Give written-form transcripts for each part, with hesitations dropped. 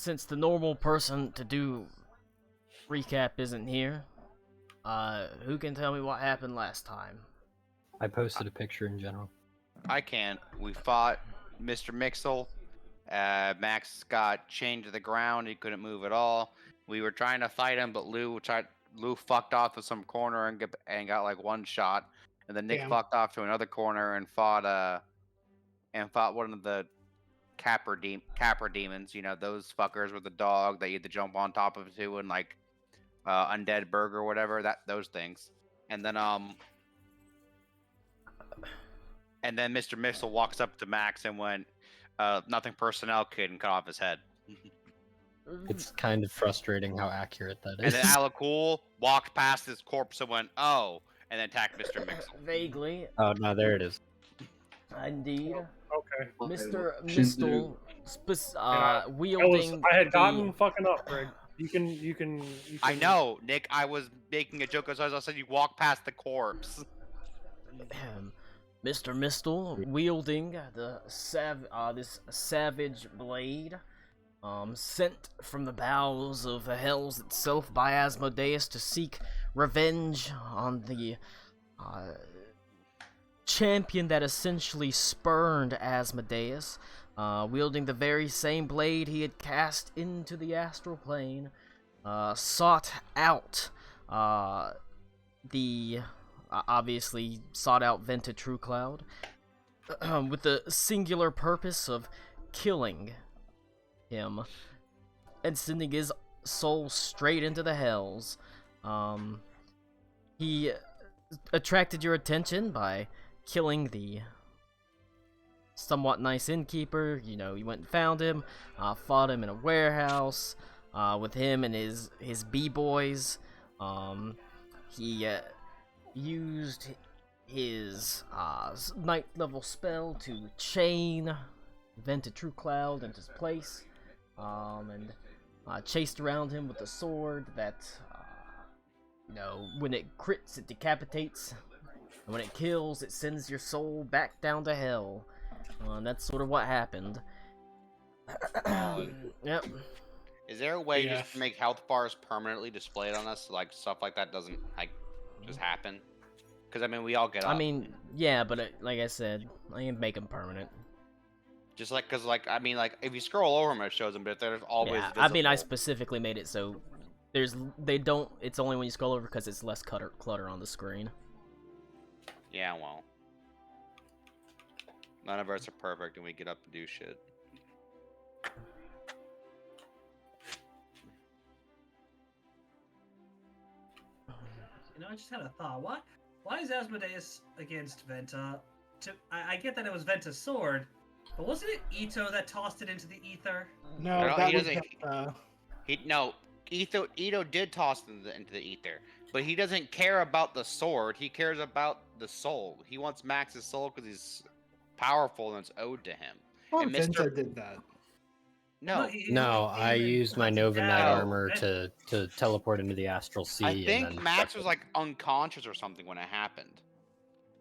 since the normal person to do recap isn't here, who can tell me what happened last time? I posted a picture in general. I can't. We fought Mr. Mixel. Max got chained to the ground. He couldn't move at all. We were trying to fight him, but Lou fucked off to some corner and got like one shot. And then Nick fucked off to another corner and fought one of the Capra demons. You know, those fuckers with the dog that you had to jump on top of too, and like undead burger or whatever, those things. And then Mr. Mixel walks up to Max and went, nothing personnel, kid, and cut off his head. It's kind of frustrating how accurate that is. And then Alakul walked past his corpse and went, oh, and then attacked Mr. Mixel. Vaguely. Oh, no, there it is. Indeed. Okay. Mr. Mistel, wielding. I had gotten fucking up, Greg. You can. I know, Nick. I was making a joke as I said you walk past the corpse. Mr. Mistel, wielding the this savage blade, sent from the bowels of the hells itself by Asmodeus to seek revenge on the champion that essentially spurned Asmodeus, wielding the very same blade he had cast into the astral plane, sought out obviously sought out Venta True Cloud with the singular purpose of killing him and sending his soul straight into the hells. He attracted your attention by killing the somewhat nice innkeeper. You know, you went and found him, fought him in a warehouse with him and his b-boys. He used his ninth level spell to chain Venta True Cloud into his place, and chased around him with a sword that, you know, when it crits, it decapitates, and when it kills, it sends your soul back down to hell. And that's sort of what happened. Yep. Is there a way just to make health bars permanently displayed on us, so, like stuff like that doesn't like just happen? Because I mean, we all get up. I mean, yeah, but like I said, I can make them permanent. Just like, because like, I mean, like if you scroll over them, it shows them, but there's always. Yeah, visible. I mean, I specifically made it so it's only when you scroll over because it's less clutter on the screen. Yeah, well, none of us are perfect, and we get up to do shit. You know, I just had a thought. Why is Asmodeus against Venta? I get that it was Venta's sword, but wasn't it Ito that tossed it into the ether? No, Ito did toss it into the ether, but he doesn't care about the sword. He cares about the soul. He wants Max's soul because he's powerful and it's owed to him. And Venta did that. No, I used my Nova Knight armor to teleport into the astral sea. I think Max was like unconscious or something when it happened.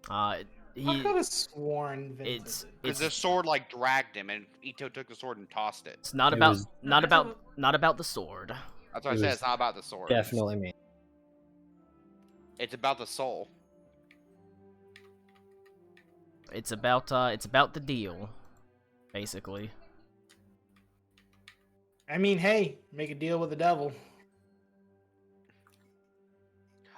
I could have sworn Venta because the sword like dragged him, and Ito took the sword and tossed it. It's not about the sword. That's what I said. It's not about the sword. Definitely me. It's about the soul. It's about the deal, basically. I mean, hey, make a deal with the devil.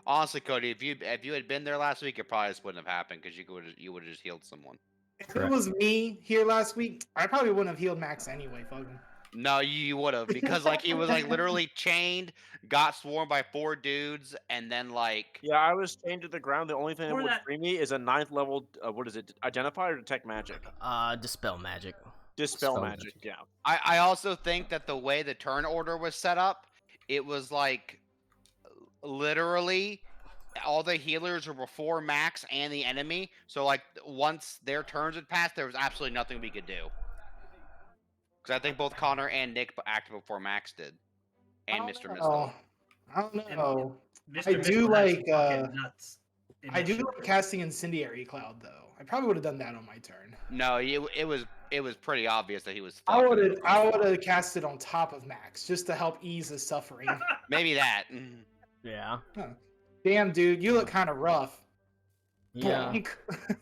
Honestly, Cody, if you had been there last week, it probably just wouldn't have happened because you would have just healed someone. If it was me here last week, I probably wouldn't have healed Max anyway. Fuck him. No, you would have, because like he was like literally chained, got swarmed by 4 dudes, and then like. Yeah, I was chained to the ground. The only thing that would free me is a 9th level. What is it? Identify or detect magic? Dispel magic. Dispel magic. Yeah. I also think that the way the turn order was set up, it was like literally all the healers were before Max and the enemy. So like once their turns had passed, there was absolutely nothing we could do. Because I think both Connor and Nick acted before Max did, and Mr. Mistel. I don't know. I do like casting Incendiary Cloud though. I probably would have done that on my turn. No, it was pretty obvious that he was. I would fucked. have cast it on top of Max just to help ease his suffering. Maybe that. Yeah. Huh. Damn, dude, you look kind of rough. Yeah. Bonk.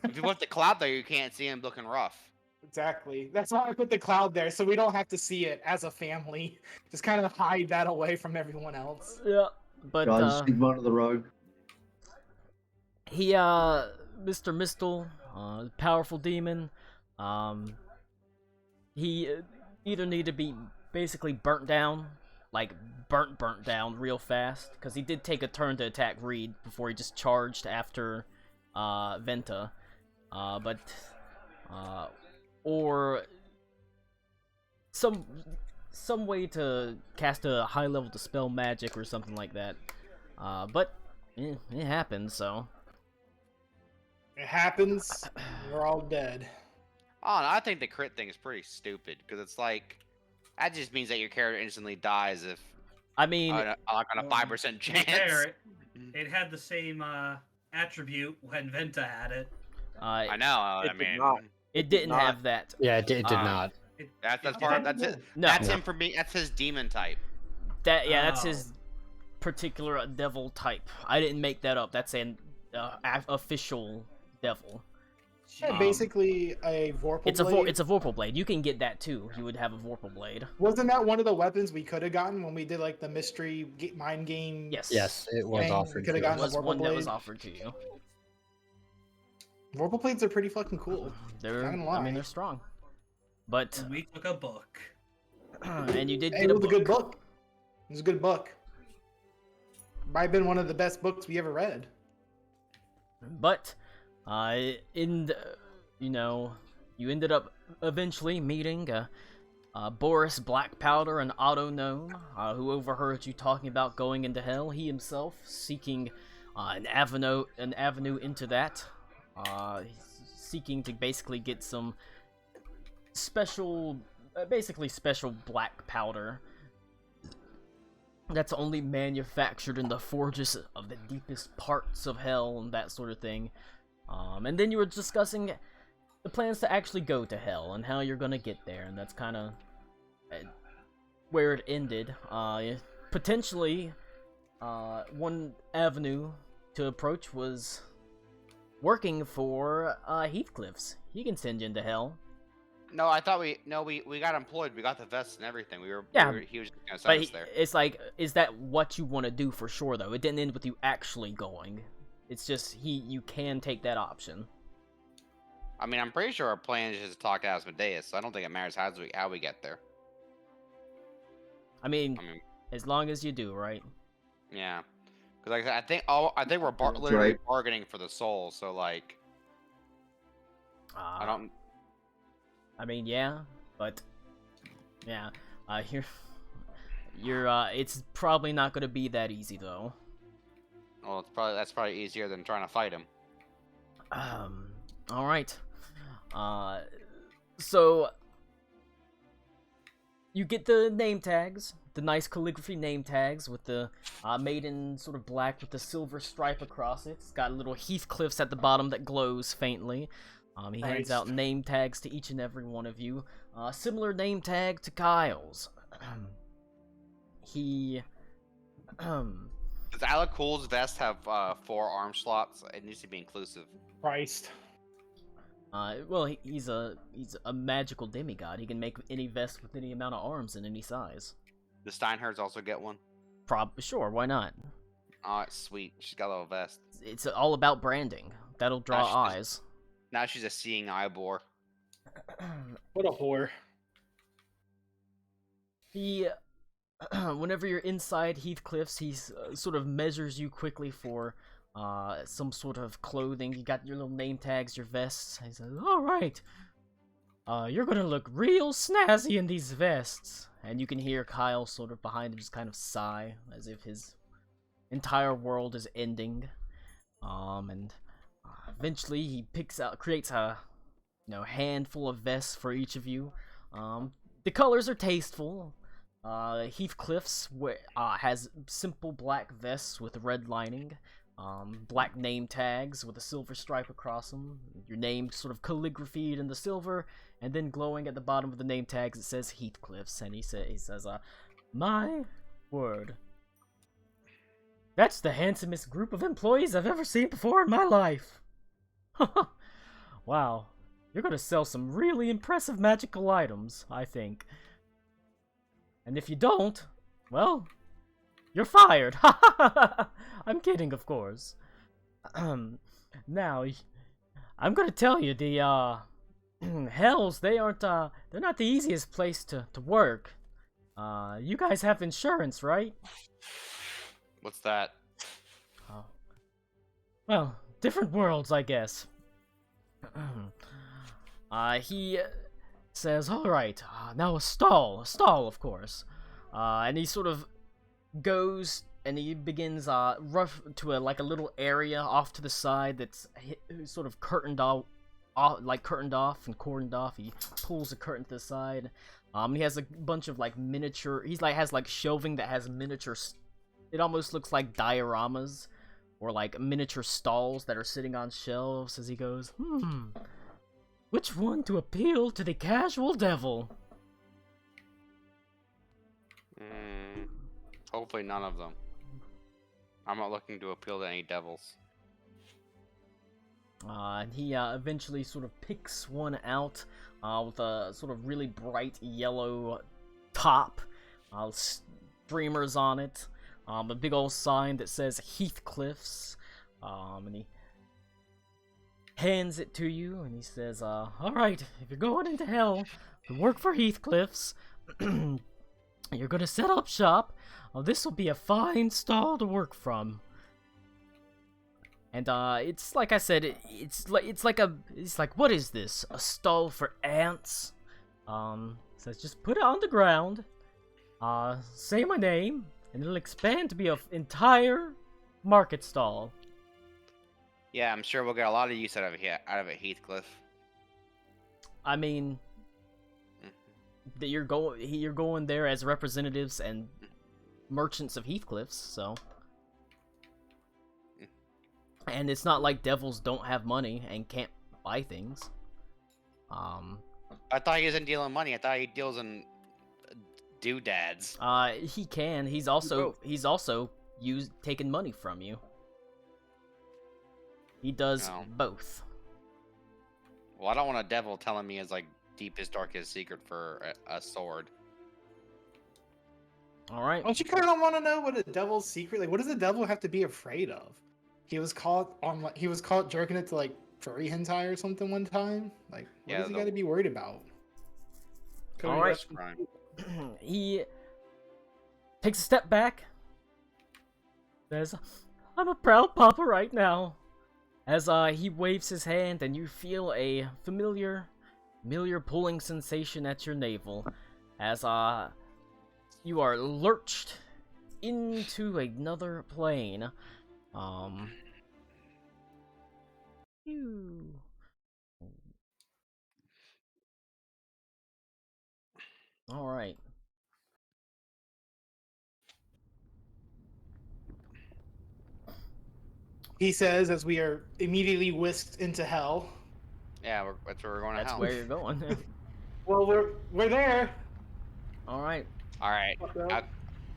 If you put the cloud there, you can't see him looking rough. Exactly. That's why I put the cloud there, so we don't have to see it as a family. Just kind of hide that away from everyone else. Yeah. But Guys, Sigma under the rogue. he Mr. Mistle, powerful demon, he either need to be basically burnt down, like burnt down real fast, because he did take a turn to attack Reed before he just charged after Venta, or some way to cast a high level dispel magic or something like that, but it happens, so. It happens. We're all dead. Oh, no, I think the crit thing is pretty stupid because it's like that just means that your character instantly dies if I mean, like on a 5% chance. It had the same attribute when Venta had it. I know. It I did mean, not. it didn't not. have that. Yeah, it did not. that's part. That's it. No. That's him for me. That's his demon type. That's Oh. his particular devil type. I didn't make that up. That's an official devil. Yeah, basically a Vorpal It's a blade. it's a Vorpal blade. You can get that too. You would have a Vorpal blade. Wasn't that one of the weapons we could have gotten when we did like the mystery mind game? Yes. Yes, it was Dang, offered. we could've to It us. gotten was a one that Vorpal was blade. offered to you. Vorpal blades are pretty fucking cool. They're Not gonna I lie. mean they're strong. But We took a book. and you did Hey, get it a was book. a good book. It was a good book. Might have been one of the best books we ever read. But you ended up eventually meeting Boris Black Powder, an Auto Gnome, who overheard you talking about going into hell. He himself seeking an avenue into that, seeking to basically get some special black powder that's only manufactured in the forges of the deepest parts of hell and that sort of thing. And then you were discussing the plans to actually go to hell and how you're gonna get there, and that's kind of where it ended. Potentially, one avenue to approach was working for Heathcliff's. He can send you into hell. No, I thought we got employed. We got the vests and everything. Yeah, he was gonna But send us there. it's like, is that what you want to do for sure, though? It didn't end with you actually going. It's just you can take that option. I mean, I'm pretty sure our plan is just to talk to Asmodeus, so I don't think it matters how we get there. I mean, I mean, as long as you do, right? yeah, because like I think we're That's literally right. bargaining for the soul. So like, I don't. I mean, yeah, but yeah, it's probably not gonna be that easy, though. Well, that's probably easier than trying to fight him. All right. So you get the name tags, the nice calligraphy name tags with the made in sort of black with the silver stripe across it. It's got little Heathcliffs at the bottom that glows faintly. He hands out name tags to each and every one of you. Similar name tag to Kyle's. Does Alec Cool's vest have 4 arm slots? It needs to be inclusive. Christ. Well, he's a magical demigod. He can make any vest with any amount of arms and any size. Does Steinherz also get one? Sure, why not? Oh, it's sweet. She's got a little vest. It's all about branding. That'll draw Now eyes. Now she's a seeing eye boar. What a whore. He, whenever you're inside Heathcliff's, he sort of measures you quickly for some sort of clothing. You got your little name tags, your vests. He says, "All right, you're gonna look real snazzy in these vests." And you can hear Kyle sort of behind him just kind of sigh, as if his entire world is ending. And eventually he creates a handful of vests for each of you. The colors are tasteful. Heathcliff's has simple black vests with red lining. black name tags with a silver stripe across them. Your name sort of calligraphied in the silver, and then glowing at the bottom of the name tags it says Heathcliff's, and he says, my word. That's the handsomest group of employees I've ever seen before in my life. Wow, you're gonna sell some really impressive magical items, I think. And if you don't, well, you're fired. I'm kidding, of course. Now, I'm gonna tell you, the Hells, they're not the easiest place to work. You guys have insurance, right? What's that? Oh. Well, different worlds, I guess. He says, alright, now a stall, of course. And he sort of goes and he begins rough to a little area off to the side that's sort of curtained off and cordoned off. He pulls a curtain to the side. He has a bunch of miniature. Has shelving that has miniature. It almost looks like dioramas or miniature stalls that are sitting on shelves. As he goes, which one to appeal to the casual devil? Hopefully none of them. I'm not looking to appeal to any devils. And he eventually sort of picks one out with a sort of really bright yellow top, streamers on it, a big old sign that says Heathcliff's, and he hands it to you, and he says, alright, if you're going into hell to work for Heathcliff's, you're gonna set up shop. This will be a fine stall to work from. And it's like I said, it's like what is this? A stall for ants? Says just put it on the ground. Say my name, and it'll expand to be an entire market stall. Yeah, I'm sure we'll get a lot of use out of it, Heathcliff. I mean, that you're going there as representatives and merchants of Heathcliff's, so. And it's not like devils don't have money and can't buy things. I thought he wasn't dealing money. I thought he deals in doodads. He can. He's also taking money from you. He does both. Well, I don't want a devil telling me his deepest, darkest secret for a sword. All right. Don't you kind of want to know what a devil's secret? What does the devil have to be afraid of? He was caught jerking it to furry hentai or something one time. What does he got to be worried about? All right. He takes a step back. Says, "I'm a proud papa right now." As he waves his hand, and you feel a familiar pulling sensation at your navel, as you are lurched into another plane. All right. He says as we are immediately whisked into hell. Yeah, that's where we're going to hell. That's where you're going. Well, we're there. All right. All right.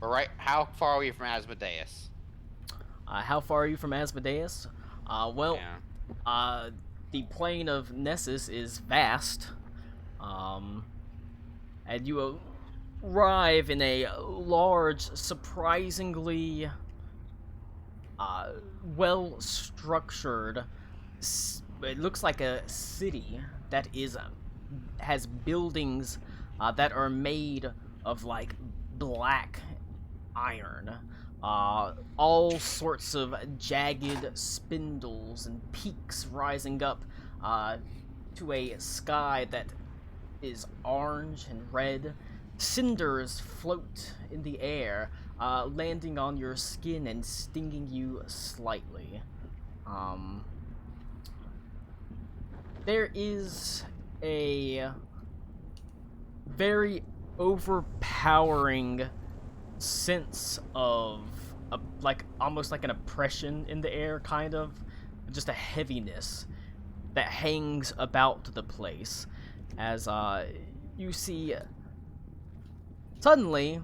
We're right. How far are we from Asmodeus? How far are you from Asmodeus? The plane of Nessus is vast. And you arrive in a large, surprisingly well-structured. It looks like a city that has buildings that are made of black iron. All sorts of jagged spindles and peaks rising up to a sky that is orange and red. Cinders float in the air, landing on your skin and stinging you slightly. There is a very overpowering sense of like almost like an oppression in the air, kind of, just a heaviness that hangs about the place, as you see suddenly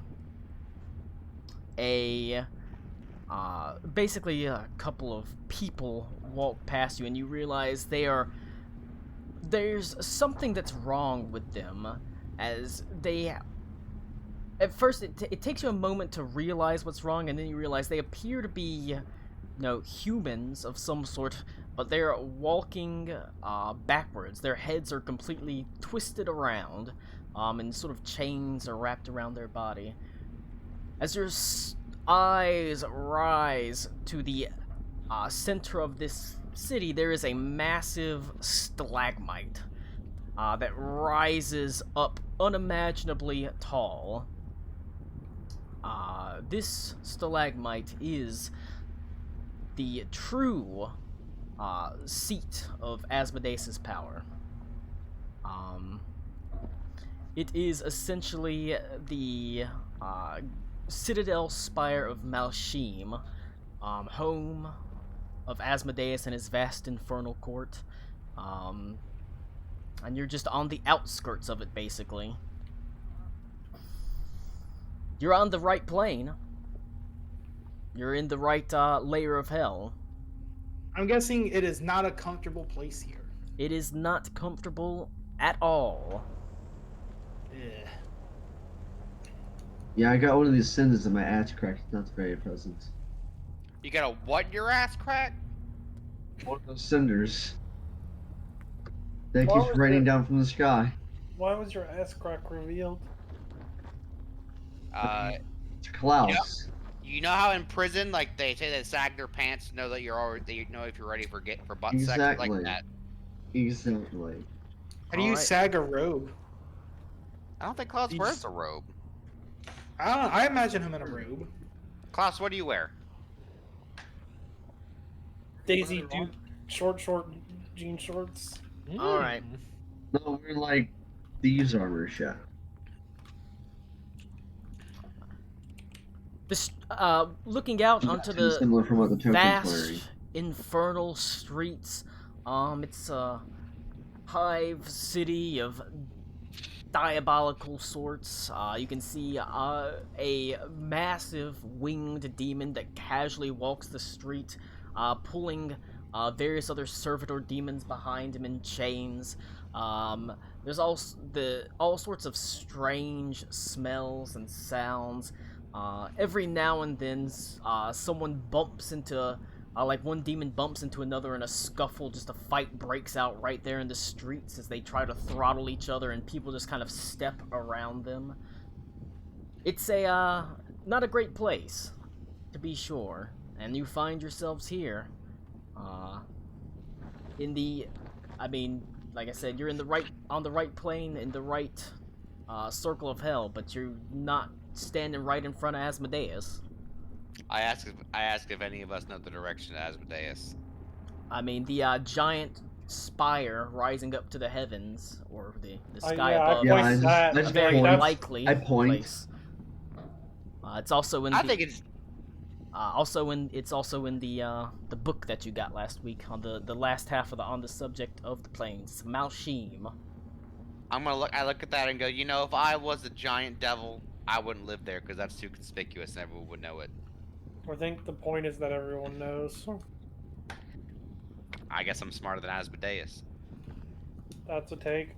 basically a couple of people walk past you, and you realize there's something that's wrong with them, as they, at first it takes you a moment to realize what's wrong, and then you realize they appear to be, humans of some sort, but they're walking backwards. Their heads are completely twisted around, and sort of chains are wrapped around their body. As your eyes rise to the center of this city, there is a massive stalagmite that rises up unimaginably tall. This stalagmite is the true seat of Asmodeus' power. It is essentially the Citadel Spire of Malshim, home of Asmodeus and his vast infernal court. And you're just on the outskirts of it, basically. You're on the right plane. You're in the right layer of hell. I'm guessing it is not a comfortable place here. It is not comfortable at all. Yeah. Yeah, I got one of these cinders in my ass crack. It's not very pleasant. You got a what in your ass crack? One of those cinders that Why keeps was raining there- down from the sky. Why was your ass crack revealed? It's Klaus. You know how in prison, like they say they sag their pants to know that you're already, they know if you're ready for butt sex, Exactly. like that. Exactly. How do you Alright. sag a robe? I don't think Klaus You wears just- a robe. I don't know. I imagine him in a robe. Klaus, what do you wear? Daisy Duke short jean shorts. Alright. No, we're like thieves' armor shot. This, looking out onto Too the similar from what the token's wearing. vast, infernal streets, it's a hive city of diabolical sorts. You can see a massive winged demon that casually walks the street, pulling various other servitor demons behind him in chains. There's all sorts of strange smells and sounds. Every now and then, someone bumps into, like one demon bumps into another in a scuffle. Just a fight breaks out right there in the streets as they try to throttle each other, and people just kind of step around them. It's a, not a great place, to be sure. And you find yourselves here, in the, I mean, like I said, you're on the right plane, in the right, circle of hell, but you're not standing right in front of Asmodeus. I ask if any of us know the direction of Asmodeus. I mean, the giant spire rising up to the heavens, or the sky yeah, above, Yeah, I is that. I a just very point. likely I point. place. It's also in I the, think it's it's also in the book that you got last week on the last half of on the subject of the plains, Malshim. I look at that and go, you know, if I was a giant devil, I wouldn't live there because that's too conspicuous and everyone would know it. I think the point is that everyone knows. I guess I'm smarter than Asmodeus. That's a take.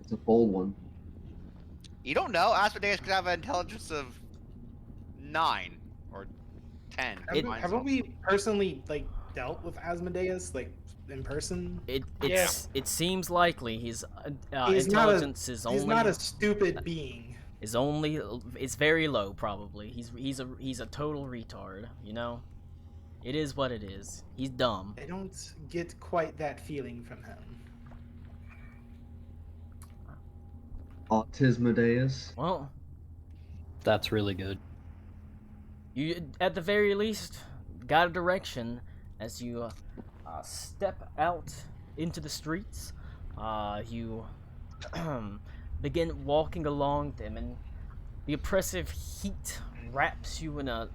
It's a bold one. You don't know. Asmodeus could have an intelligence of 9 or 10. Haven't we personally like dealt with Asmodeus like in person? It seems likely his He's intelligence is He's only not a stupid being. is very low, probably. He's a total retard, you know? It is what it is. He's dumb. I don't get quite that feeling from him. Autismodeus. Well, That's really good. you at the very least got a direction as you step out into the streets. You begin walking along them, and the oppressive heat wraps you in a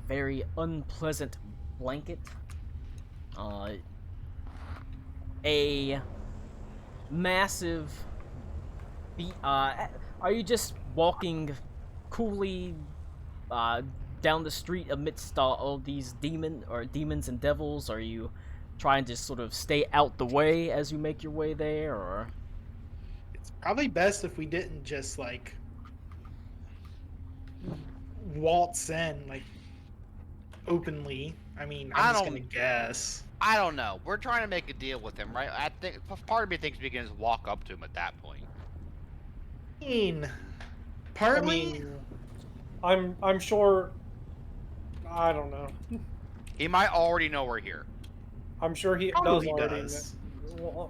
very unpleasant blanket. A massive. Are you just walking coolly down the street amidst all these demons and devils? Are you trying to sort of stay out the way as you make your way there, or? It's probably best if we didn't just like waltz in like openly. I mean, I'm just gonna guess. I don't know. We're trying to make a deal with him, right? I think part of me thinks we can just walk up to him at that point. I mean, partly. I mean, I'm sure. I don't know. He might already know we're here. I'm sure he Probably already. does.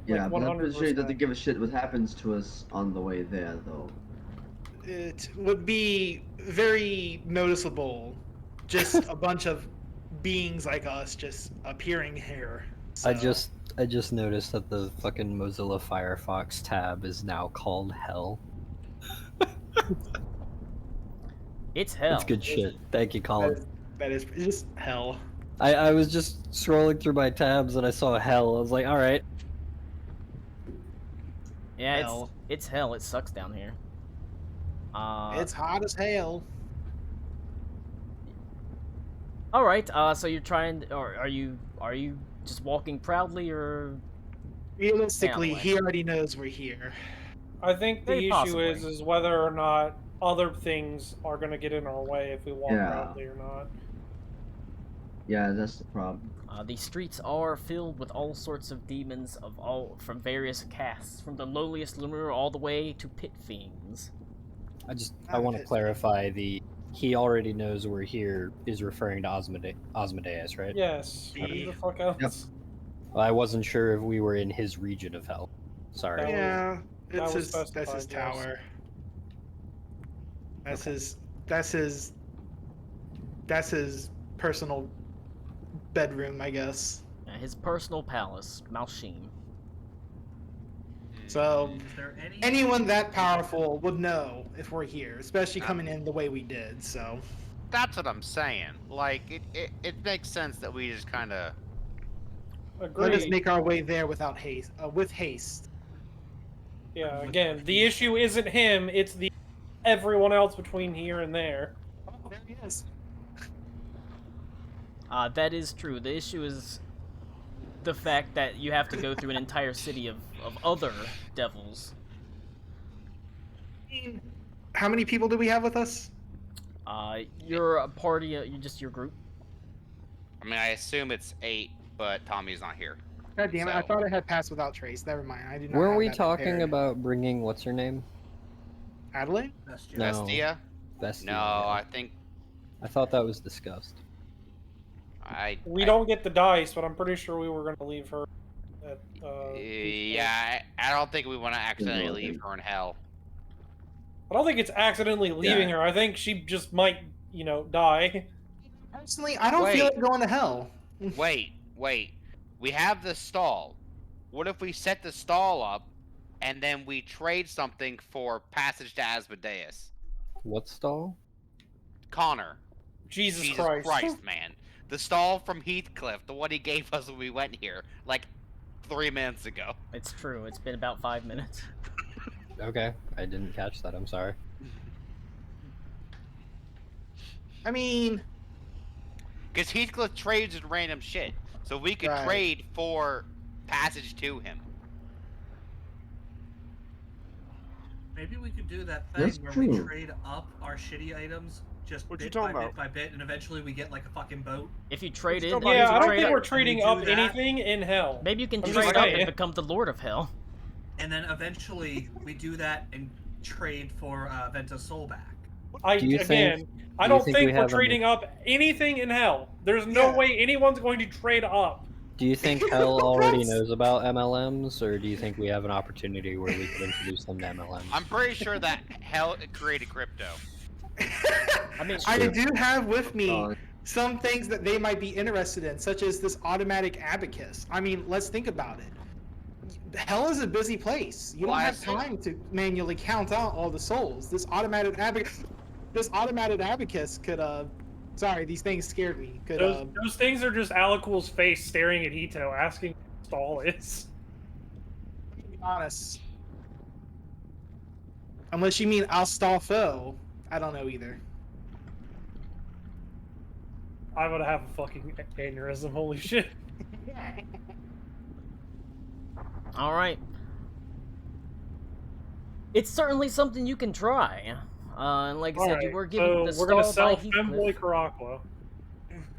Yeah, but I'm pretty sure he 100%. doesn't give a shit what happens to us on the way there, though. It would be very noticeable. Just a bunch of beings like us just appearing here. So. I just noticed that the fucking Mozilla Firefox tab is now called Hell. It's hell. That's good shit. Thank you, Colin. That is just hell. I was just scrolling through my tabs and I saw Hell. I was like, all right. Yeah, Hell. it's hell. It sucks down here. It's hot as hell. All right. So you're trying, or are you just walking proudly, or? Realistically, Down the way. he already knows we're here. I think the Very issue possibly. is whether or not other things are going to get in our way if we walk Yeah. proudly or not. Yeah, that's the problem. The streets are filled with all sorts of demons from various castes, from the lowliest Lemur all the way to pit fiends. I want to clarify he already knows we're here is referring to Osmodeus, right? Yes. Yeah. Who the fuck else? Yep. I wasn't sure if we were in his region of hell. Sorry. That was- Yeah, that was that's his specified, yes. tower. That's his personal bedroom, I guess. His personal palace, Malshim. So Is there any anyone that powerful would know if we're here, especially coming in the way we did. So That's what I'm saying. Like, it makes sense that we just kind of... let us Agreed. make our way there without haste. With haste. Yeah, again, the issue isn't him, it's the everyone else between here and there. Oh, there he is. That is true. The issue is the fact that you have to go through an entire city of other devils. How many people do we have with us? You're a party, you're just your group. I mean, I assume it's 8, but Tommy's not here. God damn it! I So- thought I had passed without trace. Never mind. I do not. Weren't have we that talking prepared. about bringing what's her name? Adelaide? That's just- No. Vestia? Vestia. No, yeah. I I thought that was discussed. We don't get the dice, but I'm pretty sure we were going to leave her at, Yeah, I don't think we want to accidentally leave her in hell. I don't think it's accidentally leaving Yeah. her. I think she just might, die. Personally, I don't feel Wait. like going to hell. Wait. We have the stall. What if we set the stall up, and then we trade something for passage to Asmodeus? What stall? Connor. Jesus Jesus Christ. man. The stall from Heathcliff, the one he gave us when we went here, like 3 minutes ago. It's true. It's been about 5 minutes. Okay, I didn't catch that. I'm sorry. I mean, Because Heathcliff trades with random shit. So we could Right. trade for passage to him. Maybe we could do that That's thing where we true. trade up our shitty items just What you bit by talking bit by bit, and eventually we get like a fucking boat. If you trade in, talking if about? Yeah, you I don't trade think up, we're trading do up that. anything in hell. maybe you can I'm trade just up saying. and become the Lord of Hell. And then eventually we do that and trade for Venta's soul back. Do you think- I do you don't think think we we're have trading up anything in hell. There's no Yeah. way anyone's going to trade up. Do you think Hell already What? knows about MLMs, or do you think we have an opportunity where we could introduce them to MLMs? I'm pretty sure that hell created crypto. I mean, I do have with me Uh, some things that they might be interested in, such as this automatic abacus. I mean, let's think about it. Hell is a busy place. You don't Well, I have assume- time to manually count out all the souls. This automatic abacus. this automated abacus could sorry, these things scared me. Could those things are just Alicool's face staring at Ito, asking what stall is. to be honest. Unless you mean Astolfo. I don't know either. I'm gonna have a fucking aneurysm, holy shit. Alright. It's certainly something you can try. And like I said, you were given the we're gonna stall sell by Femboy Heathcliff. Caraqua.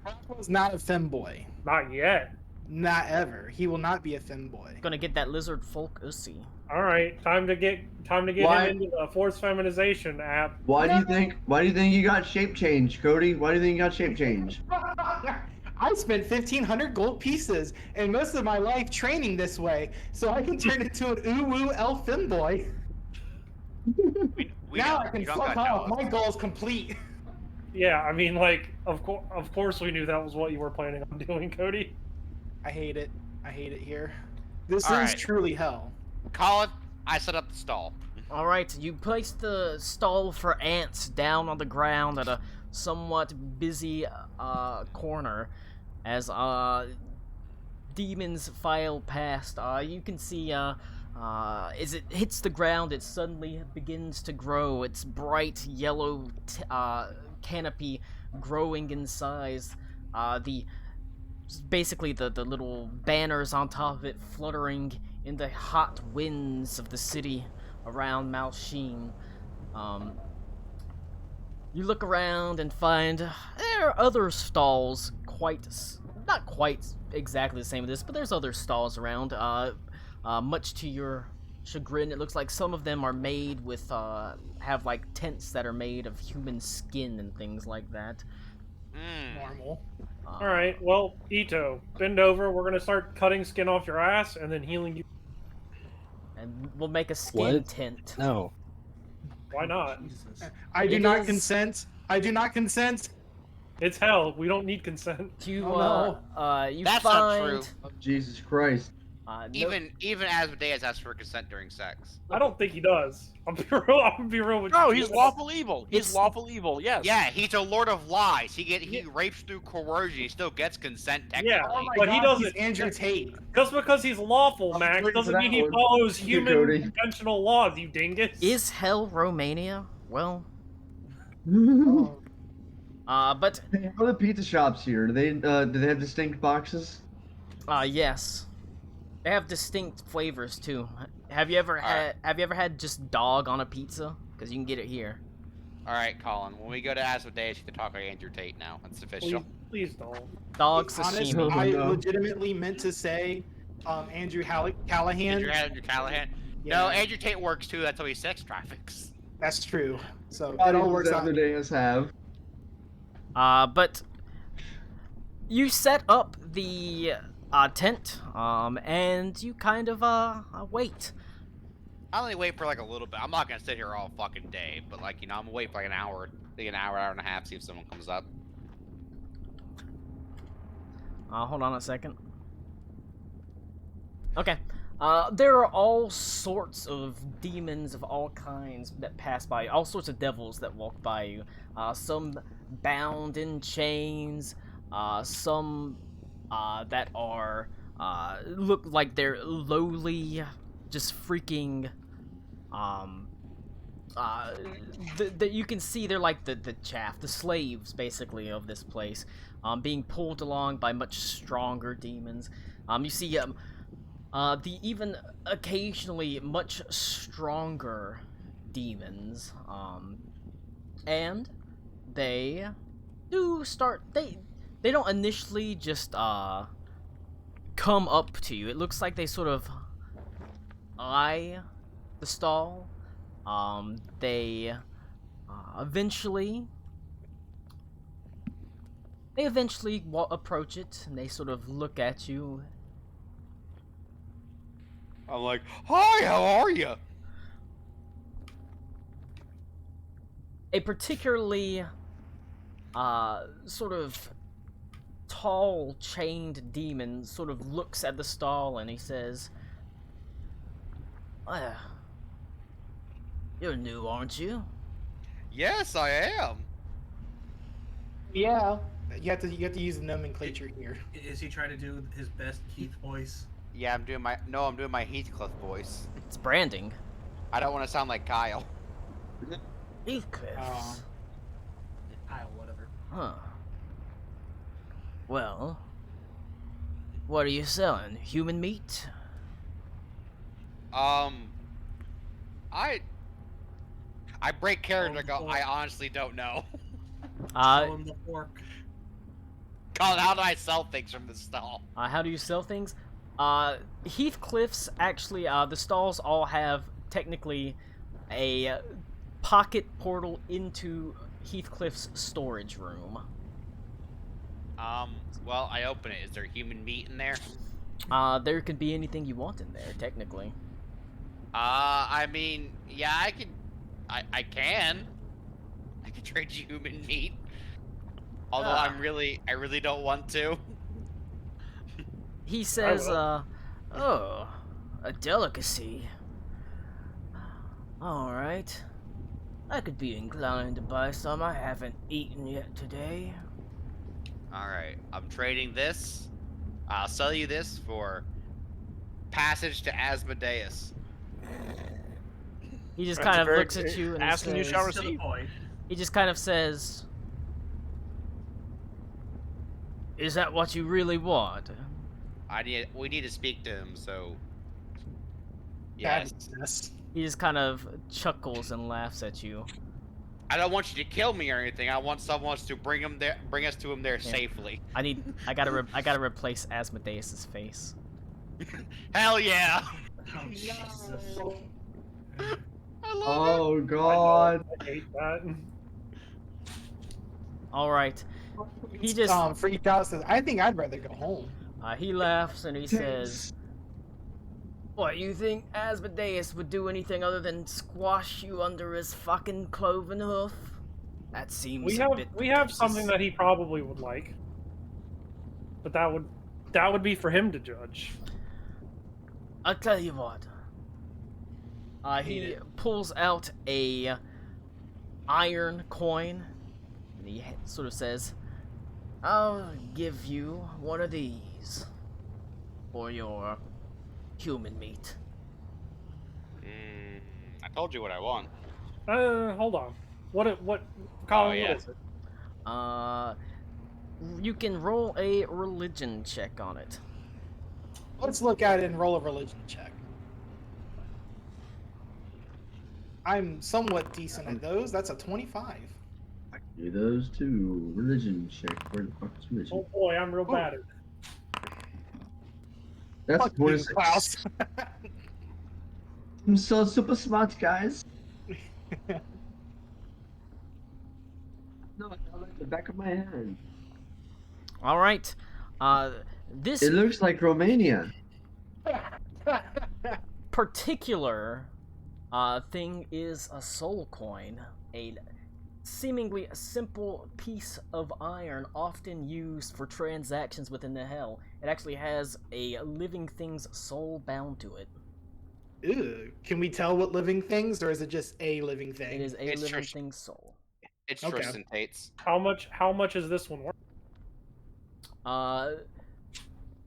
Caracqua's not a femboy. Not yet. Not ever. He will not be a femboy. Gonna get that lizard folk ussy. Alright, time to get Why? him into the forced feminization app. Why do you think you got shape change, Cody? Why do you think you got shape change? I spent 1,500 gold pieces and most of my life training this way, so I can turn into an uwu elf femboy. Now I can fuck off. My goal is complete. Yeah, I mean, like, of course we knew that was what you were planning on doing, Cody. I hate it. I hate it here. This All is right. truly hell. Colin, I set up the stall. Alright, you place the stall for ants down on the ground at a somewhat busy corner as demons file past. You can see as it hits the ground, it suddenly begins to grow. Its bright yellow canopy growing in size. Basically the little banners on top of it fluttering in the hot winds of the city around Malsheen. You look around and find there are other stalls, not quite exactly the same as this, but there's other stalls around. Much to your chagrin, it looks like some of them are made with, have like tents that are made of human skin and things like that. Normal. Alright, well, Ito, bend over, we're gonna start cutting skin off your ass and then healing you. And we'll make a skin What? tent. No. Why not? I do It not is- consent. I do not consent. It's hell, we don't need consent. You, Oh, you That's not find... true. Oh, Jesus Christ. No- Even Asmodeus asks for consent during sex. I don't think he does. I'm gonna be real with you. No, he's lawful evil. He's It's- lawful evil. Yes. Yeah, he's a lord of lies. He rapes through coercion. He still gets consent technically. Yeah. Oh my But he God, doesn't- he's Andrew Tate. Just because he's lawful, I'm Max, waiting for doesn't that mean he one. follows Thank you, human Cody. conventional laws, you dingus. Is hell Romania? Well, but, Hey, how are the pizza shops here? Do they have distinct boxes? yes. They have distinct flavors, too. Have you ever Alright. had just dog on a pizza? Because you can get it here. All right, Colin. When we go to Asmodeus, you can talk like Andrew Tate now. It's official. Please don't. Dog Honest, sashimi. I No. legitimately meant to say Andrew Callahan. Andrew Callahan. No, Andrew Tate works too. That's how he sex traffics. That's true. So How it all does works out. Amadeus have? But you set up the tent, and you kind of wait. I only wait for like a little bit. I'm not gonna sit here all fucking day, but like I'm gonna wait for like an hour and a half, see if someone comes up. Hold on a second. Okay. There are all sorts of demons of all kinds that pass by you, all sorts of devils that walk by you. Some bound in chains, some that are look like they're lowly, just freaking that you can see they're like the chaff, the slaves basically of this place, being pulled along by much stronger demons. You see the even occasionally much stronger demons, and they do start. They don't initially just come up to you. It looks like they sort of eye the stall. They eventually approach it, and they sort of look at you. I'm like, hi, how are you? A particularly sort of tall chained demon sort of looks at the stall and he says, "You're new, aren't you?" Yes, I am. Yeah. You have to use the nomenclature here. Is he trying to do his best Keith voice? Yeah, I'm doing my Heathcliff voice. It's branding. I don't want to sound like Kyle. Heathcliffs. Whatever. Huh. Well, what are you selling? Human meat? I break character. Go. I honestly don't know. Show him the fork. Colin, how do I sell things from the stall? How do you sell things? Heathcliff's actually, the stalls all have technically a pocket portal into Heathcliff's storage room. Well, I open it. Is there human meat in there? There could be anything you want in there, technically. I mean, yeah, I can trade you human meat. Although I really don't want to. He says, oh, a delicacy. Alright. I could be inclined to buy some. I haven't eaten yet today. Alright, I'm trading this. I'll sell you this for passage to Asmodeus. He just kind of looks at you and asking says, you shall receive. he just kind of says, is that what you really want? We need to speak to him, so yes. He just kind of chuckles and laughs at you. I don't want you to kill me or anything. I want someone to bring us to him there safely. I gotta replace Asmodeus's face. Hell yeah! Oh, Jesus. I love it. Oh god. I hate that. All right. He just freaked out. Says, "I think I'd rather go home." he laughs and he says, "What, you think Asmodeus would do anything other than squash you under his fucking cloven hoof? That seems We a have bit something that he probably would like, but that would be for him to judge." I'll tell you what. He pulls out a iron coin, and he sort of says, "I'll give you one of these for your human meat." I told you what I want. Hold on. What Colin, yeah. what is it? You can roll a religion check on it. Let's look at it and roll a religion check. I'm somewhat decent at those. That's a 25. I can do those too. Religion check. Where the fuck is religion? Oh boy, I'm real bad at it. That's Fuck you, 26. Klaus. I'm so super smart, guys. No, I like the back of my hand. All right. This It looks like Romania. particular thing is a soul coin, a seemingly simple piece of iron often used for transactions within the hell. It actually has a living thing's soul bound to it. Ew. Can we tell what living things, or is it just a living thing? It is a It's living Trish- thing's soul. It's Okay. Tristan Tate's. How much is this one worth?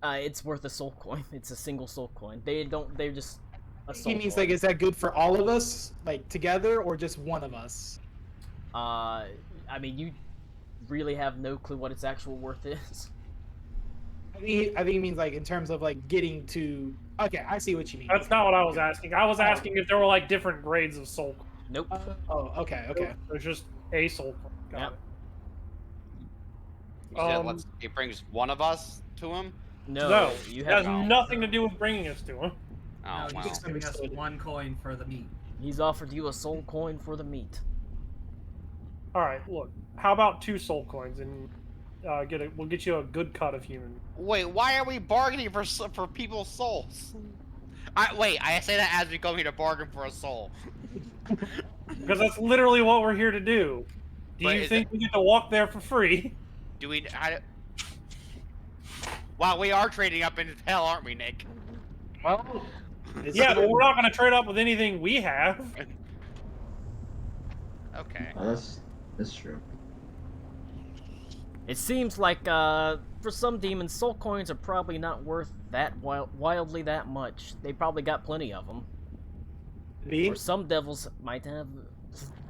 It's worth a soul coin. It's a single soul coin. They're just a soul He means coin. like, is that good for all of us, like together, or just one of us? I mean, you really have no clue what its actual worth is. I think he means like in terms of like getting to. Okay, I see what you mean. That's not what I was asking. I was asking if there were like different grades of soul. Nope. Oh, okay. There's just a soul. Got Yep. it. You said it brings one of us to him. No, you it have. has nothing to do with bringing us to him. Oh No, wow. he's giving us Understood. one coin for the meat. He's offered you a soul coin for the meat. All right, look. How about 2 soul coins and we'll get you a good cut of human. Wait, why are we bargaining for people's souls? I say that as we come here to bargain for a soul. Because that's literally what we're here to do. Do But you is think we get to walk there for free? Do we? Wow, we are trading up into hell, aren't we, Nick? Well, Yeah, but we're not going to trade up with anything we have. Okay. Oh, that's true. It seems like, for some demons, soul coins are probably not worth that wildly that much. They probably got plenty of them. Or some devils might have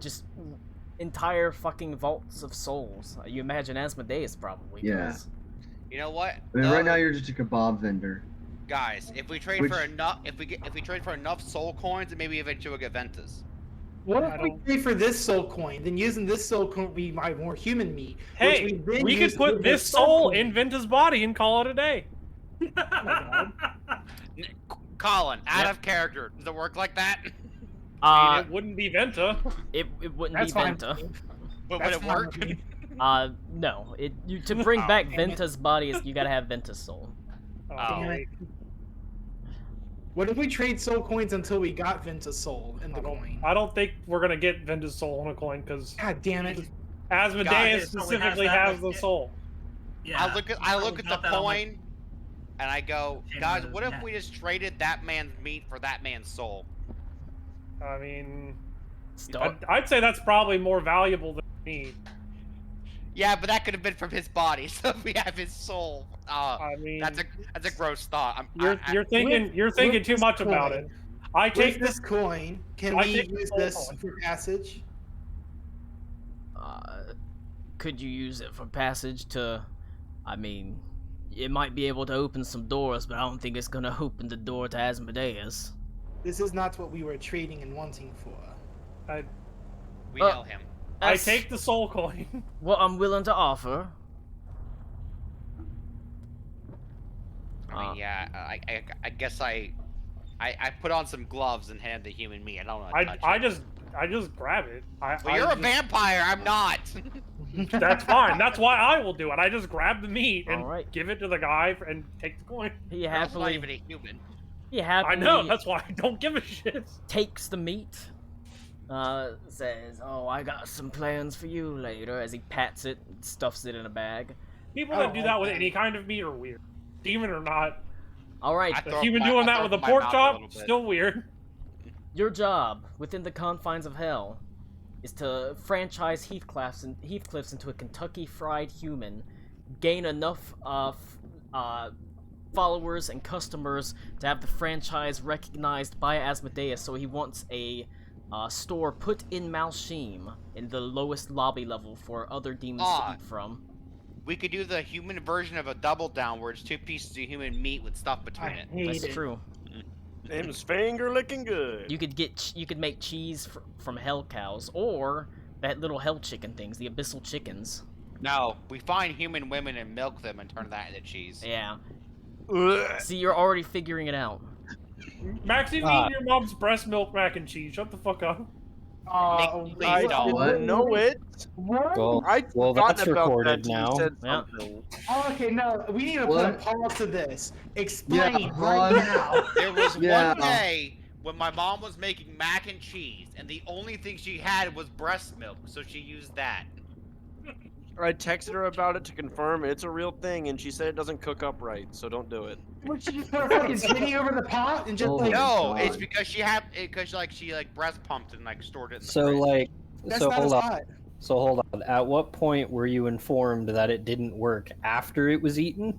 just entire fucking vaults of souls. You imagine Asmodeus probably does. You know what? I mean, right now you're just a kebab vendor. Guys, if we trade for enough, if we trade for enough soul coins, then maybe eventually we'll get Ventus. What if we pay for this soul coin? Then using this soul coin, we buy more human meat. Hey, we could put this soul in Venta's body and call it a day. Colin, out of character. Does it work like that? I mean, it wouldn't be Venta. It wouldn't be Venta. But would it work? No. To bring back Venta's body, you gotta have Venta's soul. What if we trade soul coins until we got Venta's soul in the coin? I don't think we're gonna get Venta's soul on a coin because. God damn it! Asmodeus specifically has the soul. Yeah. I look at the coin, and I go, guys, what if we just traded that man's meat for that man's soul? I mean, I'd say that's probably more valuable than meat. Yeah, but that could have been from his body, so if we have his soul, I mean, that's a gross thought. You're thinking too much about it. I take this coin. Can we use this for passage? Could you use it for passage to? I mean, it might be able to open some doors, but I don't think it's gonna open the door to Asmodeus. This is not what we were trading and wanting for. We know him. I take the soul coin. What I'm willing to offer. I mean, yeah, I guess I put on some gloves and hand the human meat. I don't want to touch it. I just grab it. You're a vampire. I'm not. That's fine. That's why I will do it. I just grab the meat and give it to the guy and take the coin. He happily. Not even a human. He happily. I know. That's why I don't give a shit. Takes the meat. Says, "Oh, I got some plans for you later." As he pats it, and stuffs it in a bag. People that do that with any kind of meat are weird, demon or not. All right, the human doing that with a pork chop, still weird. Your job within the confines of hell is to franchise Heathcliffs into a Kentucky Fried Human, gain enough followers and customers to have the franchise recognized by Asmodeus, so he wants a store put in Malshim, in the lowest lobby level for other demons to eat from. We could do the human version of a double down, where it's 2 pieces of human meat with stuff between it. That's true. Them's finger licking good. You could make cheese from hell cows, or that little hell chicken things, the abyssal chickens. No, we find human women and milk them and turn that into cheese. Yeah. See, you're already figuring it out. Max, you've eaten your mom's breast milk mac and cheese. Shut the fuck up. I didn't know it. What? Well, that's recorded now. Yeah. Okay, no, we need to put a pause to this. Explain right now. There was one day when my mom was making mac and cheese, and the only thing she had was breast milk, so she used that. I texted her about it to confirm it's a real thing, and she said it doesn't cook up right, so don't do it. Would she just put a fucking titty over the pot and just like? No, it's because she breast pumped and like stored it in the fridge. So hold on. At what point were you informed that it didn't work? After it was eaten?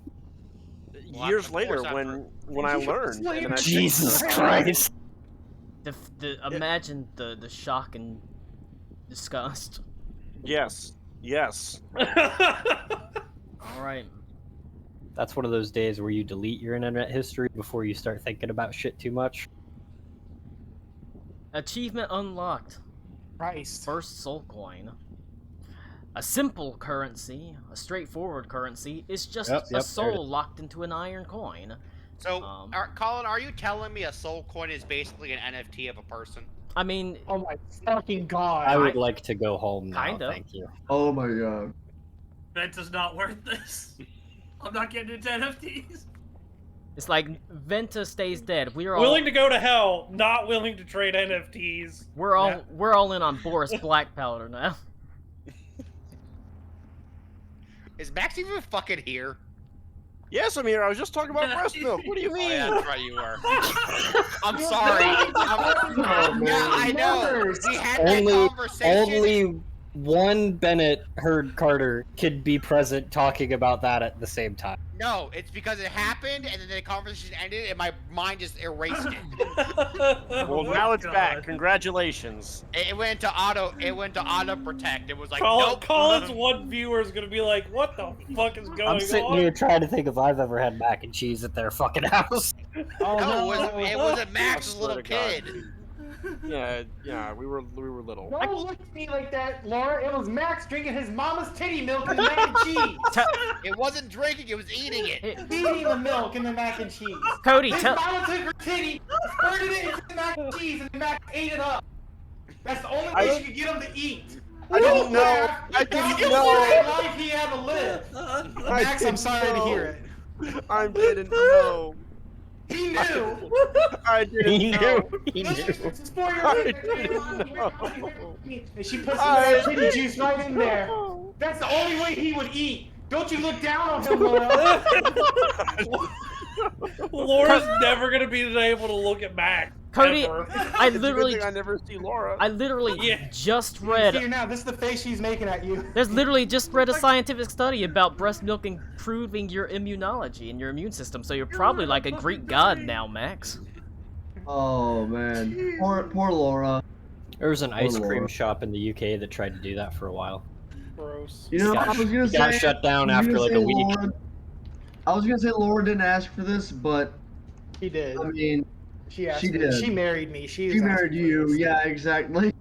Years later, when I learned. And I Jesus Christ! Imagine the shock and disgust. Yes. Yes. All right. That's one of those days where you delete your internet history before you start thinking about shit too much. Achievement unlocked. Christ. First soul coin. A simple currency, a straightforward currency, is just a soul locked into an iron coin. So, Colin, are you telling me a soul coin is basically an NFT of a person? I mean... Oh my fucking god. I would like to go home now, Kinda. thank you. Oh my god. Venta's not worth this. I'm not getting into NFTs. It's like, Venta stays dead. We're all... Willing to go to hell, not willing to trade NFTs. We're all in on Boris Black Powder now. Is Max even fucking here? Yes, I'm here. I was just talking about breast milk. What do you Oh, mean? yeah, that's right, you were. I'm sorry. Yeah, I know. We had that conversation. Only one Bennett heard Carter could be present talking about that at the same time. No, it's because it happened, and then the conversation ended, and my mind just erased it. Well, now it's back. Congratulations. It went to auto. It went to auto protect. It was like, Colin, nope. Colin's one viewer is gonna be like, "What the fuck is going I'm sitting on?" here trying to think if I've ever had mac and cheese at their fucking house. Oh No, it wasn't I Max's swear little to God. kid. Yeah, we were little. Don't look at me like that, Laura. It was Max drinking his mama's titty milk and mac and cheese. It wasn't drinking. It was eating it. Eating the milk and the mac and cheese. Cody, His tell. mama took her titty, squirted it into the mac and cheese, and the Mac ate it up. That's the only way she could get him to eat. I didn't know. I That's didn't the know. only life he had to live. Max, I'm sorry to hear it. I didn't know. He knew. I didn't He know. knew. He Look, knew. it's for your I life. didn't know. And she put some I of that titty juice right in there. That's the only way he would eat. Don't you look down on him, Laura. Laura's never gonna be able to look at Mac. Cody, ever. I It's a good literally, thing I never see Laura. I literally Yeah. just See read. her now. This is the face she's making at you. There's literally just read a scientific study about breast milk improving your immunology and your immune system. So you're probably like a Greek god now, Max. Oh man, poor Laura. There was an Oh, ice cream Lord. shop in the UK that tried to do that for a while. Gross. You know, Got- I was gonna got say shut down I was after gonna like say a week. I was gonna say Laura didn't ask for this, but She did. I mean, She asked she me. did. She married me. She she was married asking for you. this. Yeah, exactly.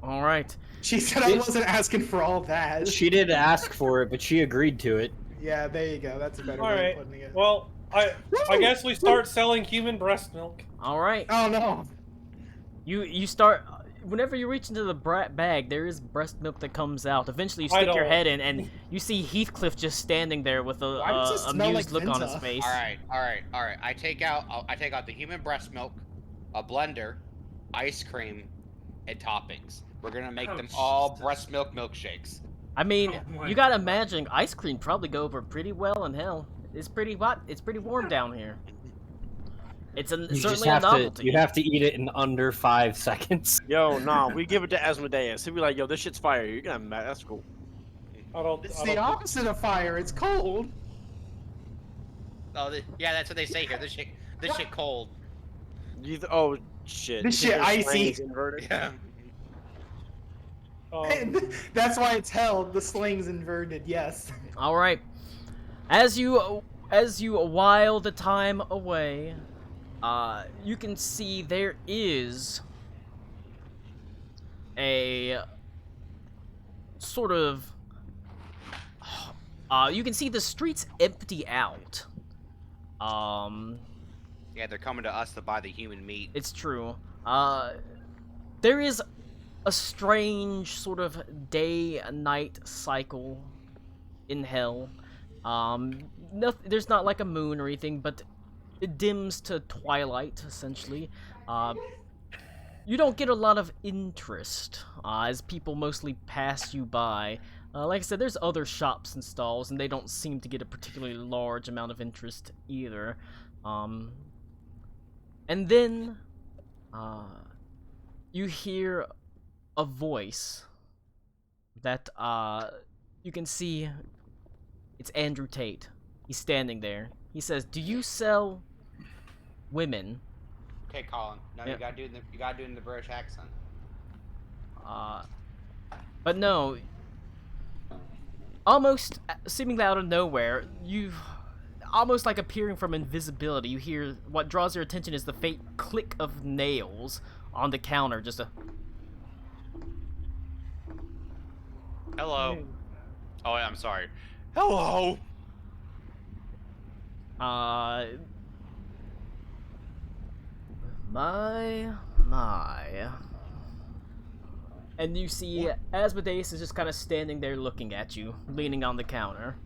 All right. She said I wasn't asking for all that. She did ask for it, but she agreed to it. Yeah, there you go. That's a better way Alright. of putting it. Well, I guess we start selling human breast milk. All right. Oh no. You start. Whenever you reach into the bag, there is breast milk that comes out. Eventually, you I stick your don't- head in, and you see Heathcliff just standing there with a Why does this smell amused like look on his Venta? face. All right. I take out the human breast milk, a blender, ice cream, and toppings. We're gonna make Oh, them all Jesus. breast milk milkshakes. I mean, Oh my you gotta God. imagine ice cream probably go over pretty well in hell. It's pretty hot. It's pretty warm down here. It's You just certainly a have to. novelty. You have to eat it in under 5 seconds. Yo, nah, we give it to Asmodeus. He'll be like, yo, this shit's fire. You're gonna that's cool. I don't. It's I the don't opposite of fire. It's cold. Oh, yeah, that's what they say here. This shit cold. Oh shit. This You think shit their icy. slang is inverted? Yeah. That's why it's held. The sling's inverted. Yes. All right. As you while the time away, you can see there is a sort of. You can see the streets empty out. Yeah, they're coming to us to buy the human meat. It's true. There is a strange sort of day-night cycle in hell. There's not like a moon or anything, but it dims to twilight, essentially. You don't get a lot of interest, as people mostly pass you by. Like I said, there's other shops and stalls, and they don't seem to get a particularly large amount of interest either. And then, you hear a voice that, you can see it's Andrew Tate. He's standing there. He says, "Do you sell women?" Okay, Colin. No, Yeah. you gotta do it in the British accent. But no, almost seemingly out of nowhere, you almost like appearing from invisibility, you hear what draws your attention is the faint click of nails on the counter. Just a Hello. Oh, yeah, I'm sorry. Hello. My. And you see Asmodeus is just kind of standing there looking at you, leaning on the counter.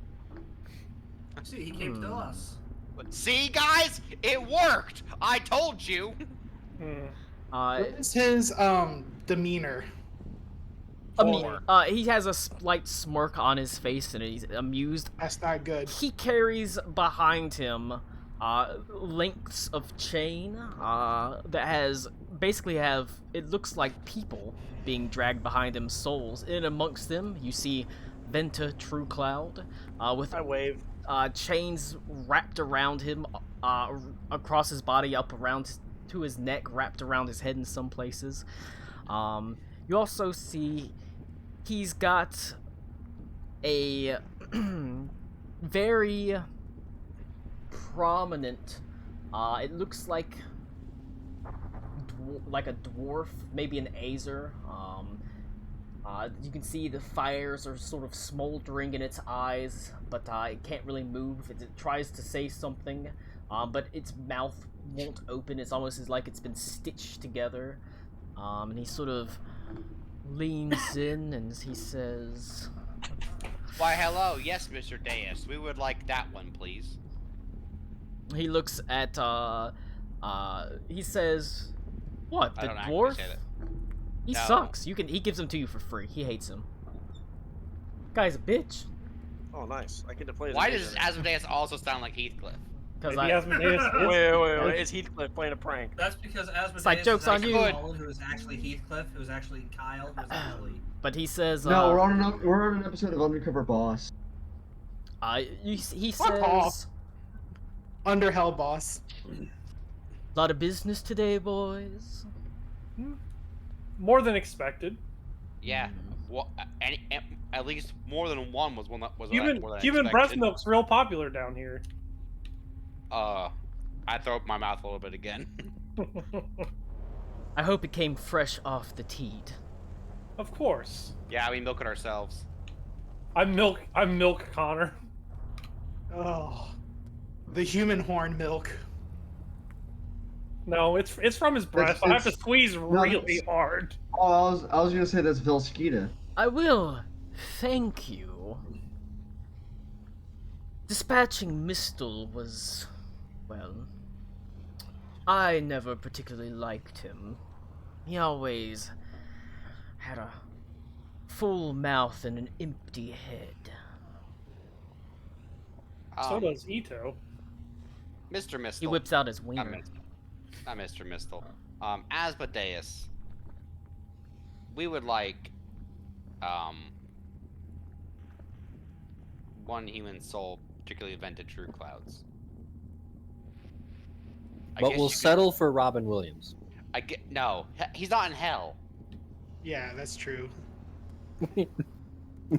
See, he came to us. See, guys, it worked. I told you. Hmm. What is his demeanor? He has a slight smirk on his face and he's amused. That's not good. He carries behind him lengths of chain that has basically have, it looks like people being dragged behind him, souls. In amongst them, you see Venta True Cloud with I wave. chains wrapped around him, across his body, up around to his neck, wrapped around his head in some places. You also see he's got a very prominent, it looks like a dwarf, maybe an Azer. You can see the fires are sort of smoldering in its eyes, but it can't really move. It tries to say something, but its mouth won't open. It's almost as like it's been stitched together. And he sort of leans in and he says, Why, hello. Yes, Mr. Deus. We would like that one, please. he looks at, he says, what, I the don't actually dwarf? say that. He No. sucks. He gives them to you for free. He hates him. Guy's a bitch. Oh, nice. I get to play as Why a does wizard. Asmodeus also sound like Heathcliff? Because Maybe Asmodeus is- Wait. Is Heathcliff playing a prank? That's because Asmodeus like, joke's is on actually you. Colin, who is actually Heathcliff, who is actually Kyle, who is actually... But he says, No, we're on an episode of Undercover Boss. he Fuck says, off. Under Hell Boss. lot of business today, boys. More than expected. Yeah. Well, at least more than one was one that was Human more than breast expected. milk's real popular down here. I throw up my mouth a little bit again. I hope it came fresh off the teat. Of course. Yeah, we milk it ourselves. I'm milk Connor. Oh. The human horn milk. No, it's from his breast. I have to squeeze really that's- hard. Oh, I was gonna say that's Velskita. I will thank you. Dispatching Mistel was, well, I never particularly liked him. He always had a full mouth and an empty head. So does Ito. Mr. Mistel. He whips out his Not wiener. Not Mr. Mistel. Asmodeus. We would like, one human soul, particularly Venta True Clouds. I But guess we'll you could- settle for Robin Williams. No, he's not in hell. Yeah, that's true.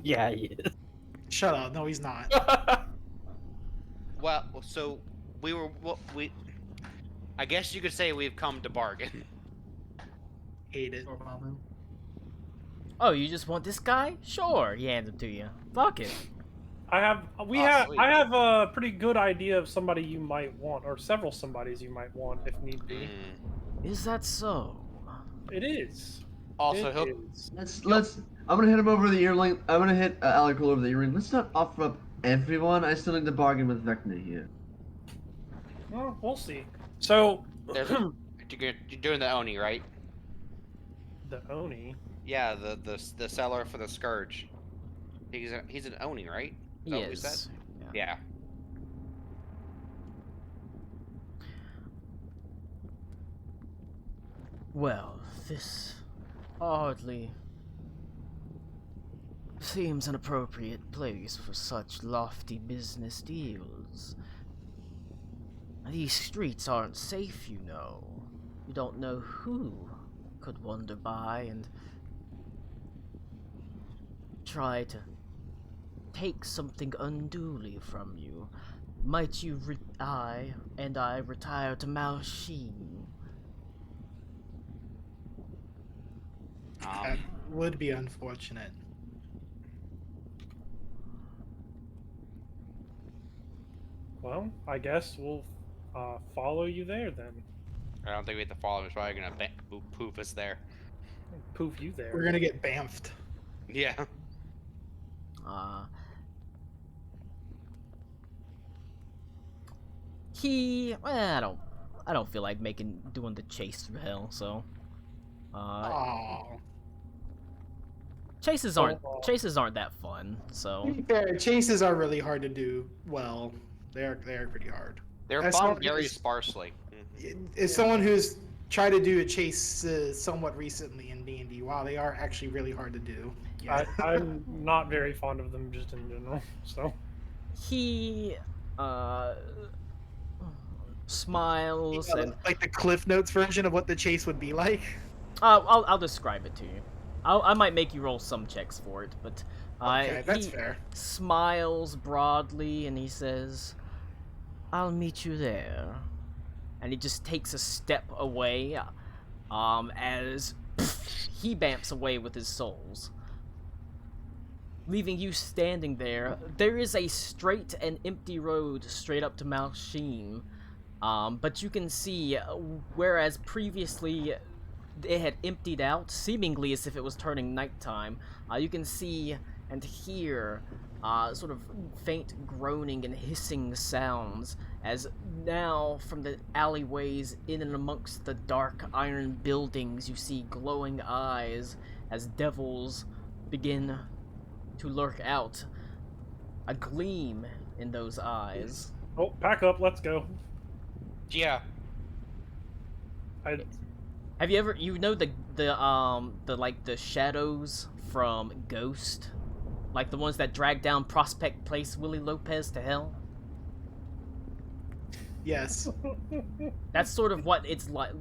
Yeah, he is. Shut up. No, he's not. Well, so I guess you could say we've come to bargain. Hate it. Or Bobbin. Oh, you just want this guy? Sure, he hands him to you. Fuck it. I have Sweet. I have a pretty good idea of somebody you might want, or several somebodies you might want if need be. Is that so? It is. Also, It he'll is. Let's. I'm gonna hit him over the earring. I'm gonna hit Alec over the earring. Let's not offer up everyone. I still need to bargain with Vecna here. Well, we'll see. So there's you're doing the Oni, right? the Oni. Yeah, the seller for the Scourge. He's an Oni, right? He that what we is. said? Yeah. Yeah. Well, this hardly seems an appropriate place for such lofty business deals. These streets aren't safe, you know. You don't know who could wander by and try to take something unduly from you. Might you I retire to Malsheen? That would be unfortunate. Well, I guess we'll follow you there then. I don't think we have to follow him. He's probably gonna poof us there. Poof you there. We're gonna get bamfed. Yeah. I don't feel like doing the chase through hell, so Oh. Chases aren't that fun, To so be fair, chases are really hard to do well. They are pretty hard. They're As fun someone very who's- sparsely. As someone who's tried to do a chase somewhat recently in D&D, wow, they are actually really hard to do. Yeah. I'm not very fond of them just in general. So he smiles and Like the Cliff Notes version of what the chase would be like. I'll describe it to you. I might make you roll some checks for it, but Okay, that's he fair. smiles broadly and he says, "I'll meet you there," and he just takes a step away, as he bamps away with his souls, leaving you standing there. There is a straight and empty road straight up to Malshim, but you can see, whereas previously it had emptied out, seemingly as if it was turning nighttime, you can see and hear sort of faint groaning and hissing sounds, as now from the alleyways in and amongst the dark iron buildings you see glowing eyes as devils begin to lurk out, a gleam in those eyes. oh, pack up, let's go. Yeah. Have you ever, the shadows from Ghost? Like the ones that drag down Prospect Place Willie Lopez to hell? Yes. That's sort of what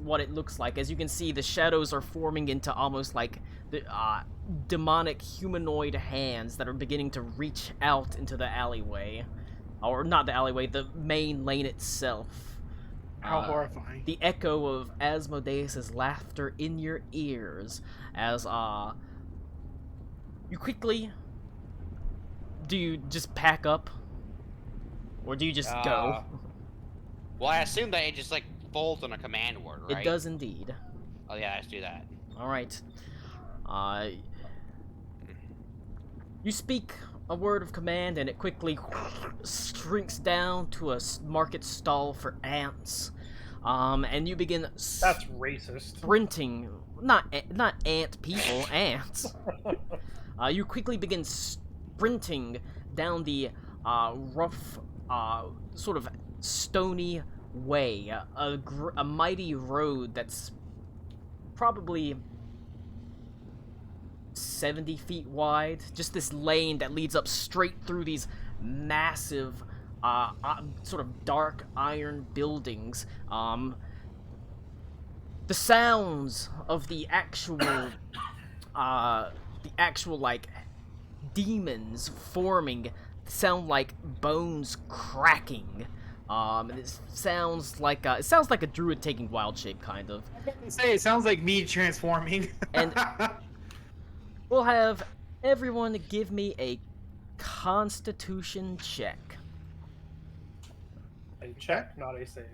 what it looks like. As you can see, the shadows are forming into almost like the demonic humanoid hands that are beginning to reach out into the alleyway. Or not the alleyway, the main lane itself. How horrifying. The echo of Asmodeus' laughter in your ears as you quickly, do you just pack up? Or do you just go? Well, I assume that it just like folds on a command word, right? It does indeed. Oh yeah, let's do that. Alright. You speak a word of command and it quickly shrinks down to a market stall for ants. And you begin That's racist. sprinting. Not ant people, ants. You quickly begin sprinting down the rough, sort of stony way, a mighty road that's probably 70 feet wide. Just this lane that leads up straight through these massive, sort of dark iron buildings. The sounds of the actual, like demons forming sound like bones cracking. It sounds like a druid taking wild shape, kind of. Say it sounds like me transforming. And we'll have everyone give me a Constitution check. A check, not a save.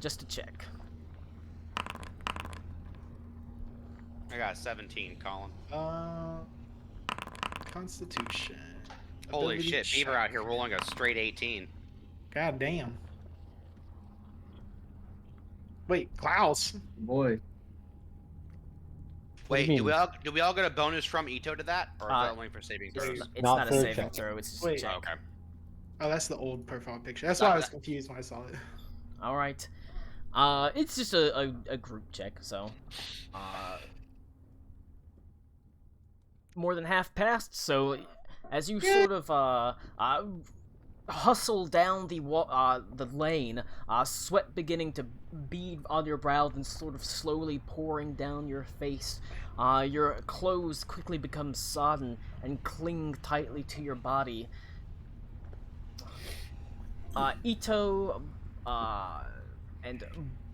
Just a check. I got 17, Colin. Constitution. Holy Ability shit, Beaver check. out here rolling a straight 18. God damn. Wait, Klaus. Boy. Wait, mean? do we all get a bonus from Ito to that, or is that only for saving throws? It's Not not a for a saving check. throw, it's just a Wait. check. Oh, okay. Oh, that's the old profile picture. That's why I was confused when I saw it. Alright. It's just a group check, so. More than half passed, so as you sort of, hustle down the lane, sweat beginning to bead on your brow and sort of slowly pouring down your face. Your clothes quickly become sodden and cling tightly to your body. Ito and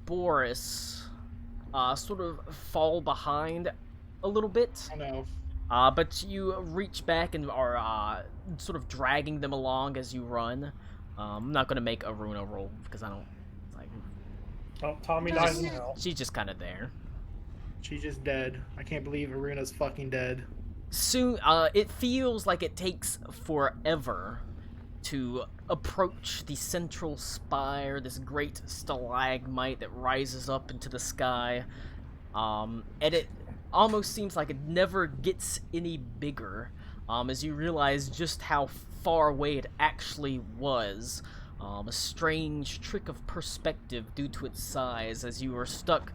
Boris sort of fall behind a little bit. I know. But you reach back and are sort of dragging them along as you run. I'm not gonna make Aruna roll because I don't like. Oh, Tommy dies in hell. She's just kind of there. She's just dead. I can't believe Aruna's fucking dead. Soon, it feels like it takes forever to approach the central spire, this great stalagmite that rises up into the sky. And almost seems like it never gets any bigger, as you realize just how far away it actually was. A strange trick of perspective due to its size, as you are stuck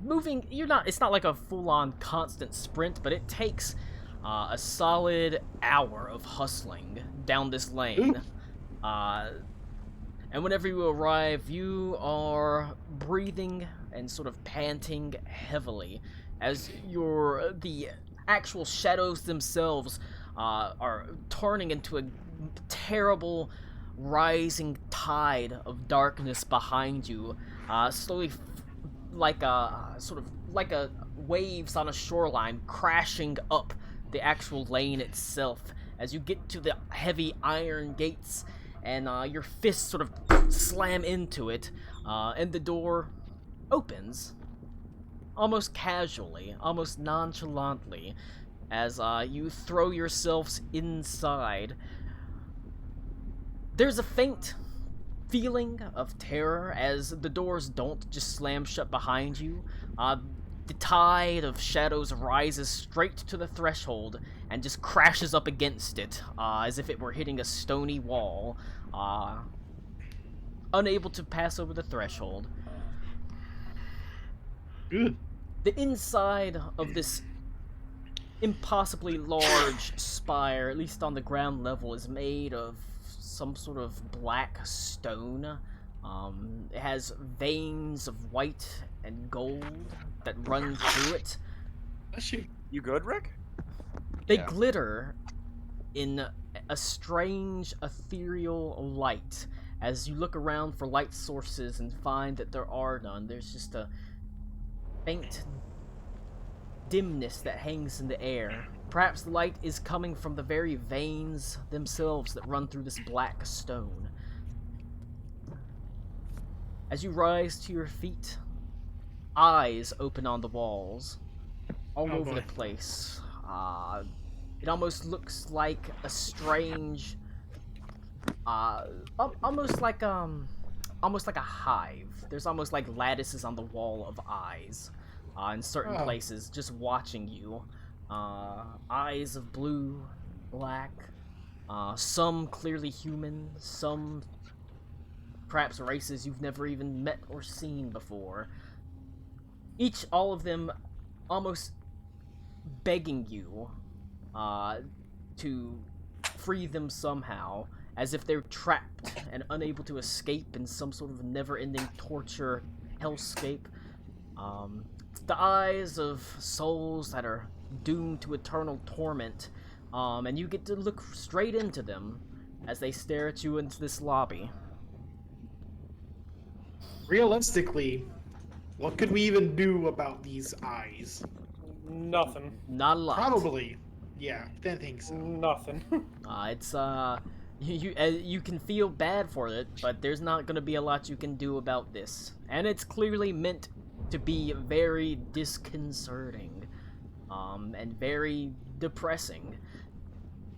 moving. It's not like a full-on constant sprint, but it takes a solid hour of hustling down this lane. And whenever you arrive, you are breathing and sort of panting heavily as the actual shadows themselves are turning into a terrible rising tide of darkness behind you, slowly like a waves on a shoreline crashing up the actual lane itself as you get to the heavy iron gates and your fists sort of slam into it, and the door opens almost casually, almost nonchalantly, as you throw yourselves inside. There's a faint feeling of terror as the doors don't just slam shut behind you. The tide of shadows rises straight to the threshold and just crashes up against it, as if it were hitting a stony wall, unable to pass over the threshold. Good. The inside of this impossibly large spire, at least on the ground level, is made of some sort of black stone. It has veins of white and gold that run through it. You good, Rick? They Yeah. glitter in a strange ethereal light as you look around for light sources and find that there are none. There's just a faint dimness that hangs in the air. Perhaps the light is coming from the very veins themselves that run through this black stone. As you rise to your feet, eyes open on the walls, all Oh, over boy. the place. It almost looks like a strange, almost like a hive. There's almost like lattices on the wall of eyes, in certain Oh. places, just watching you. Eyes of blue, black, some clearly human, some perhaps races you've never even met or seen before. All of them almost begging you to free them somehow, as if they're trapped and unable to escape in some sort of never-ending torture hellscape. The eyes of souls that are doomed to eternal torment, and you get to look straight into them as they stare at you into this lobby. Realistically, what could we even do about these eyes? Nothing. Not a lot. Probably. Yeah, didn't think so. Nothing. It's you can feel bad for it, but there's not gonna be a lot you can do about this, and it's clearly meant to be very disconcerting, and very depressing.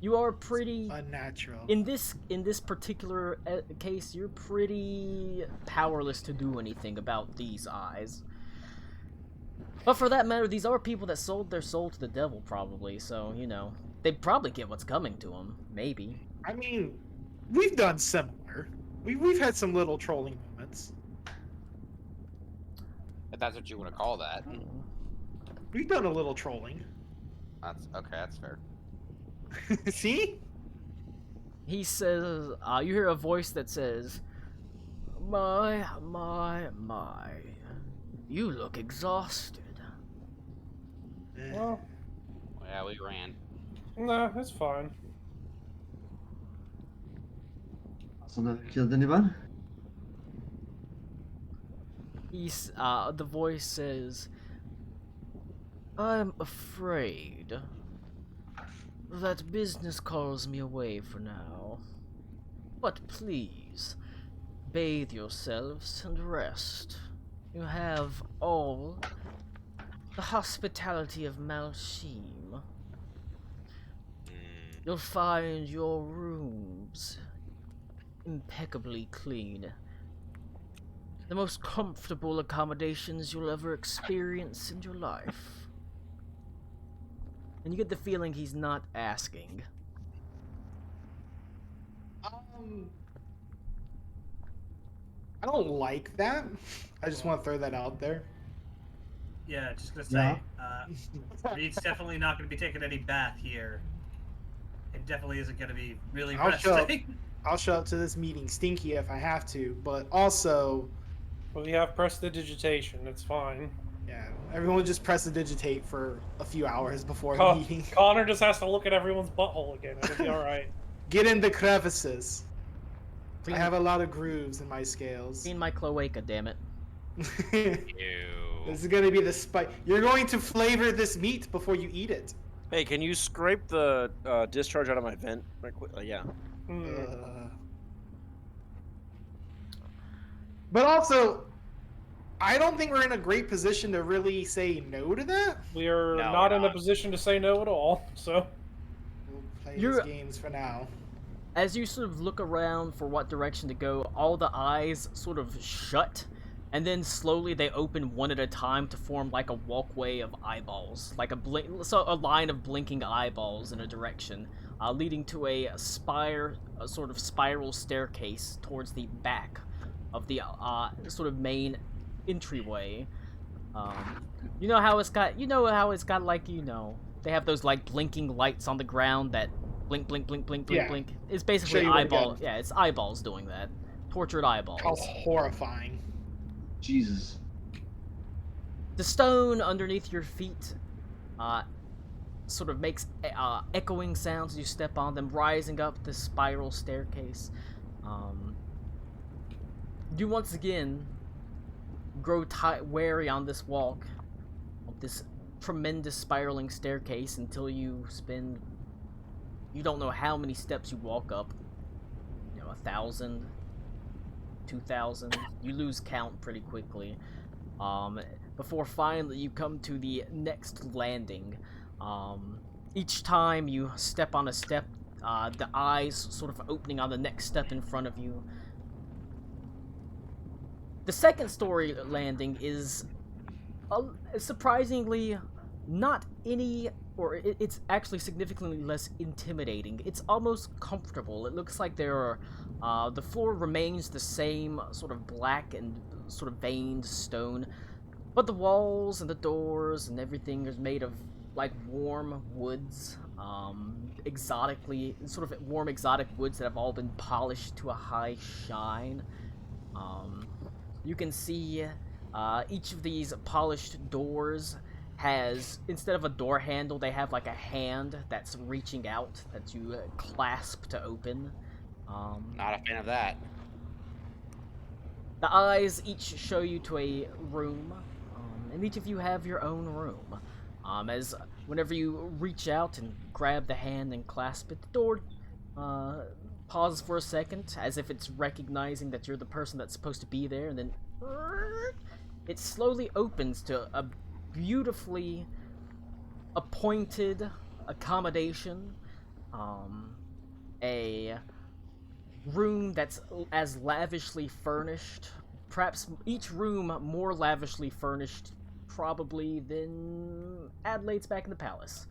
You are pretty Unnatural. in this particular case. You're pretty powerless to do anything about these eyes. But for that matter, these are people that sold their soul to the devil, probably. So they'd probably get what's coming to them. Maybe. I mean, we've done similar. We've had some little trolling moments. If that's what you want to call that. We've done a little trolling. That's okay. That's fair. See? He says, you hear a voice that says, my, you look exhausted. Well, Yeah, we ran. nah, it's fine. So never killed anyone? The voice says, I'm afraid that business calls me away for now. But please, bathe yourselves and rest. You have all the hospitality of Malshim. You'll find your rooms impeccably clean. The most comfortable accommodations you'll ever experience in your life. and you get the feeling he's not asking. I don't like that. I just want to throw that out there. Yeah, just gonna say, Reed's definitely not gonna be taking any bath here. It definitely isn't gonna be really resting. I'll show up to this meeting stinky if I have to, but also... Well, you have prestidigitation, it's fine. Yeah, everyone just prestidigitate for a few hours before the meeting. Connor just has to look at everyone's butthole again, it'll be alright. Get in the crevices. I have a lot of grooves in my scales. Clean my cloaca, damn it. Ew. This is gonna be the spice. You're going to flavor this meat before you eat it. Hey, can you scrape the discharge out of my vent? Yeah. But also, I don't think we're in a great position to really say no to that. We are not in a position to say no at all, so... We'll play these games for now. As you sort of look around for what direction to go, all the eyes sort of shut, and then slowly they open one at a time to form like a walkway of eyeballs, like a line of blinking eyeballs in a direction, leading to a sort of spiral staircase towards the back of the sort of main entryway. You know how it's got like, they have those like blinking lights on the ground that blink, blink, blink, blink, blink, blink. It's basically eyeball. Yeah, it's eyeballs doing that. Tortured eyeballs. How horrifying. Jesus. The stone underneath your feet sort of makes echoing sounds as you step on them, rising up the spiral staircase. You once again grow wary on this walk of this tremendous spiraling staircase until you spend, you don't know how many steps you walk up, 1,000, 2,000, you lose count pretty quickly, before finally you come to the next landing. Each time you step on a step, the eyes sort of opening on the next step in front of you. The second story landing is surprisingly not any, or it's actually significantly less intimidating. It's almost comfortable. It looks like there are, the floor remains the same sort of black and sort of veined stone, but the walls and the doors and everything is made of like warm woods, warm exotic woods that have all been polished to a high shine. You can see each of these polished doors has, instead of a door handle, they have like a hand that's reaching out that you clasp to open. Not a fan of that. The eyes each show you to a room, and each of you have your own room. As whenever you reach out and grab the hand and clasp it, the door pauses for a second, as if it's recognizing that you're the person that's supposed to be there, and then it slowly opens to a beautifully appointed accommodation, a room that's as lavishly furnished, perhaps each room more lavishly furnished probably than Adelaide's back in the palace.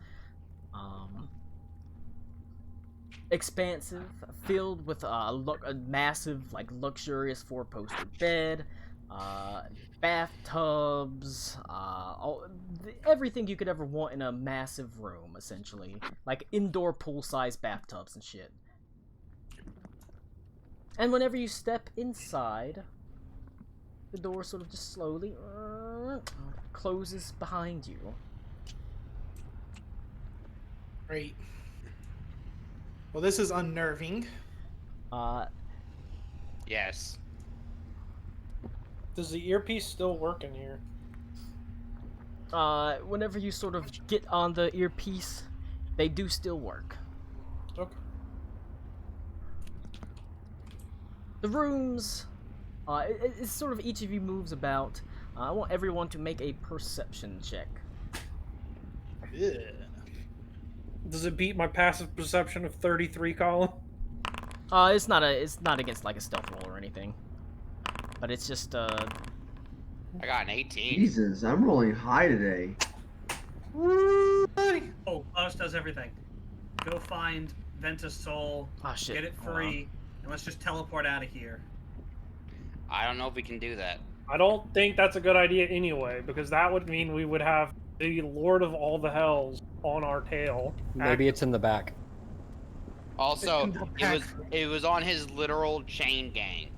Expansive, filled with a massive, like, luxurious four-poster bed, bathtubs, everything you could ever want in a massive room, essentially. Like indoor pool-sized bathtubs and shit. And whenever you step inside, the door sort of just slowly closes behind you. Great. Well, this is unnerving. Yes. Does the earpiece still work in here? Whenever you sort of get on the earpiece, they do still work. Okay. The rooms, it's sort of each of you moves about. I want everyone to make a perception check. Yeah. Does it beat my passive perception of 33, Colin? It's not against like a stealth roll or anything. But it's just I got an 18. Jesus, I'm rolling high today. Woo, buddy. Oh, Klaus does everything. Go find Venta's soul, Oh shit. get it Hold on. free, and let's just teleport out of here. I don't know if we can do that. I don't think that's a good idea anyway, because that would mean we would have the Lord of all the Hells on our tail. Maybe it's in the back. Also, it was on his literal chain gang.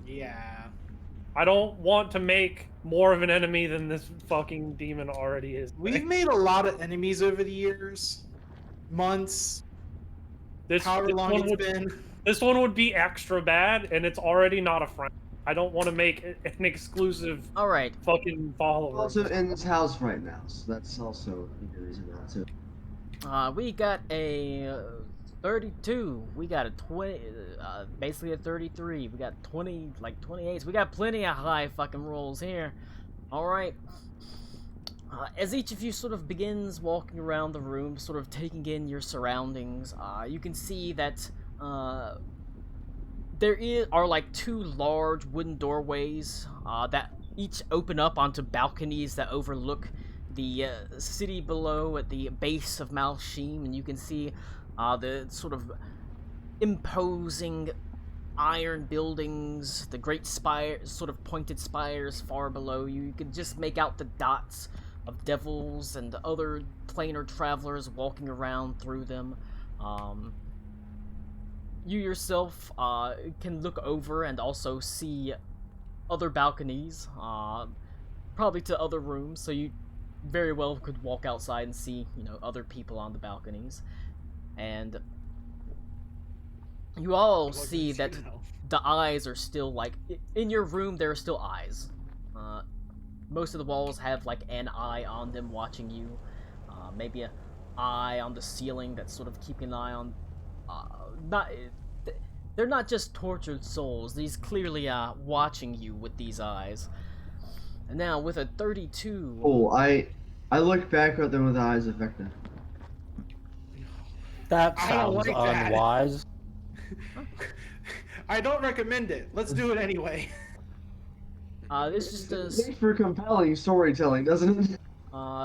Yeah. I don't want to make more of an enemy than this fucking demon already is. We've made a lot of enemies over the years. Months. However long one it's would, been. This one would be extra bad, and it's already not a friend. I don't want to make an exclusive All right. fucking follower. Also in this house right now, so that's also a good reason not to. We got a 32. We got a 20. Basically a 33. We got 20, like 28s. We got plenty of high fucking rolls here. All right. As each of you sort of begins walking around the room, sort of taking in your surroundings, you can see that there are like two large wooden doorways that each open up onto balconies that overlook the city below at the base of Malshim, and you can see the sort of imposing iron buildings, the great spires, sort of pointed spires far below you. You can just make out the dots of devils and other planar travelers walking around through them. You yourself can look over and also see other balconies, probably to other rooms, so you very well could walk outside and see, you know, other people on the balconies. And you all see that the eyes are still, like, in your room there are still eyes. Most of the walls have, like, an eye on them watching you. Maybe an eye on the ceiling that's sort of keeping an eye on... They're not just tortured souls. These clearly are watching you with these eyes. And now, with a 32... Oh, I look back at them with the eyes of Vecna. That I don't sounds like that. unwise. I don't recommend it. Let's do it anyway. This just does... Makes for compelling storytelling, doesn't it?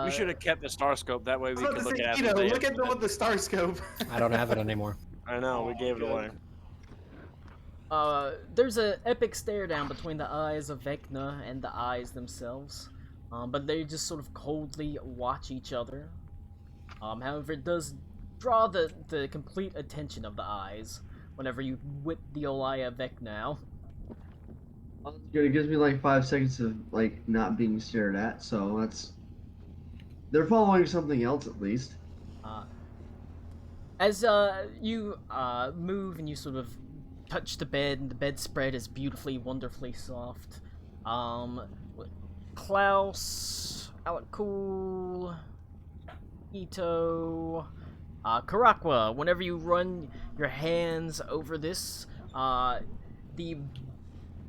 We should have kept the star scope. That way we I could was look about to at say, it. you know, look at them with the star scope. I don't have it anymore. I know, we gave it away. There's an epic stare down between the eyes of Vecna and the eyes themselves. But they just sort of coldly watch each other. However, it does draw the complete attention of the eyes whenever you whip the Olaya Vecna out. Well, that's good. It gives me like 5 seconds of like not being stared at, so that's... They're following something else at least. As you move and you sort of touch the bed, and the bedspread is beautifully, wonderfully soft. Klaus, Alakul, Ito, Karakwa, whenever you run your hands over this, the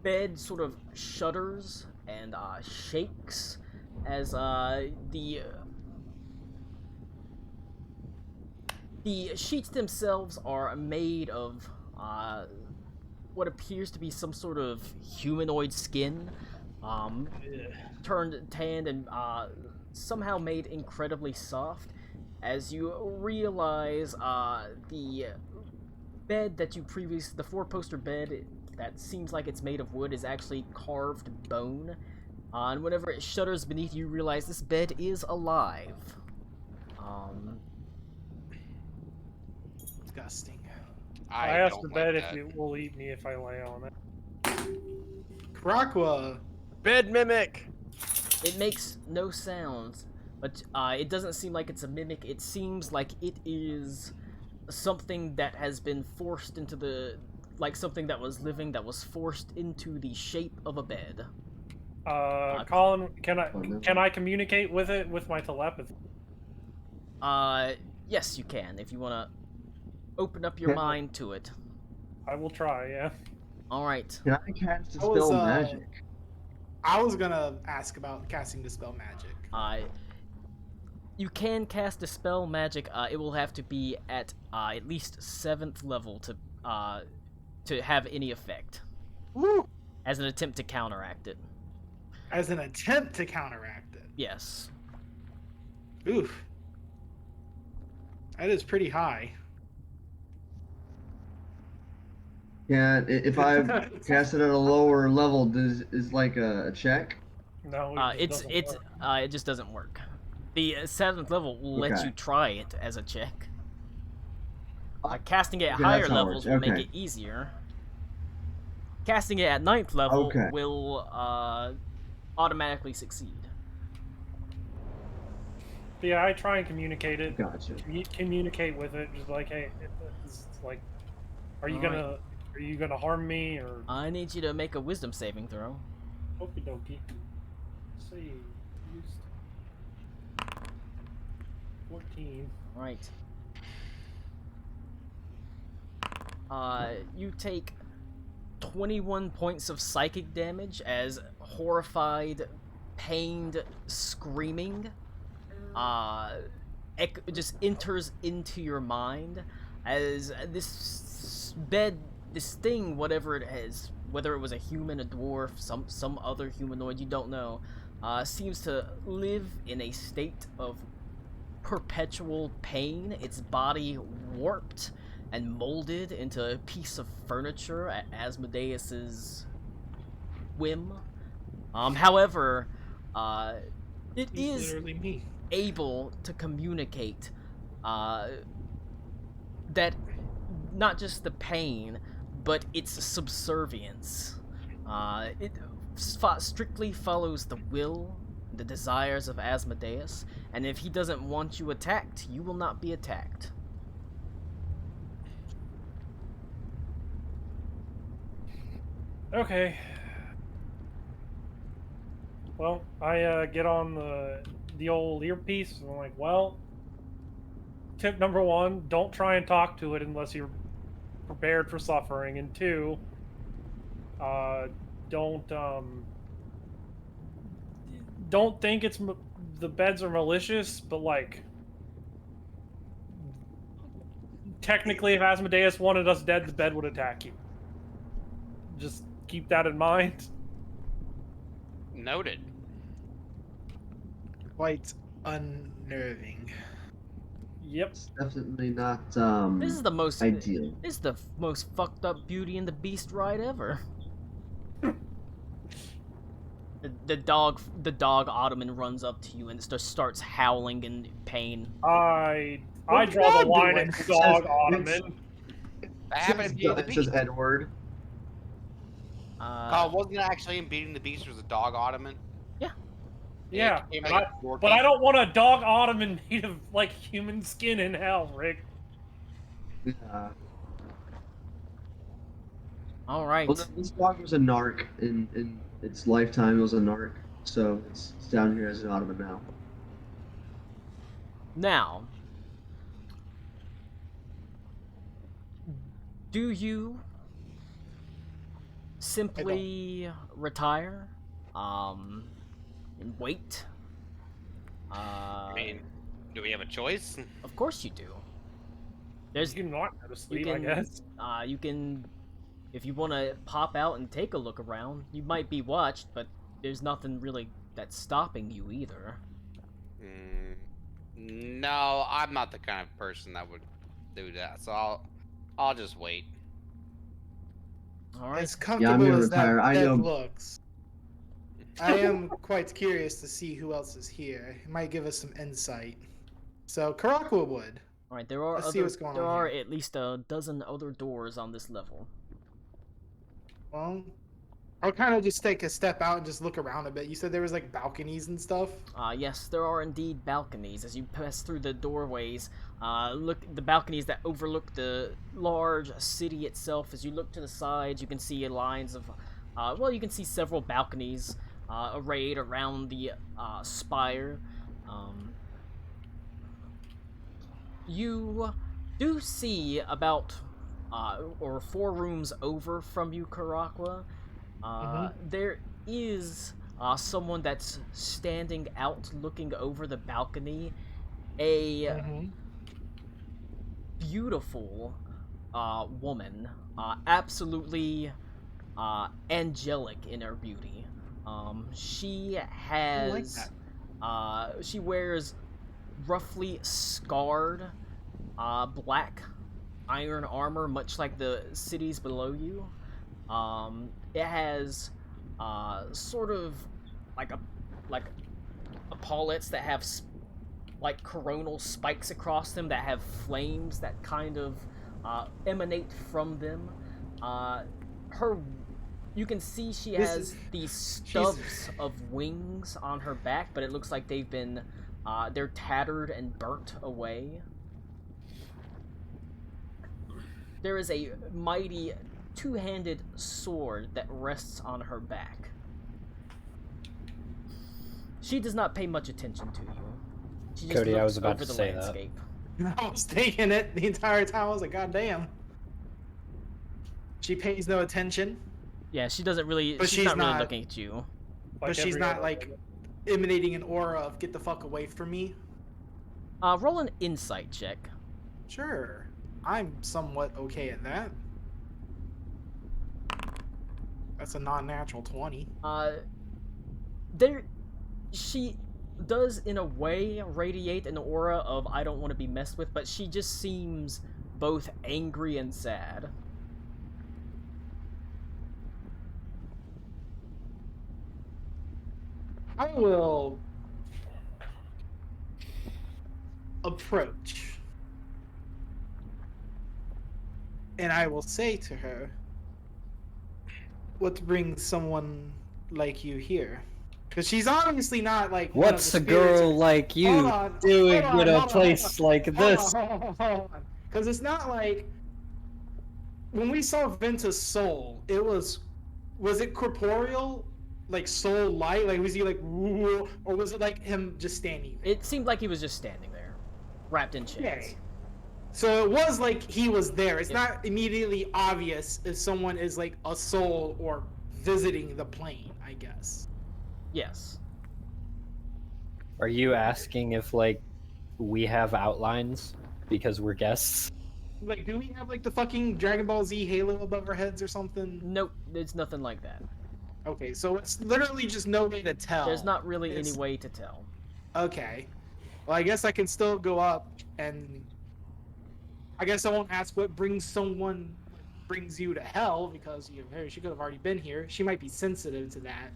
bed sort of shudders and shakes as the sheets themselves are made of what appears to be some sort of humanoid skin, turned tanned and somehow made incredibly soft. As you realize the bed that you previously, the 4-poster bed that seems like it's made of wood, is actually carved bone. And whenever it shudders beneath you, realize this bed is alive. Disgusting. I asked don't the bed like if that. it will eat me if I lay on it. Karakwa. Bed mimic! It makes no sounds, but it doesn't seem like it's a mimic. It seems like it is something that has been forced into the... like something that was living that was forced into the shape of a bed. Colin, can I communicate with it with my telepathy? Yes, you can, if you want to open up your mind to it. I will try, yeah. Alright. Can I cast I was, Dispel Magic? I was gonna ask about casting Dispel Magic. You can cast Dispel Magic. It will have to be at least 7th level to have any effect. Woo! As an attempt to counteract it. As an attempt to counteract it. Yes. Oof. That is pretty high. Yeah, if I cast it at a lower level, is like a check? No, It just doesn't work. The 7th level will let Okay. you try it as a check. Casting it at Okay, higher that's how it levels works. will make Okay. it easier. Casting it at 9th level Okay. will automatically succeed. Yeah, I try and communicate it. Gotcha. Communicate with it, just like, hey, it's like, are you Alright. gonna harm me or? I need you to make a wisdom saving throw. Okie dokie. Let's see. Used 14. Right. You take 21 points of psychic damage as horrified, pained screaming just enters into your mind as this thing, whatever it is, whether it was a human, a dwarf, some other humanoid, you don't know, seems to live in a state of perpetual pain, its body warped and molded into a piece of furniture at Asmodeus's whim. However, it He's is literally me. able to communicate that not just the pain, but its subservience. It strictly follows the will, the desires of Asmodeus, and if he doesn't want you attacked, you will not be attacked. Okay. Well, I get on the old earpiece, and I'm like, well, tip number 1, don't try and talk to it unless you're prepared for suffering, and 2, don't think the beds are malicious, but like, technically, if Asmodeus wanted us dead, the bed would attack you. Just keep that in mind. Noted. Quite unnerving. Yep. It's definitely not This is the most ideal. This is the most fucked up Beauty and the Beast ride ever. The dog Ottoman runs up to you and just starts howling in pain. I What's draw the dog line doing? at dog Ottoman. That happened in Beauty and the It says Beast. Edward. Carl, wasn't it actually in Beating the Beast? There was a dog ottoman. Yeah, It came but like I, a dorky- but I don't want a dog Ottoman made of like human skin in hell, Rick. Yeah. All right. Well, no, this dog was a narc in its lifetime. It was a narc, so it's down here as an Ottoman now. Now, do you simply retire, and wait? I mean, do we have a choice? Of course you do. There's You can not go to sleep, can- I guess. you can, if you want to pop out and take a look around, you might be watched, but there's nothing really that's stopping you either. No, I'm not the kind of person that would do that. So I'll just wait. All right. As Yeah, I'm comfortable gonna as retire. that I bed know. looks, I am quite curious to see who else is here. It might give us some insight. So Karakwa would. All right. There are Let's see what's going there on are here. at least a dozen other doors on this level. Well, I'll kind of just take a step out and just look around a bit. You said there was like balconies and stuff. Yes, there are indeed balconies as you pass through the doorways. Look, the balconies that overlook the large city itself. As you look to the sides, you can see lines of, you can see several balconies arrayed around the spire. You do see about, or 4 rooms over from you, Karakwa. There is someone that's standing out looking over the balcony. A beautiful woman, absolutely angelic in her beauty. She has, I like she wears roughly scarred, black iron armor, much like the cities below you. It has sort of like epaulets that have like coronal spikes across them that have flames that kind of emanate from them. You can see she has these stubs of wings on her back, but it looks like they're tattered and burnt away. There is a mighty two-handed sword that rests on her back. She does not pay much attention to you. She just Cody, I looks was about over to the say landscape. I was thinking it the entire time. I was like, God damn. She pays no attention. Yeah, she doesn't really. But she's not really looking at you. But she's not like emanating an aura of "get the fuck away from me." Roll an insight check. Sure, I'm somewhat okay at that. That's a non-natural 20. She does in a way radiate an aura of I don't want to be messed with, but she just seems both angry and sad. I will approach and I will say to her, what brings someone like you here? Because she's obviously not like what's a girl like you doing in a place like this? Hold on. Because it's not like when we saw Venta's soul, was it corporeal? Like soul light? Like was he like, or was it like him just standing there? It seemed like he was just standing there, wrapped in chains. Okay. So it was like he was there. It's not immediately obvious if someone is like a soul or visiting the plane, I guess. Yes. Are you asking if like we have outlines because we're guests? Like, do we have like the fucking Dragon Ball Z halo above our heads or something? Nope, it's nothing like that. Okay, so it's literally just no way to tell. There's not really any way to tell. Okay. Well, I guess I can still go up and I guess I won't ask what brings you to hell because she could have already been here. She might be sensitive to that.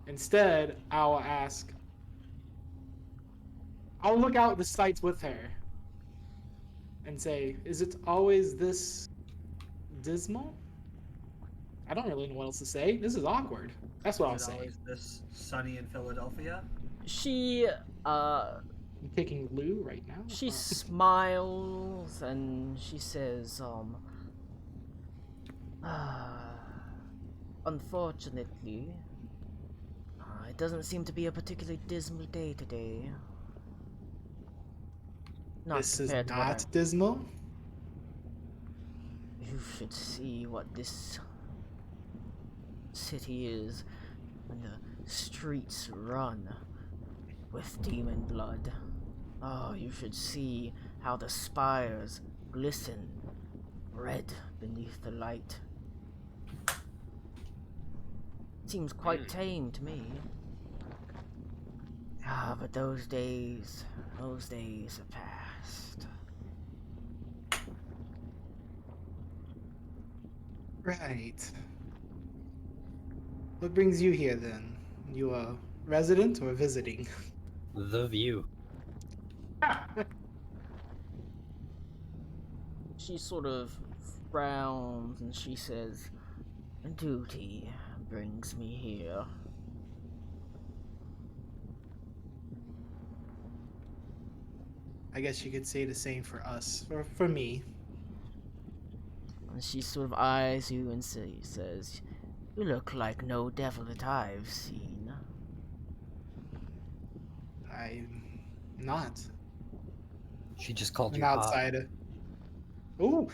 Instead, I'll ask. I'll look out the sights with her and say, "Is it always this dismal?" I don't really know what else to say. This is awkward. That's what I'll say. Is this sunny in Philadelphia? She, I'm kicking Lou right now. She smiles and she says, unfortunately, it doesn't seem to be a particularly dismal day today. This is not dismal? You should see what this city is when the streets run with demon blood. Oh, you should see how the spires glisten red beneath the light. Seems quite tame to me. Ah, but those days have passed. Right. What brings you here then? You a resident or visiting? The view. She sort of frowns and she says, duty brings me here. I guess you could say the same for us, or for me. And she sort of eyes you and says, you look like no devil that I've seen. I'm not. She just called An you outsider. Ooh,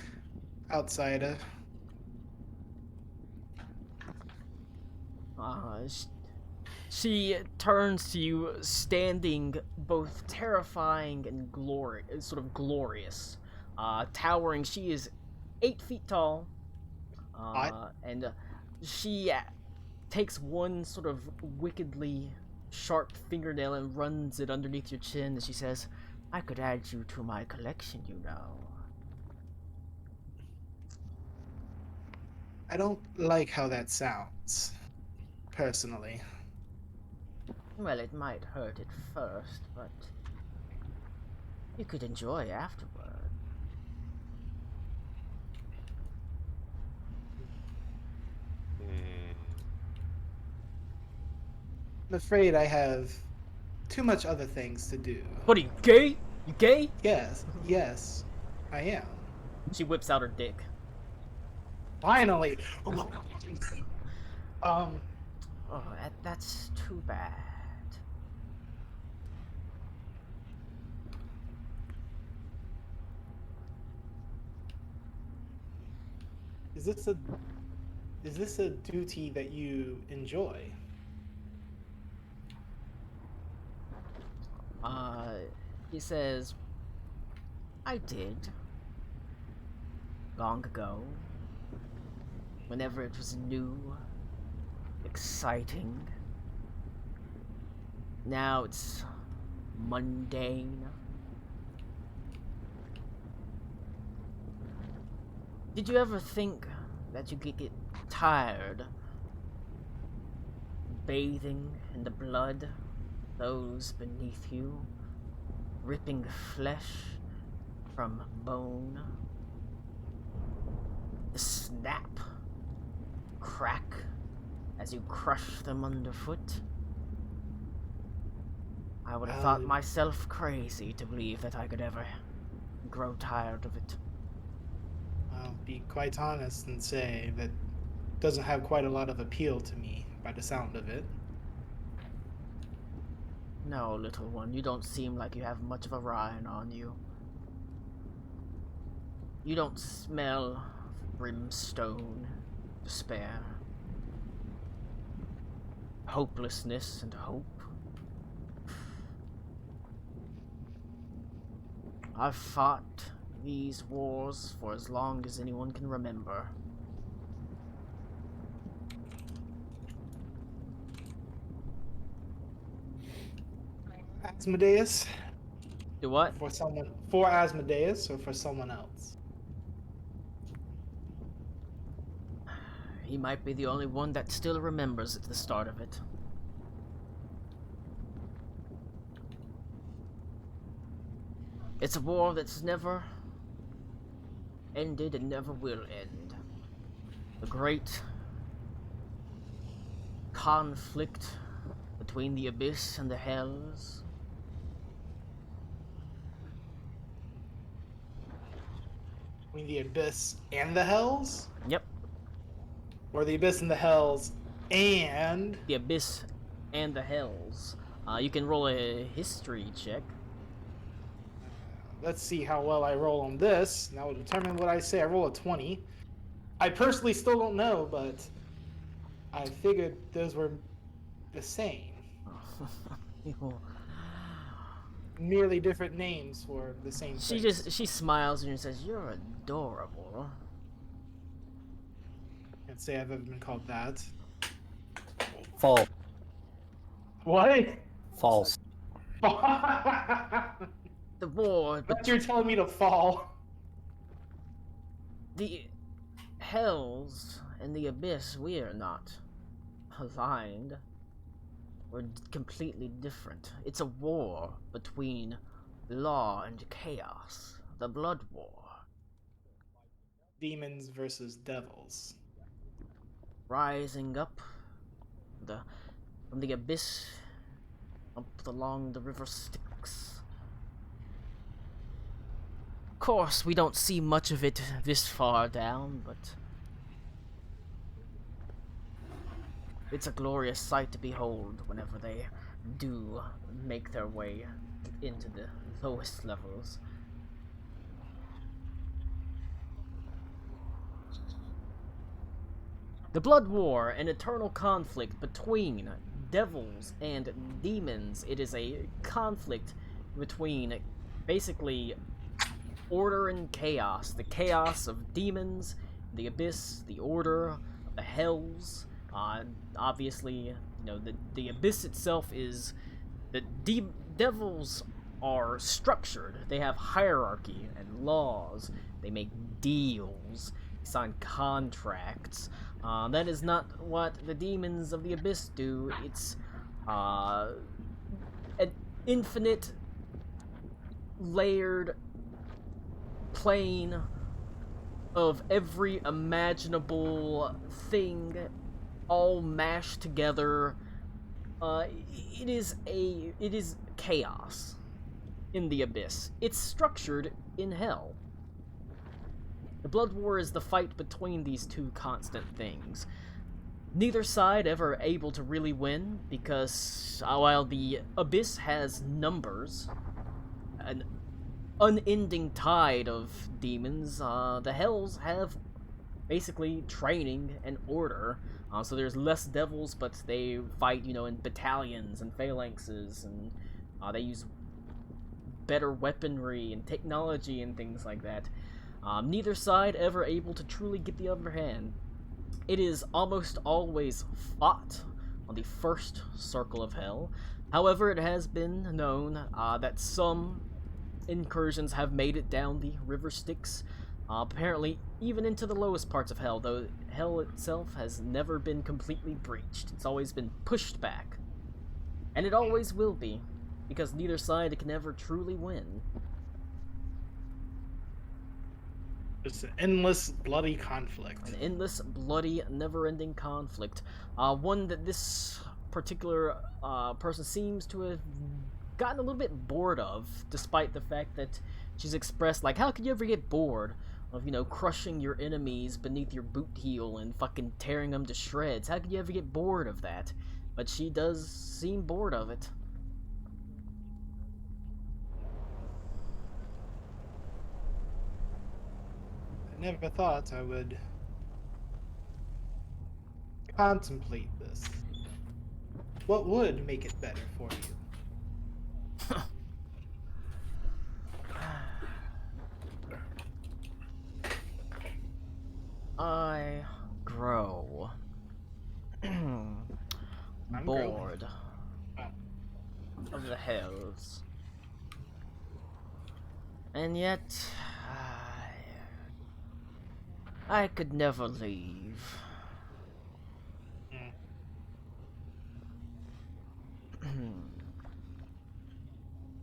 outsider. She turns to you, standing both terrifying and sort of glorious, towering. She is 8 feet tall, and she takes one sort of wickedly sharp fingernail and runs it underneath your chin, and she says, I could add you to my collection, you know. I don't like how that sounds, personally. Well, it might hurt at first, but you could enjoy afterward. I'm afraid I have too much other things to do. What are you, gay? You gay? Yes, I am. She whips out her dick. Finally. Oh, that's too bad. Is this a duty that you enjoy? He says, I did. Long ago. Whenever it was new, exciting. Now it's mundane. Did you ever think that you could get tired bathing in the blood of those beneath you, ripping flesh from bone? The snap, crack as you crush them underfoot? I would have thought myself crazy to believe that I could ever grow tired of it. I'll be quite honest and say that doesn't have quite a lot of appeal to me by the sound of it. No, little one, you don't seem like you have much of a rind on you. You don't smell brimstone, despair, hopelessness, and hope. I've fought these wars for as long as anyone can remember. Asmodeus? Do what? For Asmodeus or for someone else? He might be the only one that still remembers at the start of it. It's a war that's never ended and never will end. The great conflict between the abyss and the hells. Between the abyss and the hells? Yep, Or the abyss and the hells and... the abyss and the hells. You can roll a history check. Let's see how well I roll on this. That will determine what I say. I roll a 20. I personally still don't know, but I figured those were the same. Merely different names for the same thing. She smiles and says, "You're adorable." Can't say I've ever been called that. False. What? False. The war, But you're telling me to fall. the hells and the abyss, we are not aligned. We're completely different. It's a war between law and chaos. The blood war. Demons versus devils. Rising up from the abyss up along the river Styx. Of course, we don't see much of it this far down, but it's a glorious sight to behold whenever they do make their way into the lowest levels. The Blood War, an eternal conflict between devils and demons. It is a conflict between basically order and chaos. The chaos of demons, the abyss, the order of the hells. Obviously, you know, the abyss itself is the devils are structured. They have hierarchy and laws. They make deals, sign contracts. That is not what the demons of the abyss do. It's an infinite, layered plane of every imaginable thing, all mashed together. It is chaos in the abyss. It's structured in hell. The Blood War is the fight between these two constant things. Neither side ever able to really win, because while the abyss has numbers, an unending tide of demons, the hells have basically training and order. So there's less devils, but they fight, in battalions and phalanxes, and they use better weaponry and technology and things like that. Neither side ever able to truly get the upper hand. It is almost always fought on the first circle of hell. However, it has been known that some incursions have made it down the river Styx, apparently even into the lowest parts of hell, though hell itself has never been completely breached. It's always been pushed back. And it always will be, because neither side can ever truly win. It's an endless bloody conflict. An endless, bloody, never-ending conflict. One that this particular person seems to have gotten a little bit bored of, despite the fact that she's expressed, like, how could you ever get bored of, crushing your enemies beneath your boot heel and fucking tearing them to shreds? How could you ever get bored of that? But she does seem bored of it. I never thought I would contemplate this. What would make it better for you? I grow bored of the hells. And yet, I could never leave.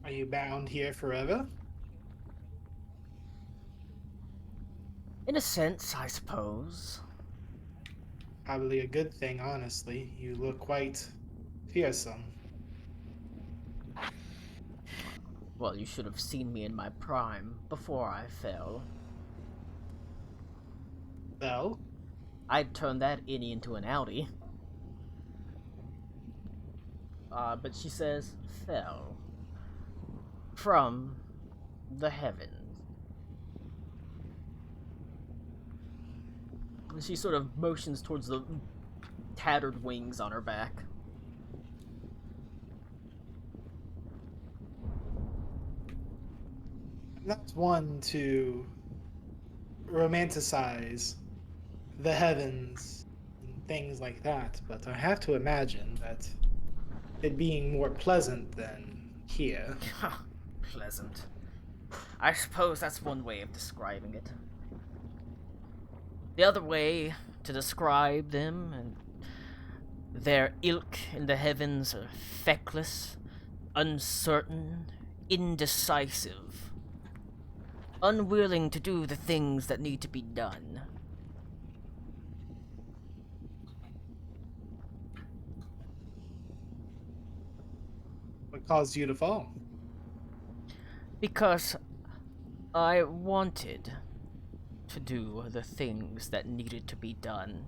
Are you bound here forever? In a sense, I suppose. Probably a good thing, honestly. You look quite fearsome. Well, you should have seen me in my prime, before I fell. Well, I'd turn that innie into an outie. But she says, fell. From the heavens. And she sort of motions towards the tattered wings on her back. I'm not one to romanticize the heavens and things like that, but I have to imagine that it being more pleasant than here. Pleasant. I suppose that's one way of describing it. The other way to describe them and their ilk in the heavens are feckless, uncertain, indecisive, unwilling to do the things that need to be done. What caused you to fall? Because I wanted to do the things that needed to be done.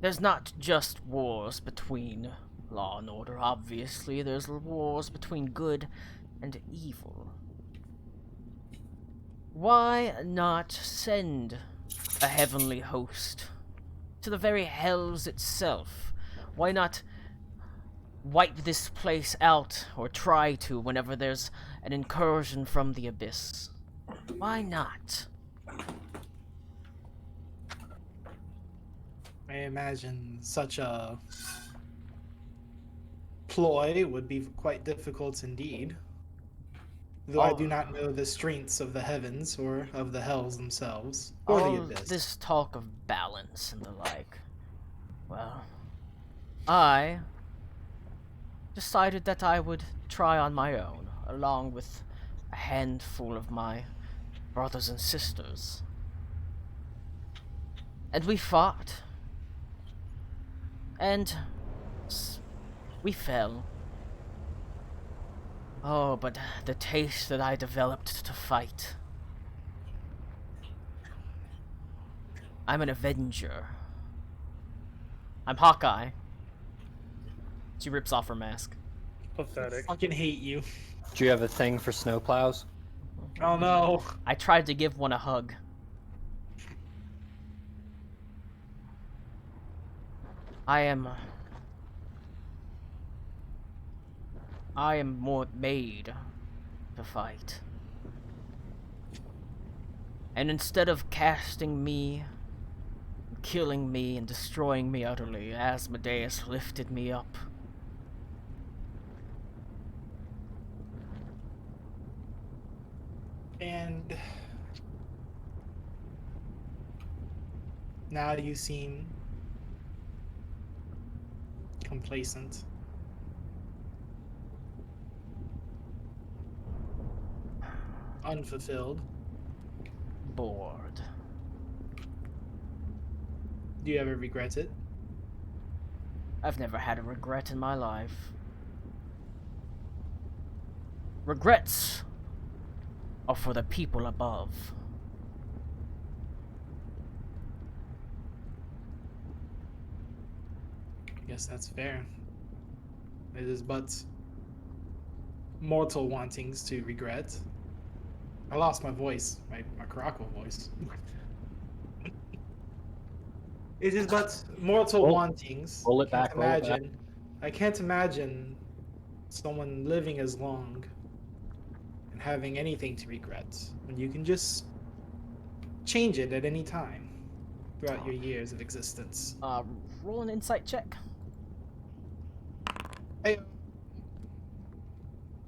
There's not just wars between law and order, obviously. There's wars between good and evil. Why not send a heavenly host to the very hells itself? Why not wipe this place out, or try to, whenever there's an incursion from the abyss? Why not? I imagine such a ploy would be quite difficult indeed. Though I All, do not know the strengths of the heavens or of the hells themselves, or the all abyss. this talk of balance and the like. Well, I decided that I would try on my own, along with a handful of my brothers and sisters. And we fought. And we fell. Oh, but the taste that I developed to fight. I'm an Avenger. I'm Hawkeye. She rips off her mask. Pathetic. Fucking hate you. Do you have a thing for snowplows? Oh no. I tried to give one a hug. I am more made to fight. And instead of casting me, killing me, and destroying me utterly, Asmodeus lifted me up. And now you seem complacent. Unfulfilled. Bored. Do you ever regret it? I've never had a regret in my life. Regrets are for the people above. I guess that's fair. It is but mortal wantings to regret. I lost my voice, my Caracal voice. It is but mortal Roll- wantings. roll it Can't back, roll it back. imagine. I can't imagine someone living as long and having anything to regret when you can just change it at any time throughout your years of existence. Roll an insight check. Hey,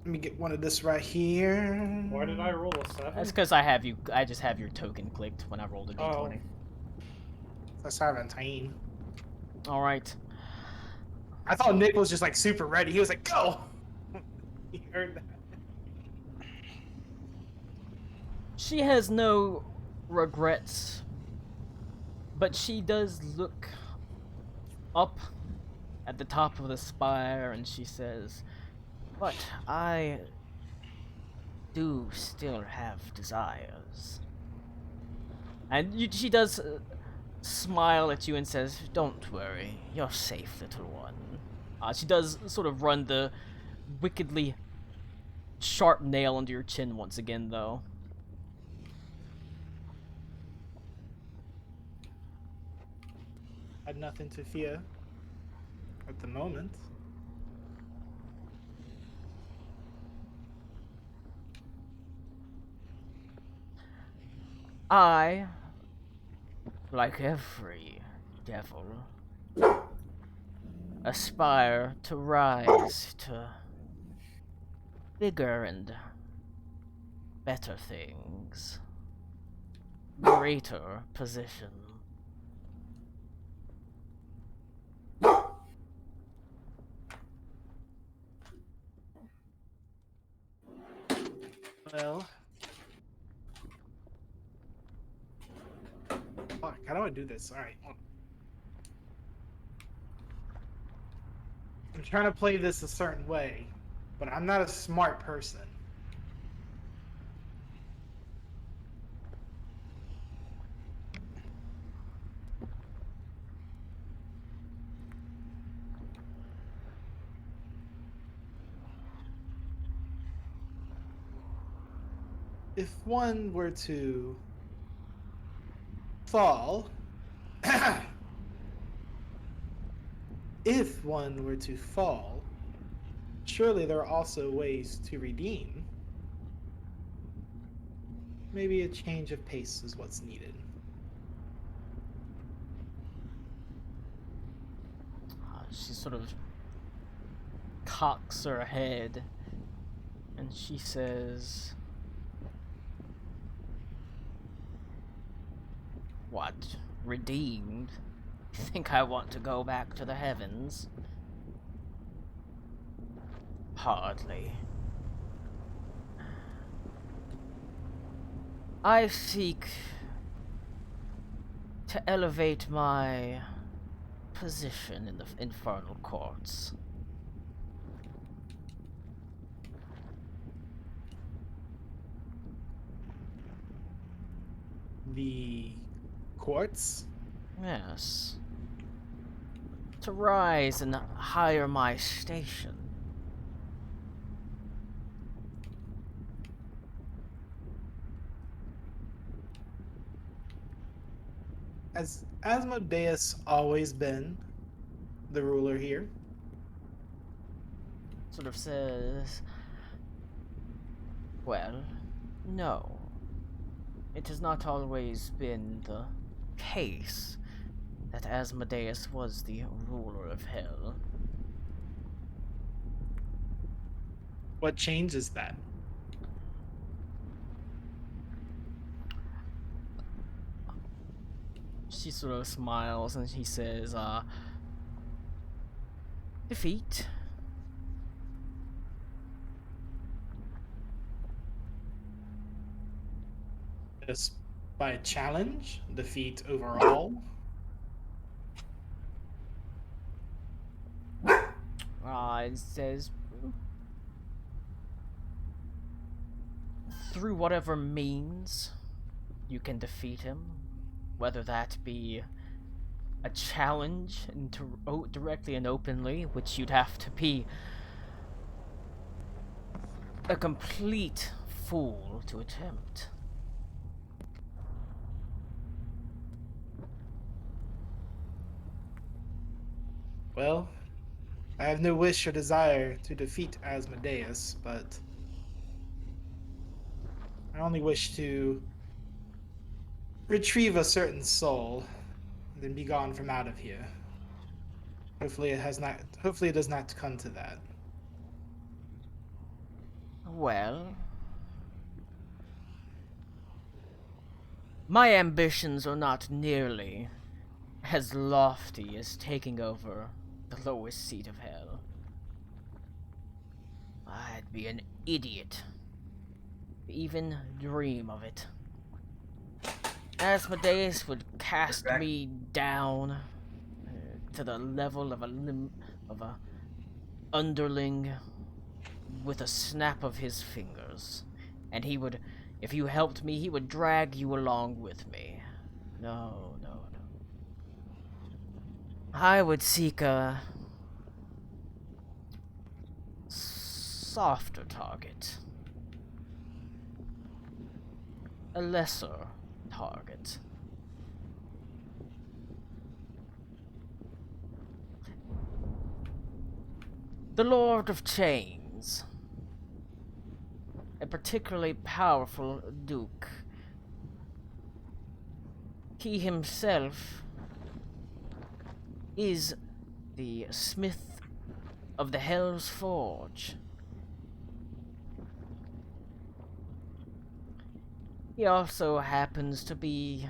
let me get one of this right here. Why did I roll a 7? That's because I just have your token clicked when I rolled a d20. That's 17. Alright. I thought Nick was just like super ready. He was like, go! He heard that. She has no regrets, but she does look up at the top of the spire and she says, "But I do still have desires." And she does smile at you and says, "Don't worry, you're safe, little one." She does sort of run the wickedly sharp nail under your chin once again, though. Had nothing to fear at the moment. I, like every devil, aspire to rise to bigger and better things, greater position. Well, fuck, how do I do this? Alright. I'm trying to play this a certain way, but I'm not a smart person. If one were to fall, if one were to fall, surely there are also ways to redeem. Maybe a change of pace is what's needed. she sort of cocks her head and she says, "What? Redeemed? You think I want to go back to the heavens? Hardly. I seek to elevate my position in the infernal courts." The courts? Yes. To rise and higher my station. Has Asmodeus always been the ruler here? Sort of says, "Well, no. It has not always been the case that Asmodeus was the ruler of hell." What changes that? She sort of smiles and she says, "Defeat." Just by a challenge? Defeat overall? It says, "Through whatever means you can defeat him, whether that be a challenge directly and openly, which you'd have to be a complete fool to attempt." Well, I have no wish or desire to defeat Asmodeus, but I only wish to retrieve a certain soul and then be gone from out of here. Hopefully it does not come to that. Well, my ambitions are not nearly as lofty as taking over the lowest seat of hell. I'd be an idiot to even dream of it. Asmodeus would cast me down to the level of a underling with a snap of his fingers. And he would, if you helped me, he would drag you along with me. No, no, no. I would seek a softer target. A lesser target. The Lord of Chains. A particularly powerful duke. He himself is the smith of the Hell's Forge. He also happens to be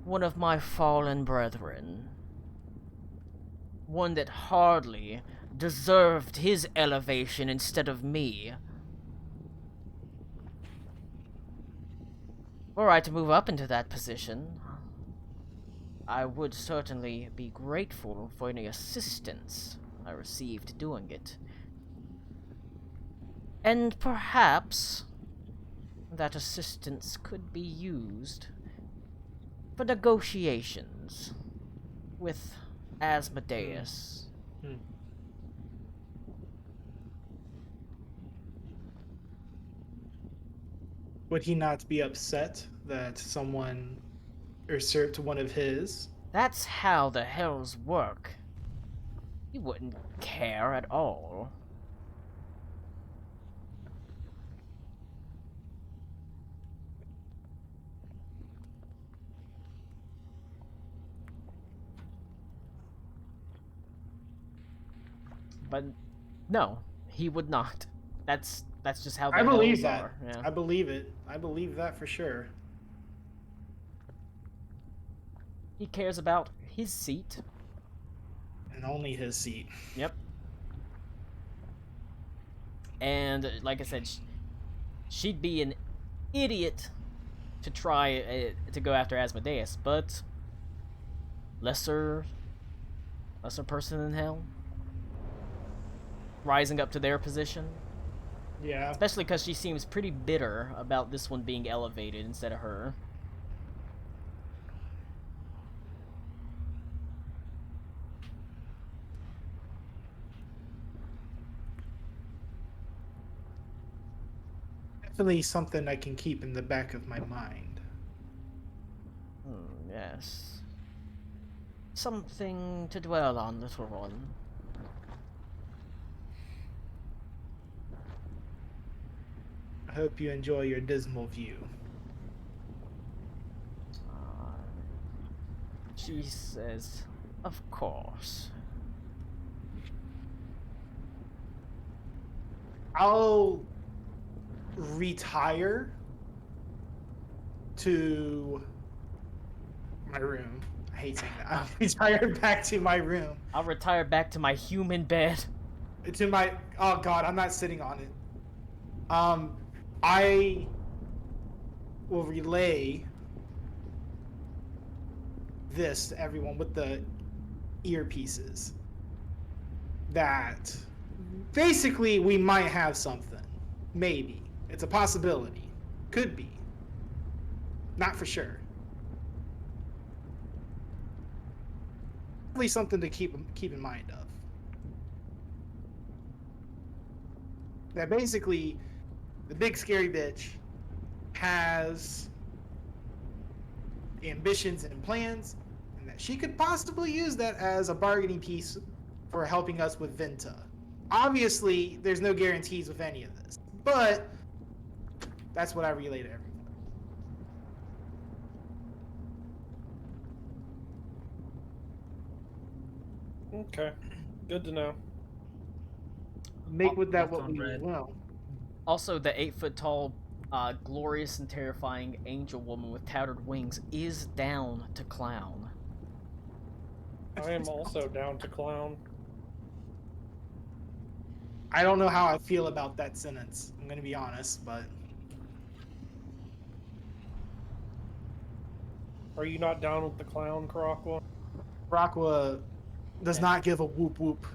one of my fallen brethren. One that hardly deserved his elevation instead of me. Were I to move up into that position, I would certainly be grateful for any assistance I received doing it. And perhaps that assistance could be used for negotiations with Asmodeus. Would he not be upset that someone usurped one of his? That's how the hells work. He wouldn't care at all. But no, he would not. That's just how the I believe Hells that. are. Yeah. I believe it. I believe that for sure. He cares about his seat. And only his seat. Yep. And like I said, she'd be an idiot to try to go after Asmodeus, but lesser person in hell, rising up to their position. Yeah. Especially because she seems pretty bitter about this one being elevated instead of her. Definitely something I can keep in the back of my mind. Yes. Something to dwell on, little one. I hope you enjoy your dismal view. She says, of course. I'll retire to my room. I hate saying that. I'll retire back to my room. I'll retire back to my human bed. To my... Oh, God, I'm not sitting on it. I will relay this to everyone with the earpieces. That basically we might have something. Maybe. It's a possibility. Could be. Not for sure. At least something to keep in mind of. That basically the big scary bitch has ambitions and plans, and that she could possibly use that as a bargaining piece for helping us with Venta. Obviously, there's no guarantees with any of this, but that's what I relay to everyone. Okay, good to know. Make with that what on we red. will. Also, the 8-foot-tall, glorious and terrifying angel woman with tattered wings is down to clown. I am also down to clown. I don't know how I feel about that sentence. I'm gonna be honest, but Are you not down with the clown, Crockwell? Rockwa does not give a whoop whoop.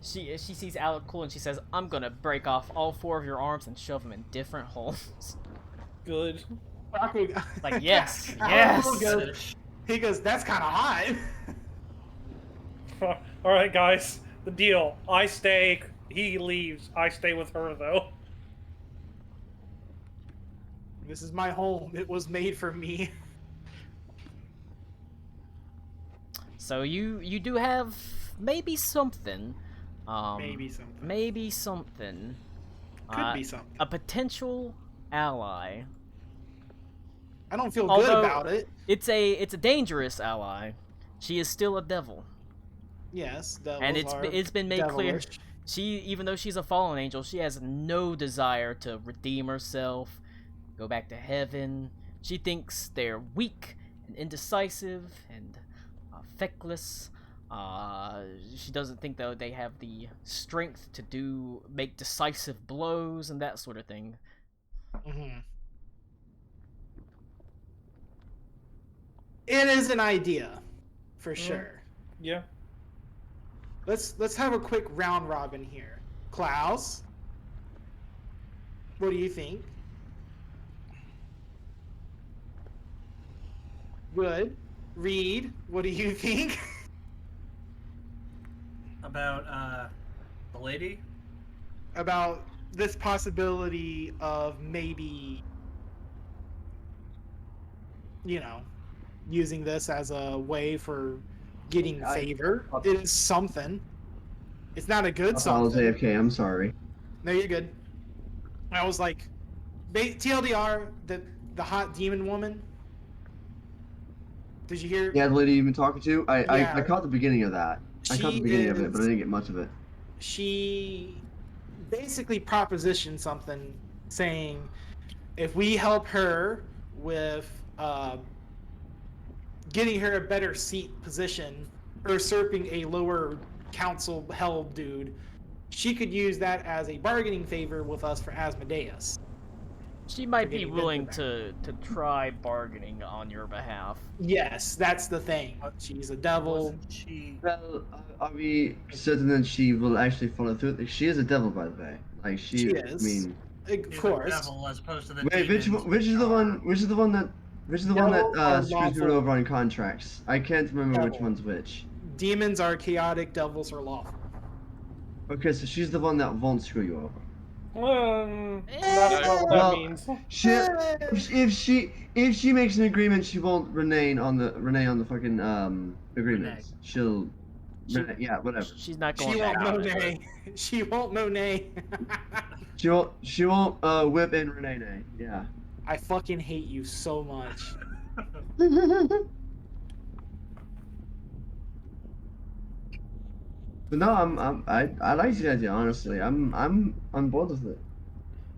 She sees Alec cool and she says, I'm gonna break off all 4 of your arms and shove them in different holes. Good. Rockwa, Like, yes, Alec yes! he goes, that's kind of hot. Alright, guys. The deal. I stay. He leaves. I stay with her, though. This is my home. It was made for me. So you do have maybe something. Maybe something. Maybe something. Could be something. A potential ally. I don't feel Although- good about it. It's a dangerous ally. She is still a devil. Yes, devils And are it's been made clear, devilish. even though she's a fallen angel, she has no desire to redeem herself, go back to heaven. She thinks they're weak and indecisive and feckless. She doesn't think though they have the strength to make decisive blows and that sort of thing. Mm-hmm. It is an idea, for sure. Yeah. Let's have a quick round robin here. Klaus, what do you think? Good. Reed, what do you think? About the lady. About this possibility of maybe, using this as a way for getting favor. It is something. It's not a good I was something. AFK, I'm sorry. No, you're good. I was like, TLDR, the hot demon woman. Did you hear? Yeah, the lady you've been talking to? I Yeah. caught the beginning of that. I caught the She beginning of it, but I is- didn't get much of it. she basically propositioned something saying if we help her with getting her a better seat position, usurping a lower council held dude, she could use that as a bargaining favor with us for Asmodeus. She might be getting willing Venta to try bargaining on your behalf. Yes, that's the thing. She's a devil. Wasn't she? Well, are we certain that she will actually follow through? Like, she is a devil, by the way. Like She I is. mean, Of She's course. a devil as opposed to the wait, which demons, which is the are- one? Which is the one that? Which is the one Devils are that screws people lawful. over on contracts? I can't remember which Devil. one's which. Demons are chaotic, devils are lawful. Okay, so she's the one that won't screw you over. That's not what that Well, means. If she makes an agreement, she won't renege on the fucking agreements. She'll yeah, whatever. She's not She going won't back know on it. nay. She won't know nay. She won't whip in Renee. Yeah. I fucking hate you so much. But no, I like the idea, honestly. I'm on board with it.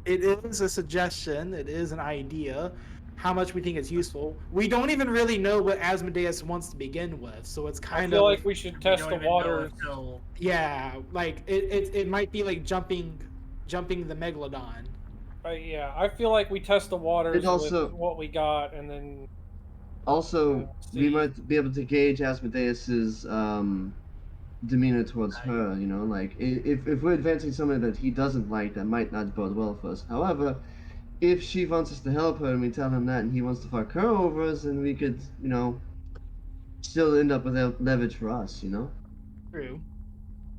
It is a suggestion. It is an idea. How much we think it's useful. We don't even really know what Asmodeus wants to begin with, so it's I kind feel of like we should we test don't the even know water. until yeah, like it might be like jumping the megalodon. Yeah, I feel like we test the waters It also- with what we got, and then Also, we see. might be able to gauge Asmodeus's demeanor towards her. You know, like if we're advancing something that he doesn't like, that might not bode well for us. However, if she wants us to help her and we tell him that, and he wants to fuck her over us, then we could, you know, still end up with leverage for us. You know. True.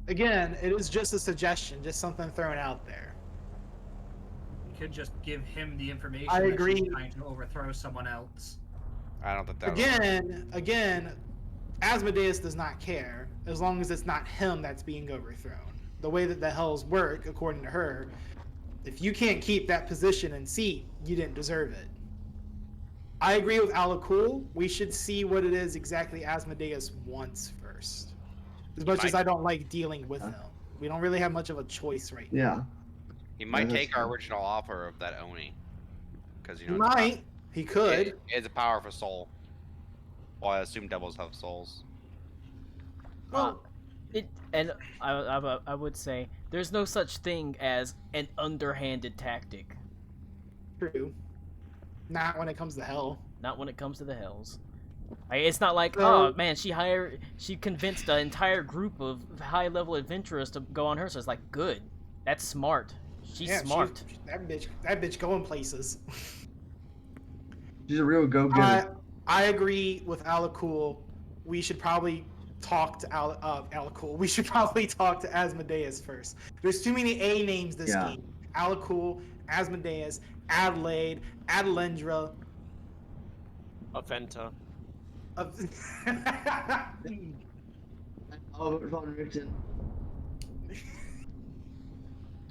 Again, it is just a suggestion, just something thrown out there. we could just give him the information I that agree. she's trying to overthrow someone else. I don't think that. Again, Asmodeus does not care as long as it's not him that's being overthrown. The way that the hells work, according to her, if you can't keep that position and seat, you didn't deserve it. I agree with Alakul. We should see what it is exactly Asmodeus wants first. As much as I don't like dealing with him, we don't really have much of a choice right now. Yeah. He might that's take our true. original offer of that Oni, because He might. He could. It is a powerful soul. Well, I assume devils have souls. Well, I would say there's no such thing as an underhanded tactic. True. Not when it comes to hell. Not when it comes to the hells. It's not like, No. oh man, she convinced an entire group of high-level adventurers to go on her. So it's like, good, that's smart. She's Yeah, smart. That bitch going places. She's a real go-getter. I agree with Alakul. We should probably talk to Alakul. We should probably talk to Asmodeus first. There's too many A names this Yeah. game. Alakul, Asmodeus, Adelaide, Adelendra. Aventa. Albert von Richten.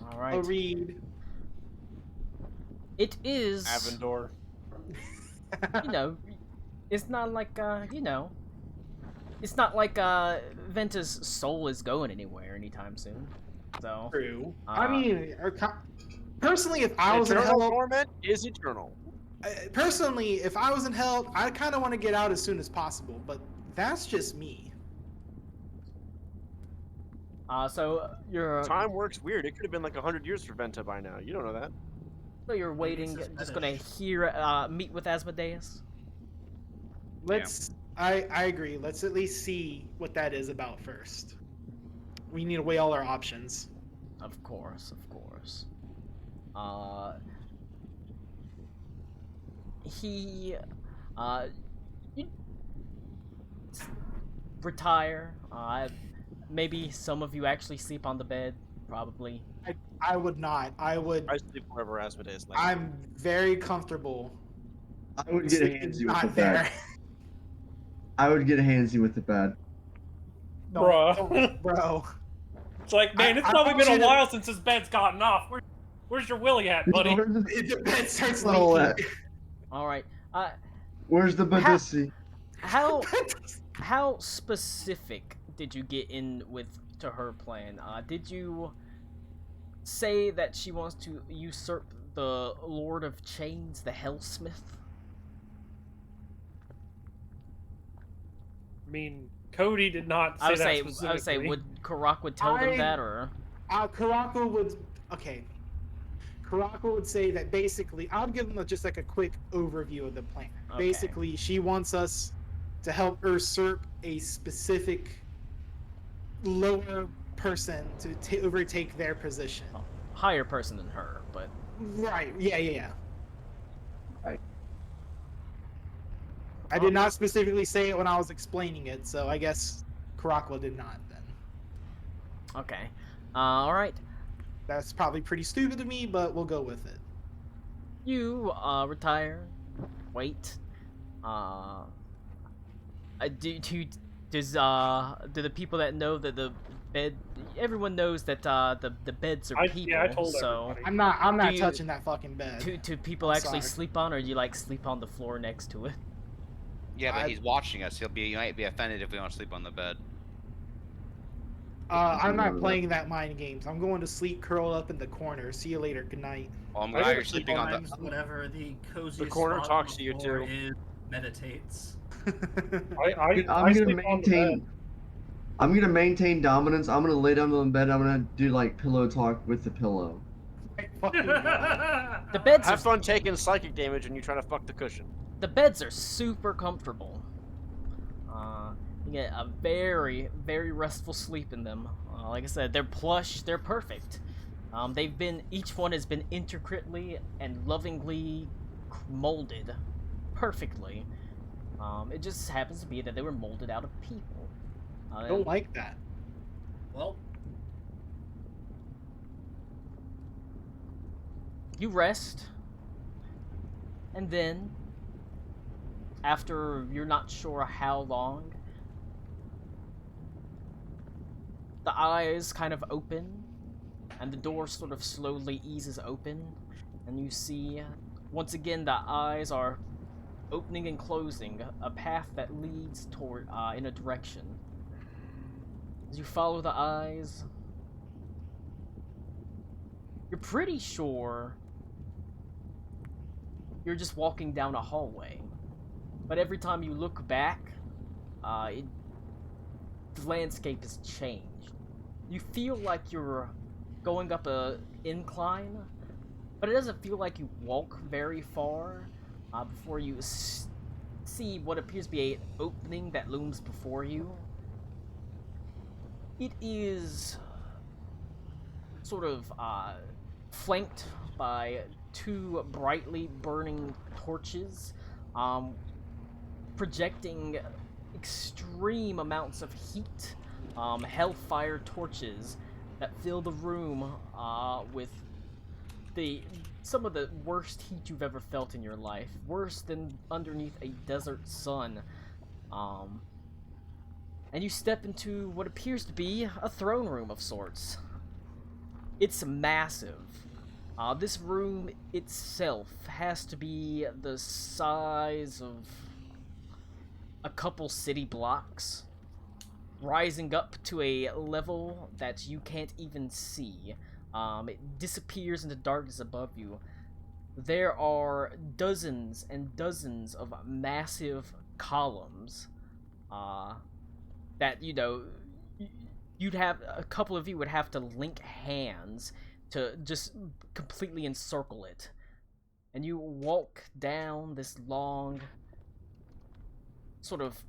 All right. Reed. It is. Avendor. You know, it's not like it's not like Venta's soul is going anywhere anytime soon. So True. I mean, personally, if I was in Eternal hell, torment is eternal. personally, if I was in hell, I kind of want to get out as soon as possible. But that's just me. so you're Time works weird. It could have been like 100 years for Venta by now. You don't know that. so you're waiting, his just gonna meet with Asmodeus. Let's. I agree. Let's at least see what that is about first. We need to weigh all our options. Of course. He you retire. Maybe some of you actually sleep on the bed. Probably. I would not. I would. I sleep wherever Asmodeus likes. I'm very comfortable. I would get sleeping handsy with the not bed. there. I would get handsy with the bed. Bruh. Bro. It's like, man, it's I probably want been you a to- while since his bed's gotten off. Where's your willy at, buddy? It starts Oh, leaking. All right. Where's the Badissi? How specific did you get in with to her plan. Did you say that she wants to usurp the Lord of Chains, the Hellsmith? I mean, Cody did not say I would that say, specifically. I would say, would Karak would tell them that, or Karako would. Okay. Karako would say that basically, I'll give them just like a quick overview of the plan. Okay. Basically, she wants us to help usurp a specific lower person to overtake their position. higher person than her, but Right. Yeah. Right. I did not specifically say it when I was explaining it, so I guess Karakwa did not then. okay. Alright. That's probably pretty stupid of me, but we'll go with it. You, retire. Wait. Do the people that know that the bed... Everyone knows that, the beds are people, Yeah, I told so... everybody. I'm not you- touching that fucking bed. Do people I'm actually sorry. sleep on, or do you, like, sleep on the floor next to it? Yeah, but I- he's watching us. He might be offended if we don't sleep on the bed. I'm not playing that mind games. I'm going to sleep curled up in the corner. See you later. Good night. Well, I'm I glad never you're sleep sleeping on Sometimes the. whatever the coziest corner spot talks on to you, the floor too. is, meditates. I Dude, I I'm sleep gonna on the bed. maintain. I'm gonna maintain dominance. I'm gonna lay down on the bed. I'm gonna do like pillow talk with the pillow. Fucking God. The beds Have are fun taking psychic damage when you try to fuck the cushion. the beds are super comfortable. You get a very, very restful sleep in them. Like I said, they're plush, they're perfect. Each one has been intricately and lovingly molded perfectly. It just happens to be that they were molded out of people. I don't like that. Well, You rest, and then, after you're not sure how long, the eyes kind of open, and the door sort of slowly eases open, and you see, once again, the eyes are opening and closing, a path that leads toward, in a direction. As you follow the eyes, you're pretty sure you're just walking down a hallway. But every time you look back, the landscape has changed. You feel like you're going up a incline, but it doesn't feel like you walk very far before you see what appears to be an opening that looms before you. It is sort of flanked by two brightly burning torches, projecting extreme amounts of heat, hellfire torches that fill the room with some of the worst heat you've ever felt in your life, worse than underneath a desert sun. And you step into what appears to be a throne room of sorts. It's massive. This room itself has to be the size of a couple city blocks, rising up to a level that you can't even see. It disappears into darkness above you. There are dozens and dozens of massive columns that, you'd have, a couple of you would have to link hands to just completely encircle it. And you walk down this long sort of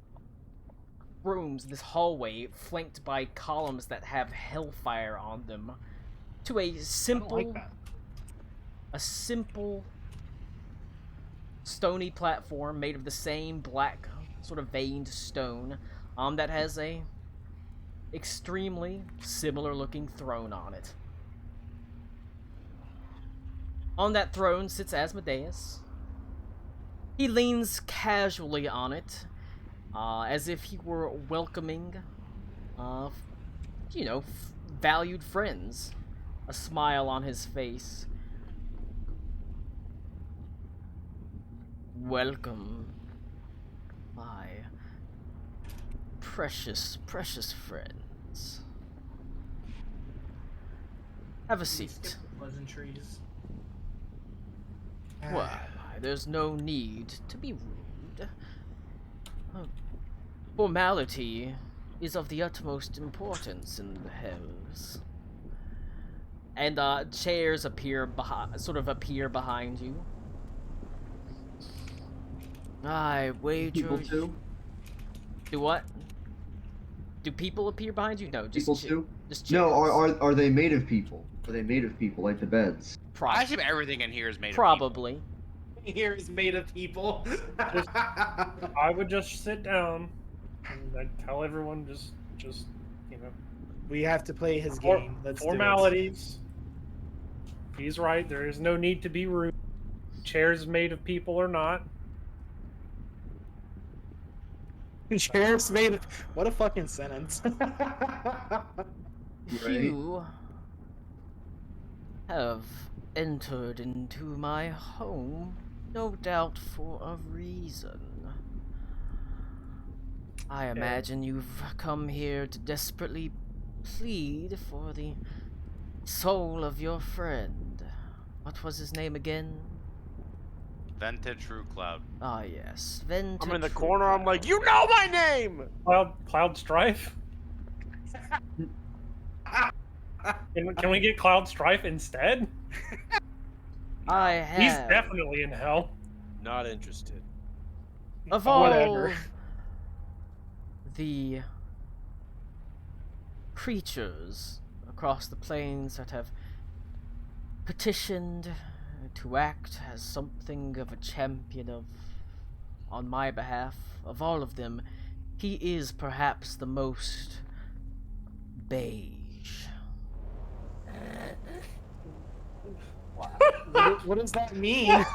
rooms, this hallway, flanked by columns that have hellfire on them, to a I don't simple, like that. stony platform made of the same black sort of veined stone, that has a extremely similar looking throne on it. On that throne sits Asmodeus. He leans casually on it, as if he were welcoming, valued friends. A smile on his face. Welcome, my precious, precious friends. Have a We seat. skip the pleasantries. Why, there's no need to be rude. Formality is of the utmost importance in the hells. And chairs appear behind you. I wager. People too. Do what? Do people appear behind you? No, just People too. just chairs. No, are they made of people? Are they made of people like the beds? I assume everything in here is made Probably. Here is made of people. I would just sit down and I'd tell everyone just you know, We have to play his game. Let's do it. formalities. He's right. There is no need to be rude. Chairs made of people or not. Sheriff's made of... What a fucking sentence. You have entered into my home, no doubt for a reason. I imagine you've come here to desperately plead for the soul of your friend. What was his name again? Venta True Cloud. Ah, yes, Venta. I'm in the True corner. I'm Cloud. like, you know my name. Cloud Strife. Can we get Cloud Strife instead? I have. He's definitely in hell. Not interested. Of all Whatever. the creatures across the plains that have petitioned to act as something of a champion on my behalf, of all of them, he is perhaps the most beige. What does that mean?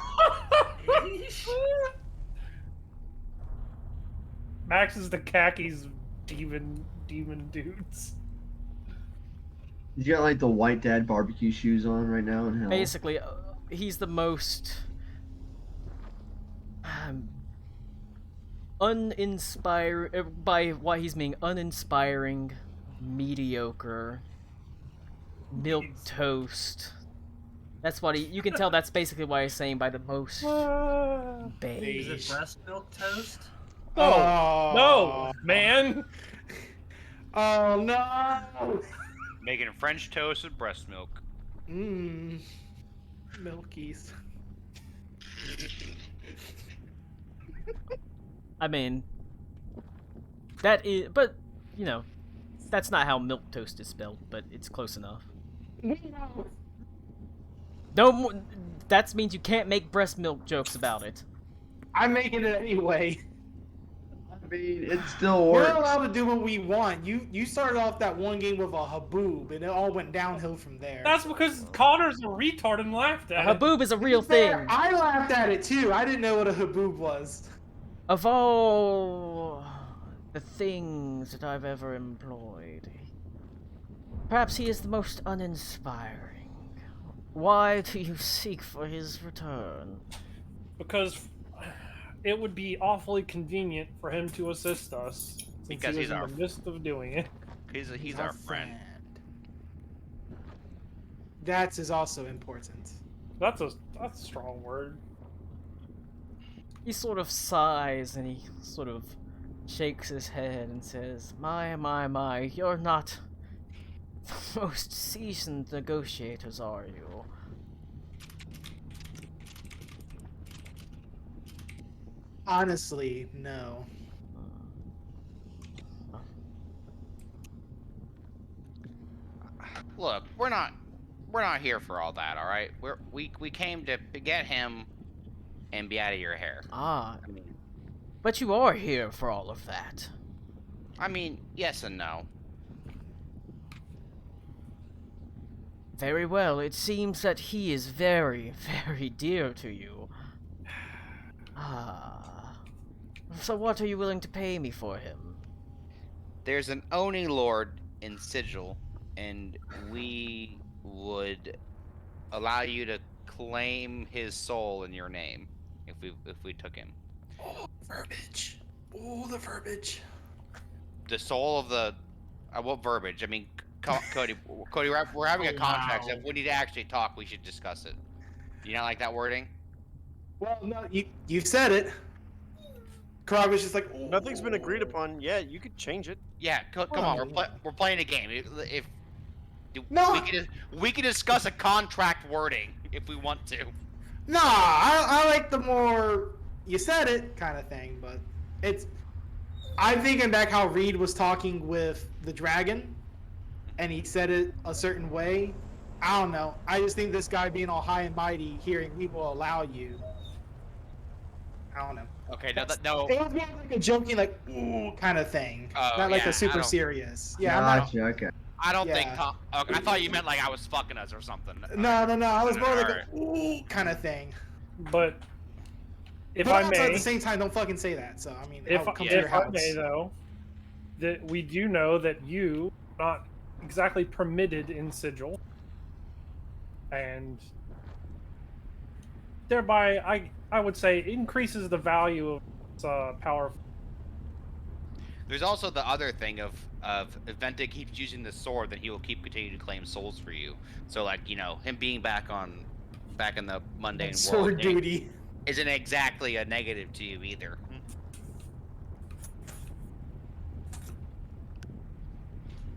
Max is the khakis demon dudes. You got like the white dad barbecue shoes on right now in hell. Basically, he's the most uninspiring, by why he's being uninspiring, mediocre, milk toast. That's what you can tell that's basically what he's saying by the most beige. Is it breast milk toast? Oh, no, man. Oh no! Making French toast with breast milk. Mmm. Milkies. I mean, that is, but you know, that's not how milk toast is spelled, but it's close enough. No more. That means you can't make breast milk jokes about it. I'm making it anyway. I mean, it still We're works. allowed to do what we want. You started off that one game with a haboob, and it all went downhill from there. That's because Connor's a retard and laughed at A it. haboob is a real thing. I laughed at it too. I didn't know what a haboob was. Of all the things that I've ever employed, perhaps he is the most uninspiring. Why do you seek for his return? Because it would be awfully convenient for him to assist us, since Because he was he's in our the midst of doing it. He's our friend. That is also important. That's a strong word. He sort of sighs and he sort of shakes his head and says, my, you're not the most seasoned negotiators, are you? Honestly, no. Look, we're not here for all that, all right? We came to get him and be out of your hair. Ah, I mean, but you are here for all of that. Yes and no. Very well, it seems that he is very, very dear to you. Ah. So what are you willing to pay me for him? There's an Oni Lord in Sigil, and we would allow you to claim his soul in your name if we took him. Oh, verbiage. Oh, the verbiage. The soul of the what verbiage? I mean, Cody, we're having a contract. So Wow. if we need to actually talk, we should discuss it. You not like that wording? Well, no, you've said it. Karag was just like, Nothing's been agreed "Ooh." upon. Yeah, you could change it. Yeah, come on, we're playing a game. If No. we can discuss a contract wording if we want to. Nah, I like the more you said it kind of thing, but it's. I'm thinking back how Reed was talking with the dragon, and he said it a certain way. I don't know. I just think this guy being all high and mighty, hearing we will allow you. I don't know. Okay, no. It was more like a joking, like ooh kind of thing, Oh, not like yeah, a super I don't- serious. Yeah, I'm not. Gotcha, okay. I don't think. Yeah. Okay, I thought you meant like I was fucking us or something. No. I was more like Alright. a ooh kind of thing. But if But I also at may, the same time, don't fucking say that. So I mean, if, I'll come to your if I house. may though, that we do know that you are not exactly permitted in Sigil, and thereby I would say increases the value of its power. There's also the other thing of if Venta keeps using the sword, then he will keep continuing to claim souls for you. So like him being back in the mundane Sword world duty. isn't exactly a negative to you either.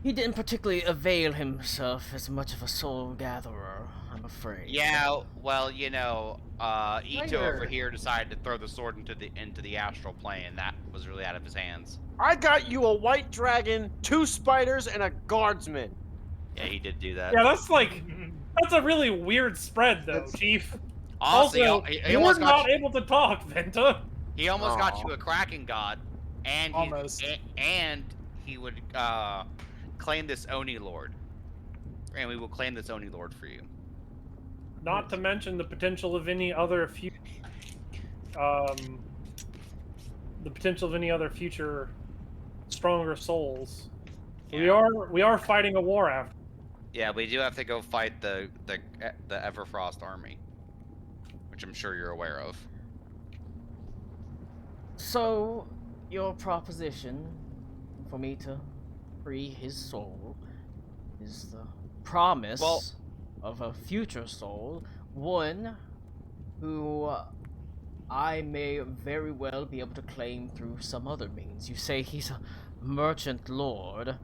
He didn't particularly avail himself as much of a soul gatherer, I'm afraid. Yeah, well, Ito over Later. here decided to throw the sword into the astral plane, and that was really out of his hands. I got you a white dragon, 2 spiders, and a guardsman. Yeah, he did do that. Yeah, that's a really weird spread though, Chief. Honestly, Also, he you're almost not got able to talk, Venta. he almost got Aw. you a Kraken god, and Almost. and he would claim this Oni Lord, and we will claim this Oni Lord for you. Not to mention the potential of any other future stronger souls. Yeah. We are fighting a war after. Yeah, we do have to go fight the Everfrost army, which I'm sure you're aware of. So, your proposition for me to free his soul is the promise Well- of a future soul, one who I may very well be able to claim through some other means. You say he's a merchant lord.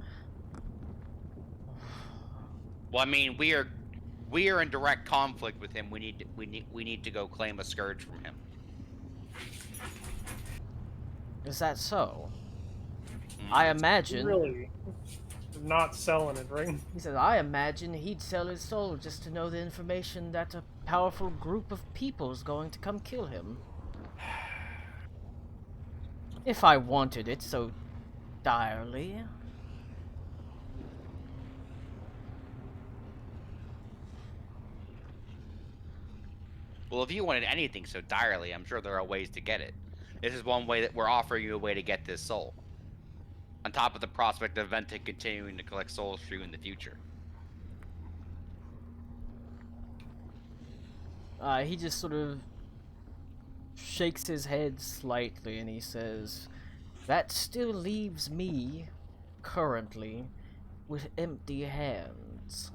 Well, I mean, we are in direct conflict with him. We need to go claim a scourge from him. Is that so? Mm. I imagine. Really, not selling it, right? He says, I imagine he'd sell his soul just to know the information that a powerful group of people is going to come kill him. If I wanted it so direly. Well, if you wanted anything so direly, I'm sure there are ways to get it. This is one way that we're offering you a way to get this soul. On top of the prospect of Venta continuing to collect souls for you in the future. He just sort of shakes his head slightly and he says, that still leaves me, currently, with empty hands.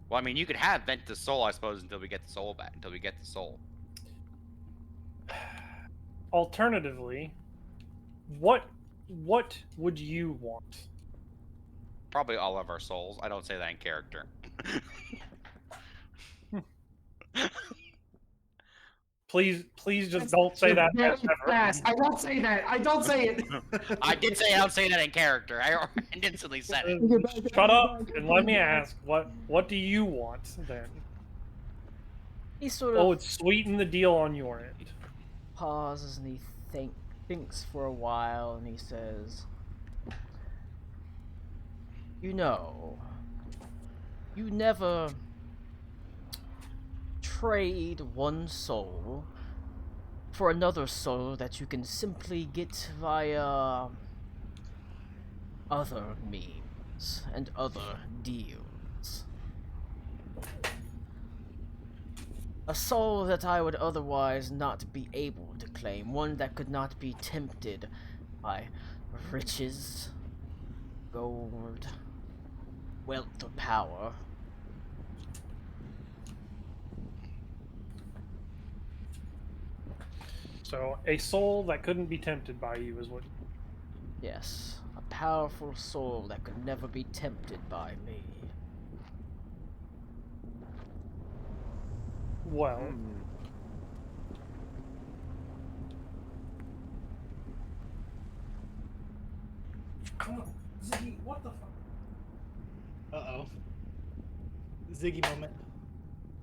Well, I mean, you could have Venta's soul, I suppose, until we get the soul back. Until we get the soul. Alternatively, what would you want? Probably all of our souls. I don't say that in character. Please just don't say that. Very ever. fast. I won't say that. I don't say it. I did say I don't say that in character. I instantly said it. Shut up and let me ask. What do you want then? He sort of Oh, it's sweeten the deal on your end. pauses and he thinks for a while and he says, you know, you never trade one soul for another soul that you can simply get via other means and other deals. A soul that I would otherwise not be able to claim, one that could not be tempted by riches, gold, wealth or power. So a soul that couldn't be tempted by you is what. Yes, a powerful soul that could never be tempted by me. Well, Come on, Ziggy, what the fuck? Uh-oh. Ziggy moment.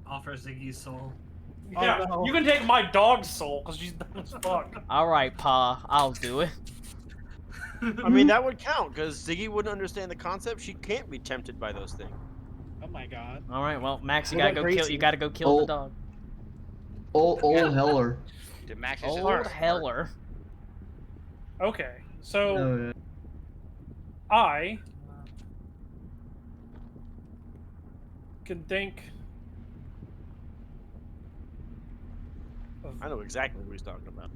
Offer Ziggy's soul. yeah, no. you can take my dog's soul because she's dumb as fuck. Alright, Pa, I'll do it. I mean, that would count because Ziggy wouldn't understand the concept. She can't be tempted by those things. Oh my god. Alright, well, Max, you What gotta about go kill. Gracie? You gotta go kill the Oh. dog. Old Heller. Did Max Old just Heller. Okay, so Oh, yeah. I can think of. I know exactly what he's talking about.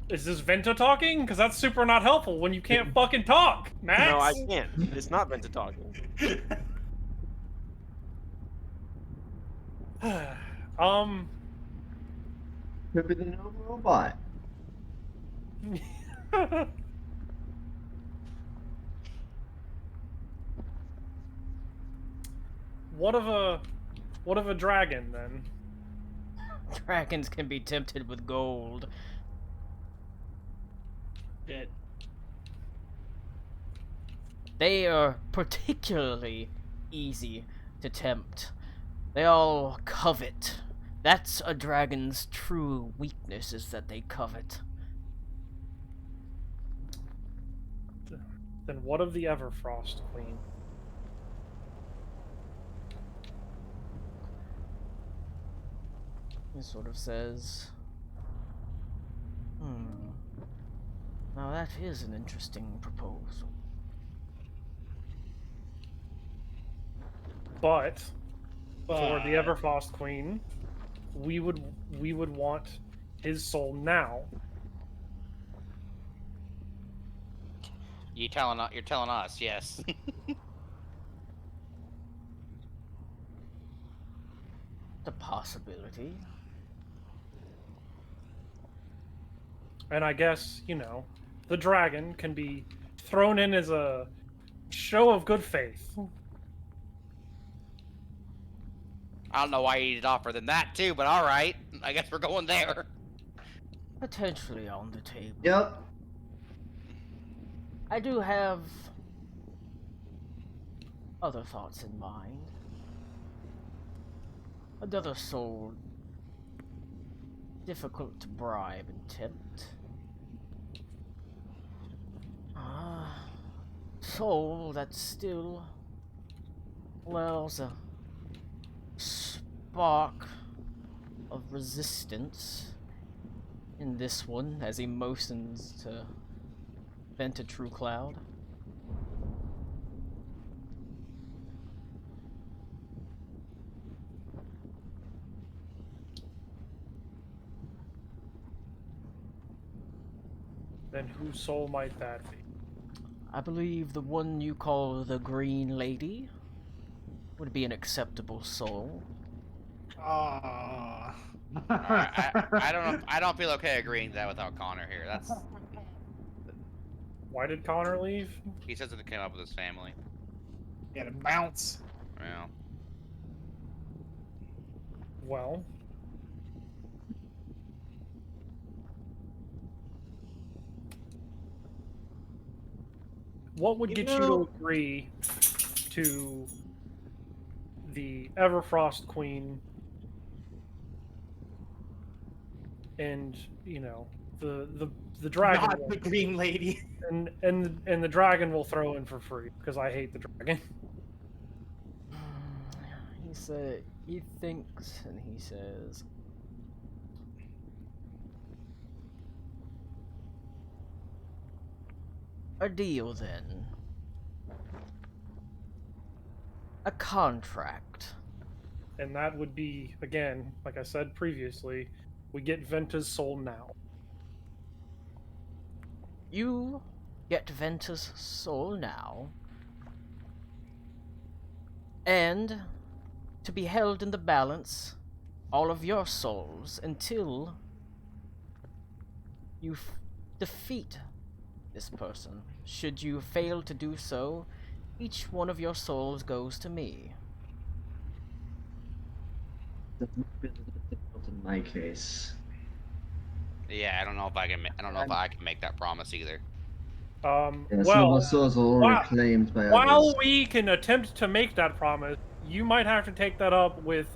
Is this Venta talking? Because that's super not helpful when you can't fucking talk, Max. No, I can't. It's not meant to talk. Could be the new robot. What of a dragon then? Dragons can be tempted with gold. Shit. They are particularly easy to tempt. They all covet. That's a dragon's true weakness, is that they covet. Then what of the Everfrost Queen? He sort of says, now that is an interesting proposal. But for the Everfrost Queen, we would want his soul now. You're telling us, yes. The possibility. And I guess, the dragon can be thrown in as a show of good faith. I don't know why you'd offer them that too, but all right. I guess we're going there. Potentially on the table. Yep. I do have other thoughts in mind. Another soul, difficult to bribe and tempt. Soul that's still, well, a spark of resistance in this one, as he motions to vent a true cloud. Then whose soul might that be? I believe the one you call the Green Lady would be an acceptable soul. Ah. I don't feel okay agreeing to that without Connor here. That's Why did Connor leave? he says it came up with his family. He had to bounce. Yeah. Well, what would get you to agree to the Everfrost Queen and the dragon Not the Green Lady. and the dragon will throw in for free because I hate the dragon. He thinks and he says, a deal then. A contract. And that would be, again, like I said previously, we get Venta's soul now. You get Venta's soul now, and to be held in the balance all of your souls until you defeat this person. Should you fail to do so, each one of your souls goes to me. That might be a little bit difficult in my case. Yeah, I don't know if I can. I don't know if I can make that promise either. Yeah, some of Well, our souls are already claimed by while others. we can attempt to make that promise, you might have to take that up with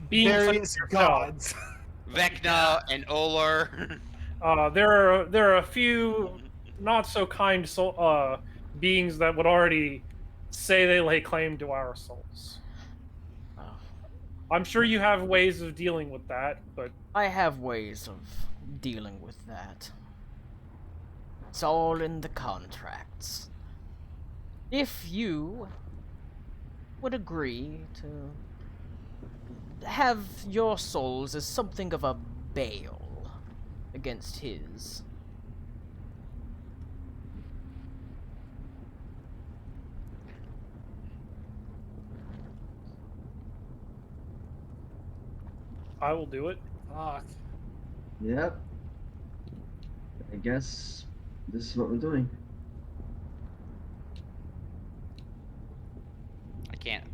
beings such as Various yourself. gods. Vecna and Oler. There are a few not so kind beings that would already say they lay claim to our souls. Oh, I'm sure you have ways of dealing with that, but I have ways of dealing with that. It's all in the contracts. If you would agree to have your souls as something of a bail against his. I will do it. Fuck. Yep. I guess this is what we're doing.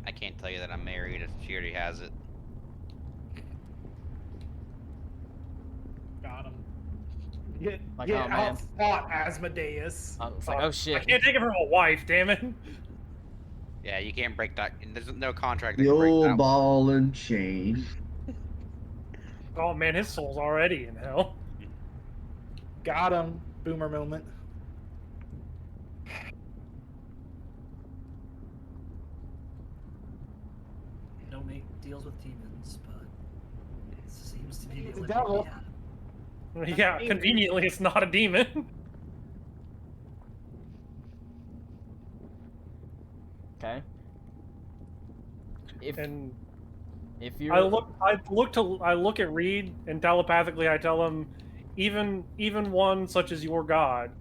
I can't tell you that I'm married if she already has it. Got him. Get Like, oh, man. outfought, Asmodeus. I was like, oh I shit. can't take it from a wife, damn it. Yeah, you can't break that. There's no contract that The can break old that. ball and chain. Oh man, his soul's already in hell. Got him. Boomer moment. Don't make deals with demons, but it seems to be He's the a only devil. thing we have. Yeah, conveniently, it's not a demon. Okay. And If you're I look at Reed, and telepathically I tell him, even one such as your god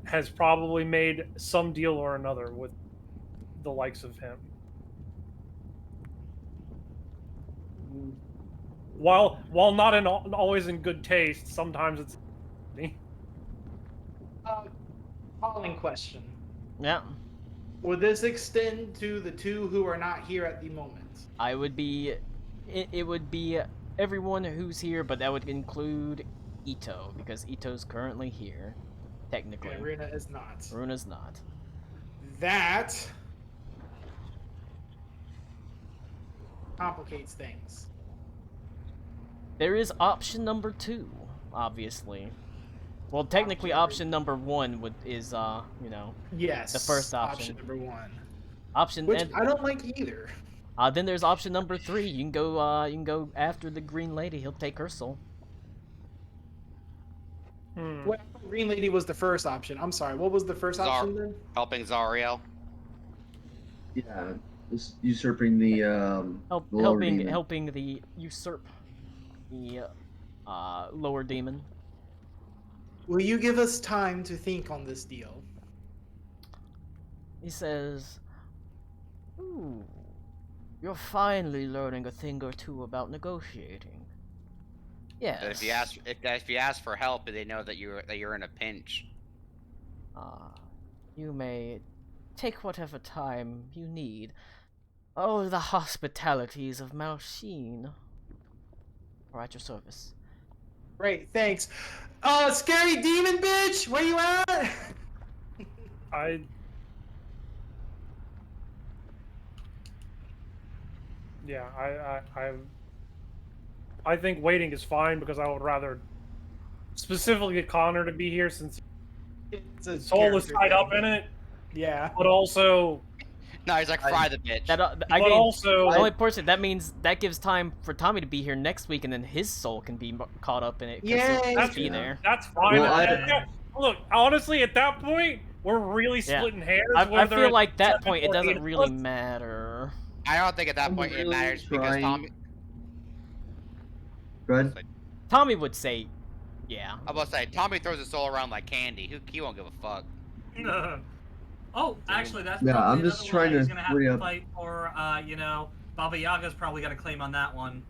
has probably made some deal or another with the likes of him. While not always in good taste, sometimes it's. Following question. Yeah, Would this extend to the two who are not here at the moment? I would be. It would be everyone who's here, but that would include Ito because Ito's currently here, technically. Okay, Runa is not. Runa's not. That complicates things. There is option number 2, obviously. Well, technically, option number 1 is you know, Yes. the first option. Option number 1. option. Which And, I don't like either. then there's option number 3. You can go after the Green Lady. He'll take her soul. Well, Green Lady was the first option. I'm sorry. What was the first option then? Helping Zariel. Yeah, usurping the the lower demon. helping the usurp the lower demon. Will you give us time to think on this deal? He says, "Ooh, you're finally learning a thing or two about negotiating." Yes. If you ask for help, they know that you're in a pinch. You may take whatever time you need. Oh, the hospitalities of Malchine are at your service. Great, thanks. Scary demon bitch, where you at? I think waiting is fine because I would rather specifically get Connor to be here since It's a his soul is character tied up thing. in it, Yeah. but also No, he's like fry the bitch. That but also the only person that means that gives time for Tommy to be here next week, and then his soul can be caught up in it. 'Cause he'll Yay! just be there. that's fine. Well, Yeah, look, honestly, at that point, we're really Yeah. splitting hairs. I whether feel it's like that 7 point it or 8 doesn't of really us. matter. I don't think at that I'm point it really matters because trying- Tommy. Go ahead. Tommy would say Yeah. I'm about to say, Tommy throws his soul around like candy. He won't give a fuck. Oh, actually, that's Yeah, probably I'm just another trying one he's to gonna have free to up. fight for. Baba Yaga's probably got a claim on that one.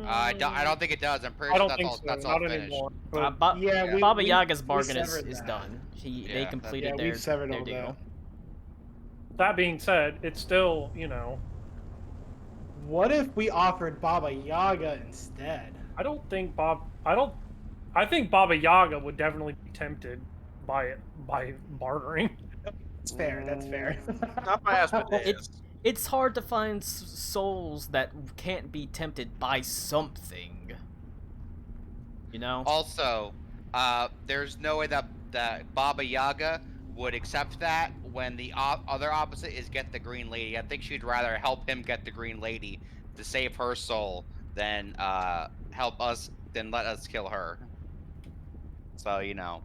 I don't think it does. I'm pretty I sure don't think so. that's all Not finished. anymore. But Yeah, Yeah. we, Baba we, Yaga's we bargain is severed that. done. They Yeah, that- completed Yeah, their we've severed all deal. that. that being said, it's still, you know, What if we offered Baba Yaga instead? I don't think I think Baba Yaga would definitely be tempted by bartering. That's fair. That's fair. Not by Asmodeus. It's hard to find souls that can't be tempted by something. You know? Also, there's no way that Baba Yaga would accept that when the other opposite is get the Green Lady. I think she'd rather help him get the Green Lady to save her soul than help us than let us kill her. So you know.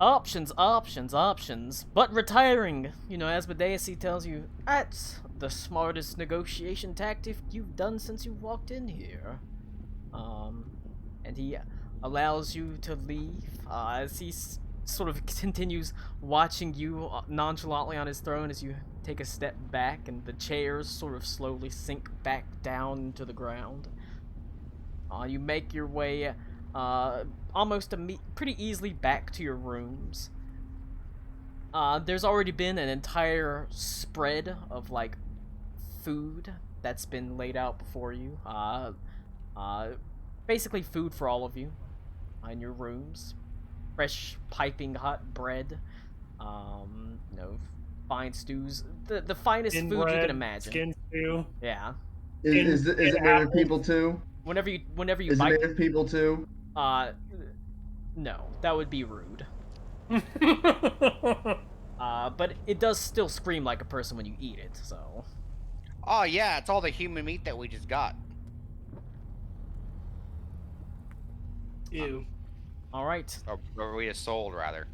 Options, options, options. But retiring, you know, Asmodeus, he tells you, that's the smartest negotiation tactic you've done since you walked in here. And he allows you to leave as he sort of continues watching you nonchalantly on his throne as you take a step back and the chairs sort of slowly sink back down into the ground. You make your way almost pretty easily back to your rooms. There's already been an entire spread of like food that's been laid out before you. Basically food for all of you in your rooms. Fresh piping hot bread. You know, fine stews. The finest food you Inbred, can imagine. Skin stew. Yeah. Is it made of apples. people too? Whenever you Is it bite, made of people too? no, that would be rude. But it does still scream like a person when you eat it, so. Oh yeah, it's all the human meat that we just got. Ew. Alright. Or we just sold rather.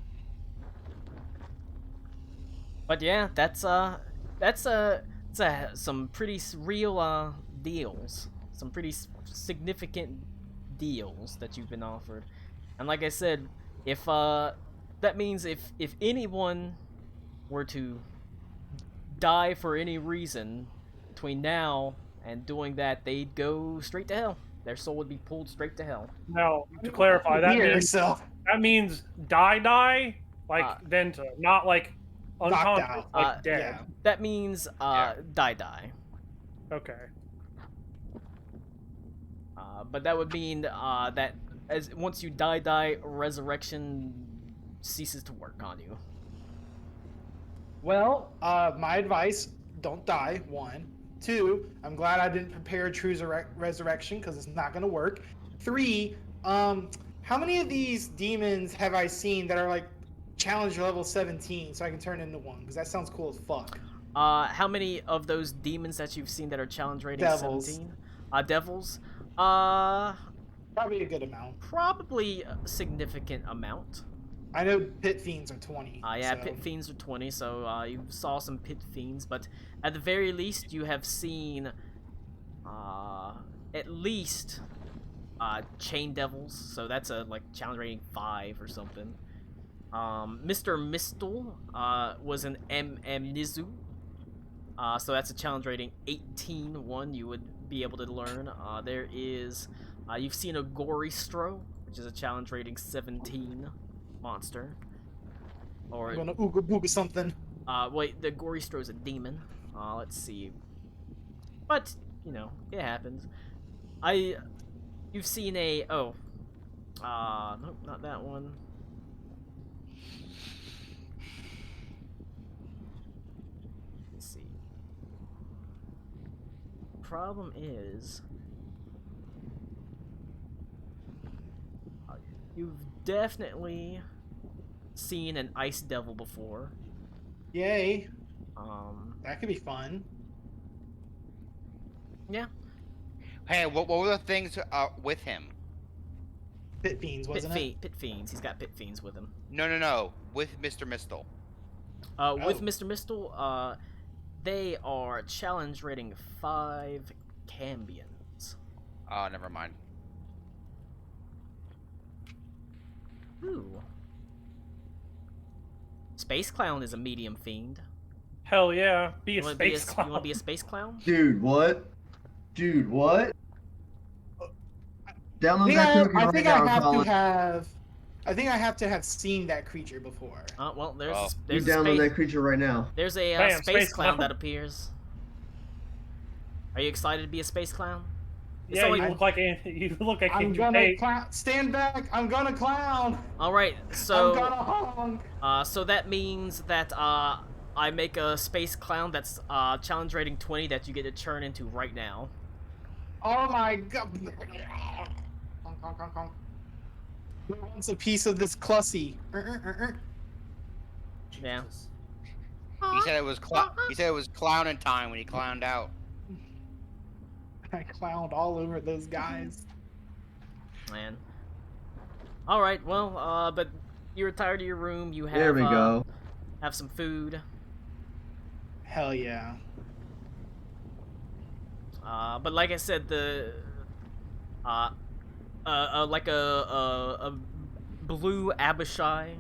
But yeah, that's some pretty real deals. Some pretty significant deals that you've been offered. And like I said, if that means if anyone were to die for any reason between now and doing that, they'd go straight to hell. Their soul would be pulled straight to hell. Now, to clarify, that Hear means yourself. die, like Venta, not like unconscious, out. like dead. Yeah. That means die. Okay. But that would mean that as once you die, resurrection ceases to work on you. Well, my advice: don't die. 1, 2. I'm glad I didn't prepare a true resurrection because it's not gonna work. 3. How many of these demons have I seen that are like challenge level 17, so I can turn into one? Because that sounds cool as fuck. How many of those demons that you've seen that are challenge rating Devils. 17? Devils? Probably a good amount. Probably a significant amount. I know pit fiends are 20. Yeah, so. pit fiends are 20, so you saw some pit fiends, but at the very least you have seen at least chain devils, so that's a like challenge rating 5 or something. Mr. Mistel was an Nizu, so that's a challenge rating 18 one you would be able to learn. There is you've seen a Goristro, which is a challenge rating 17 monster. Or I'm gonna ooga booga something. wait, the Goristro is a demon. Let's see. But you know, it happens. You've seen a nope, not that one. Let's see. Problem is, you've definitely seen an ice devil before. Yay. That could be fun. Yeah. Hey, what were the things with him? Pit fiends, wasn't it? Pit fiends. He's got pit fiends with him. No. With Mr. Mistel. With Mr. Mistel, they are challenge rating 5 Cambions. Oh, never mind. Ooh. Space Clown is a medium fiend. Hell yeah, be You a want to be space clown. You want to be a space clown? Dude, what? Dude, what? Download that token I right think now, I have to Colin. have. I think I have to have seen that creature before. Well, Oh. You there's a download that space creature right now. there's a Bam, space space clown clown. that appears. Are you excited to be a space clown? It's Yeah, only- you look like I'm you gonna pay. clown. Stand back! I'm gonna clown. All right, I'm so gonna honk. so that means that I make a space clown that's challenge rating 20 that you get to turn into right now. Oh my god! Honk, honk, honk, honk. Who wants a piece of this clussy? Yeah. Jesus. He said it was clowning time when he clowned out. I clowned all over those guys. Man. All right, well, but you're retired to your room. You have There we go. have some food. Hell yeah! But like I said, the like a blue Abishai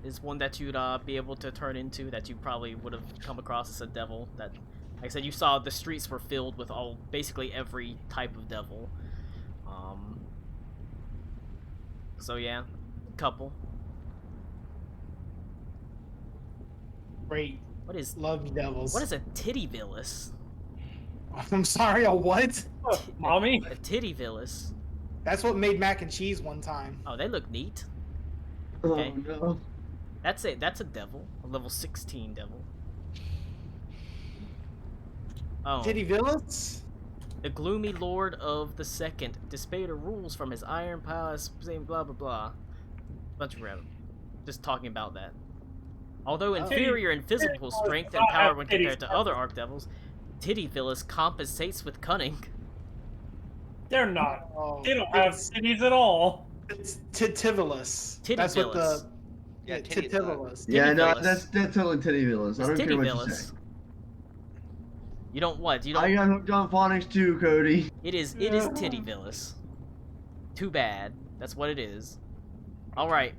is one that you'd be able to turn into, that you probably would have come across as a devil. That, like I said, you saw the streets were filled with basically every type of devil. So yeah, couple. Great. What is Love you, devils. what is a titty villas? I'm sorry, a what? Mommy? A titty villas. That's what made mac and cheese one time. Oh, they look neat. Oh Okay. no. That's a devil, a level 16 devil. Oh, Titty Villas? the gloomy lord of the second displayed rules from his iron palace, saying blah blah blah. Bunch of random, just talking about that. Although inferior in physical strength and power when compared to other archdevils, Titty Villas compensates with cunning. They're not. Oh, They don't have cities at all. It's Titivilus. Titty That's what Villas. the. Yeah, Yeah, titty- Titivilus. Yeah, no, Villas. that's totally Titty Villas. I It's don't Titty care what Villas. you say. You don't what? You I don't. got hooked on phonics too, Cody. It is Titty Villas. Too bad. That's what it is. All right.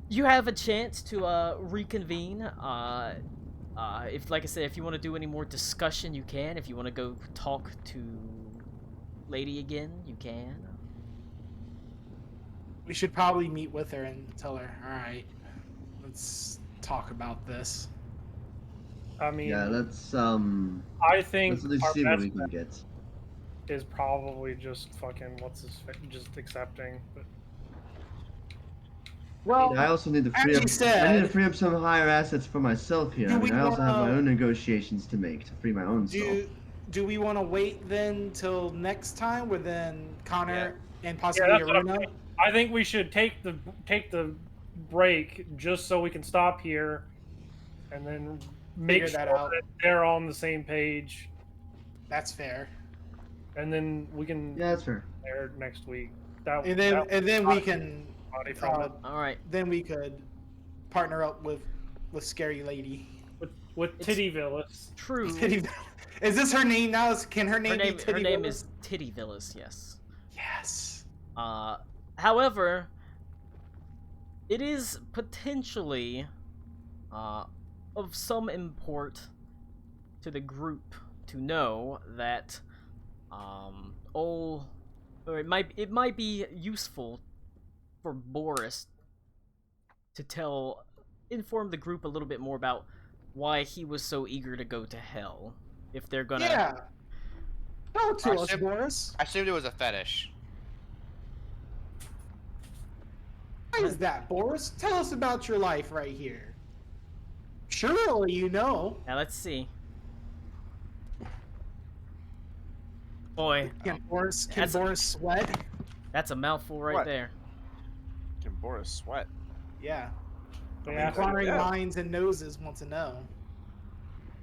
You have a chance to reconvene. If, like I said, if you want to do any more discussion, you can. If you want to go talk to Lady again, you can. We should probably meet with her and tell her, alright, let's talk about this. I mean, Yeah, let's I think let's at least our see what best we can get. is probably just fucking just accepting. But Well, I also need to as free you up. I said- need to free up some higher assets for myself here. Do I mean, we I also have my wanna- own negotiations to make to free my own self. do we want to wait then till next time with then Connor and yeah, possibly that's what I'm Aruna? saying. I think we should take the break just so we can stop here, and then make Figure sure that out. that they're on the same page, That's fair. and then we can Yeah, that's fair. there next week. That And then we not can body from it All right. then we could partner up with Scary Lady. with Titty Villas. True. Titty, is this her name now? Can her name, be Titty Her name Villas? is Titty Villas. Yes. Yes. However, it is potentially of some import to the group to know that or it might be useful for Boris to inform the group a little bit more about why he was so eager to go to hell. If they're gonna Yeah. Tell it to I us, assume- Boris. I assumed it was a fetish. Why is that, Boris? Tell us about your life right here. Surely you know. Now let's see. Boy, Can Boris That's- sweat? that's a mouthful right What? there. Can Boris sweat? Yeah. Yeah. Inquiring Yeah. minds and noses want to know.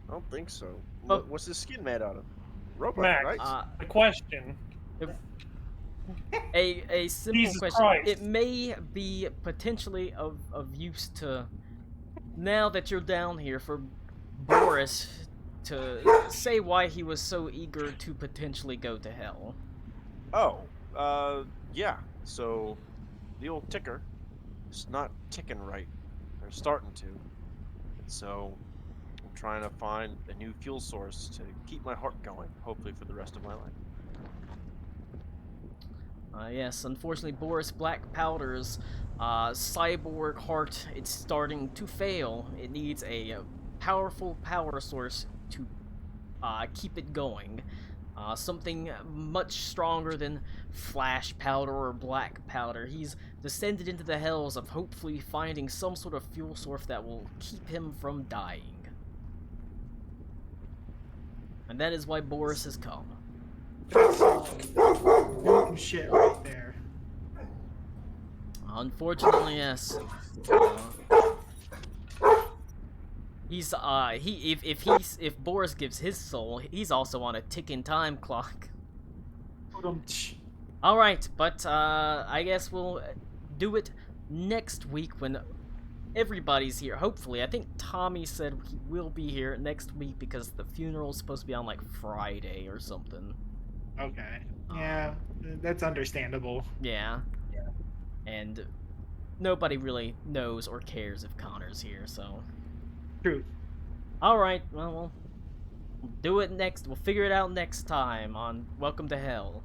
I don't think so. Oh. What's his skin made out of? Robot, Max. right? The question. A simple Jesus question. Christ. It may be potentially of use to, now that you're down here, for Boris to say why he was so eager to potentially go to hell. Oh, yeah. So, the old ticker is not ticking right. They're starting to. And so, I'm trying to find a new fuel source to keep my heart going, hopefully for the rest of my life. Yes, unfortunately, Boris Black Powder's cyborg heart, it's starting to fail. It needs a powerful power source to keep it going. Something much stronger than Flash Powder or Black Powder. He's descended into the hells of hopefully finding some sort of fuel source that will keep him from dying. And that is why Boris has come. Boom shit right there. Unfortunately, yes. He's if Boris gives his soul, he's also on a ticking time clock. All right, but I guess we'll do it next week when everybody's here. Hopefully, I think Tommy said he will be here next week because the funeral's supposed to be on like Friday or something. Okay. Yeah, that's understandable. Yeah. And nobody really knows or cares if Connor's here, so. True. Alright, well, we'll do it next. We'll figure it out next time on Welcome to Hell.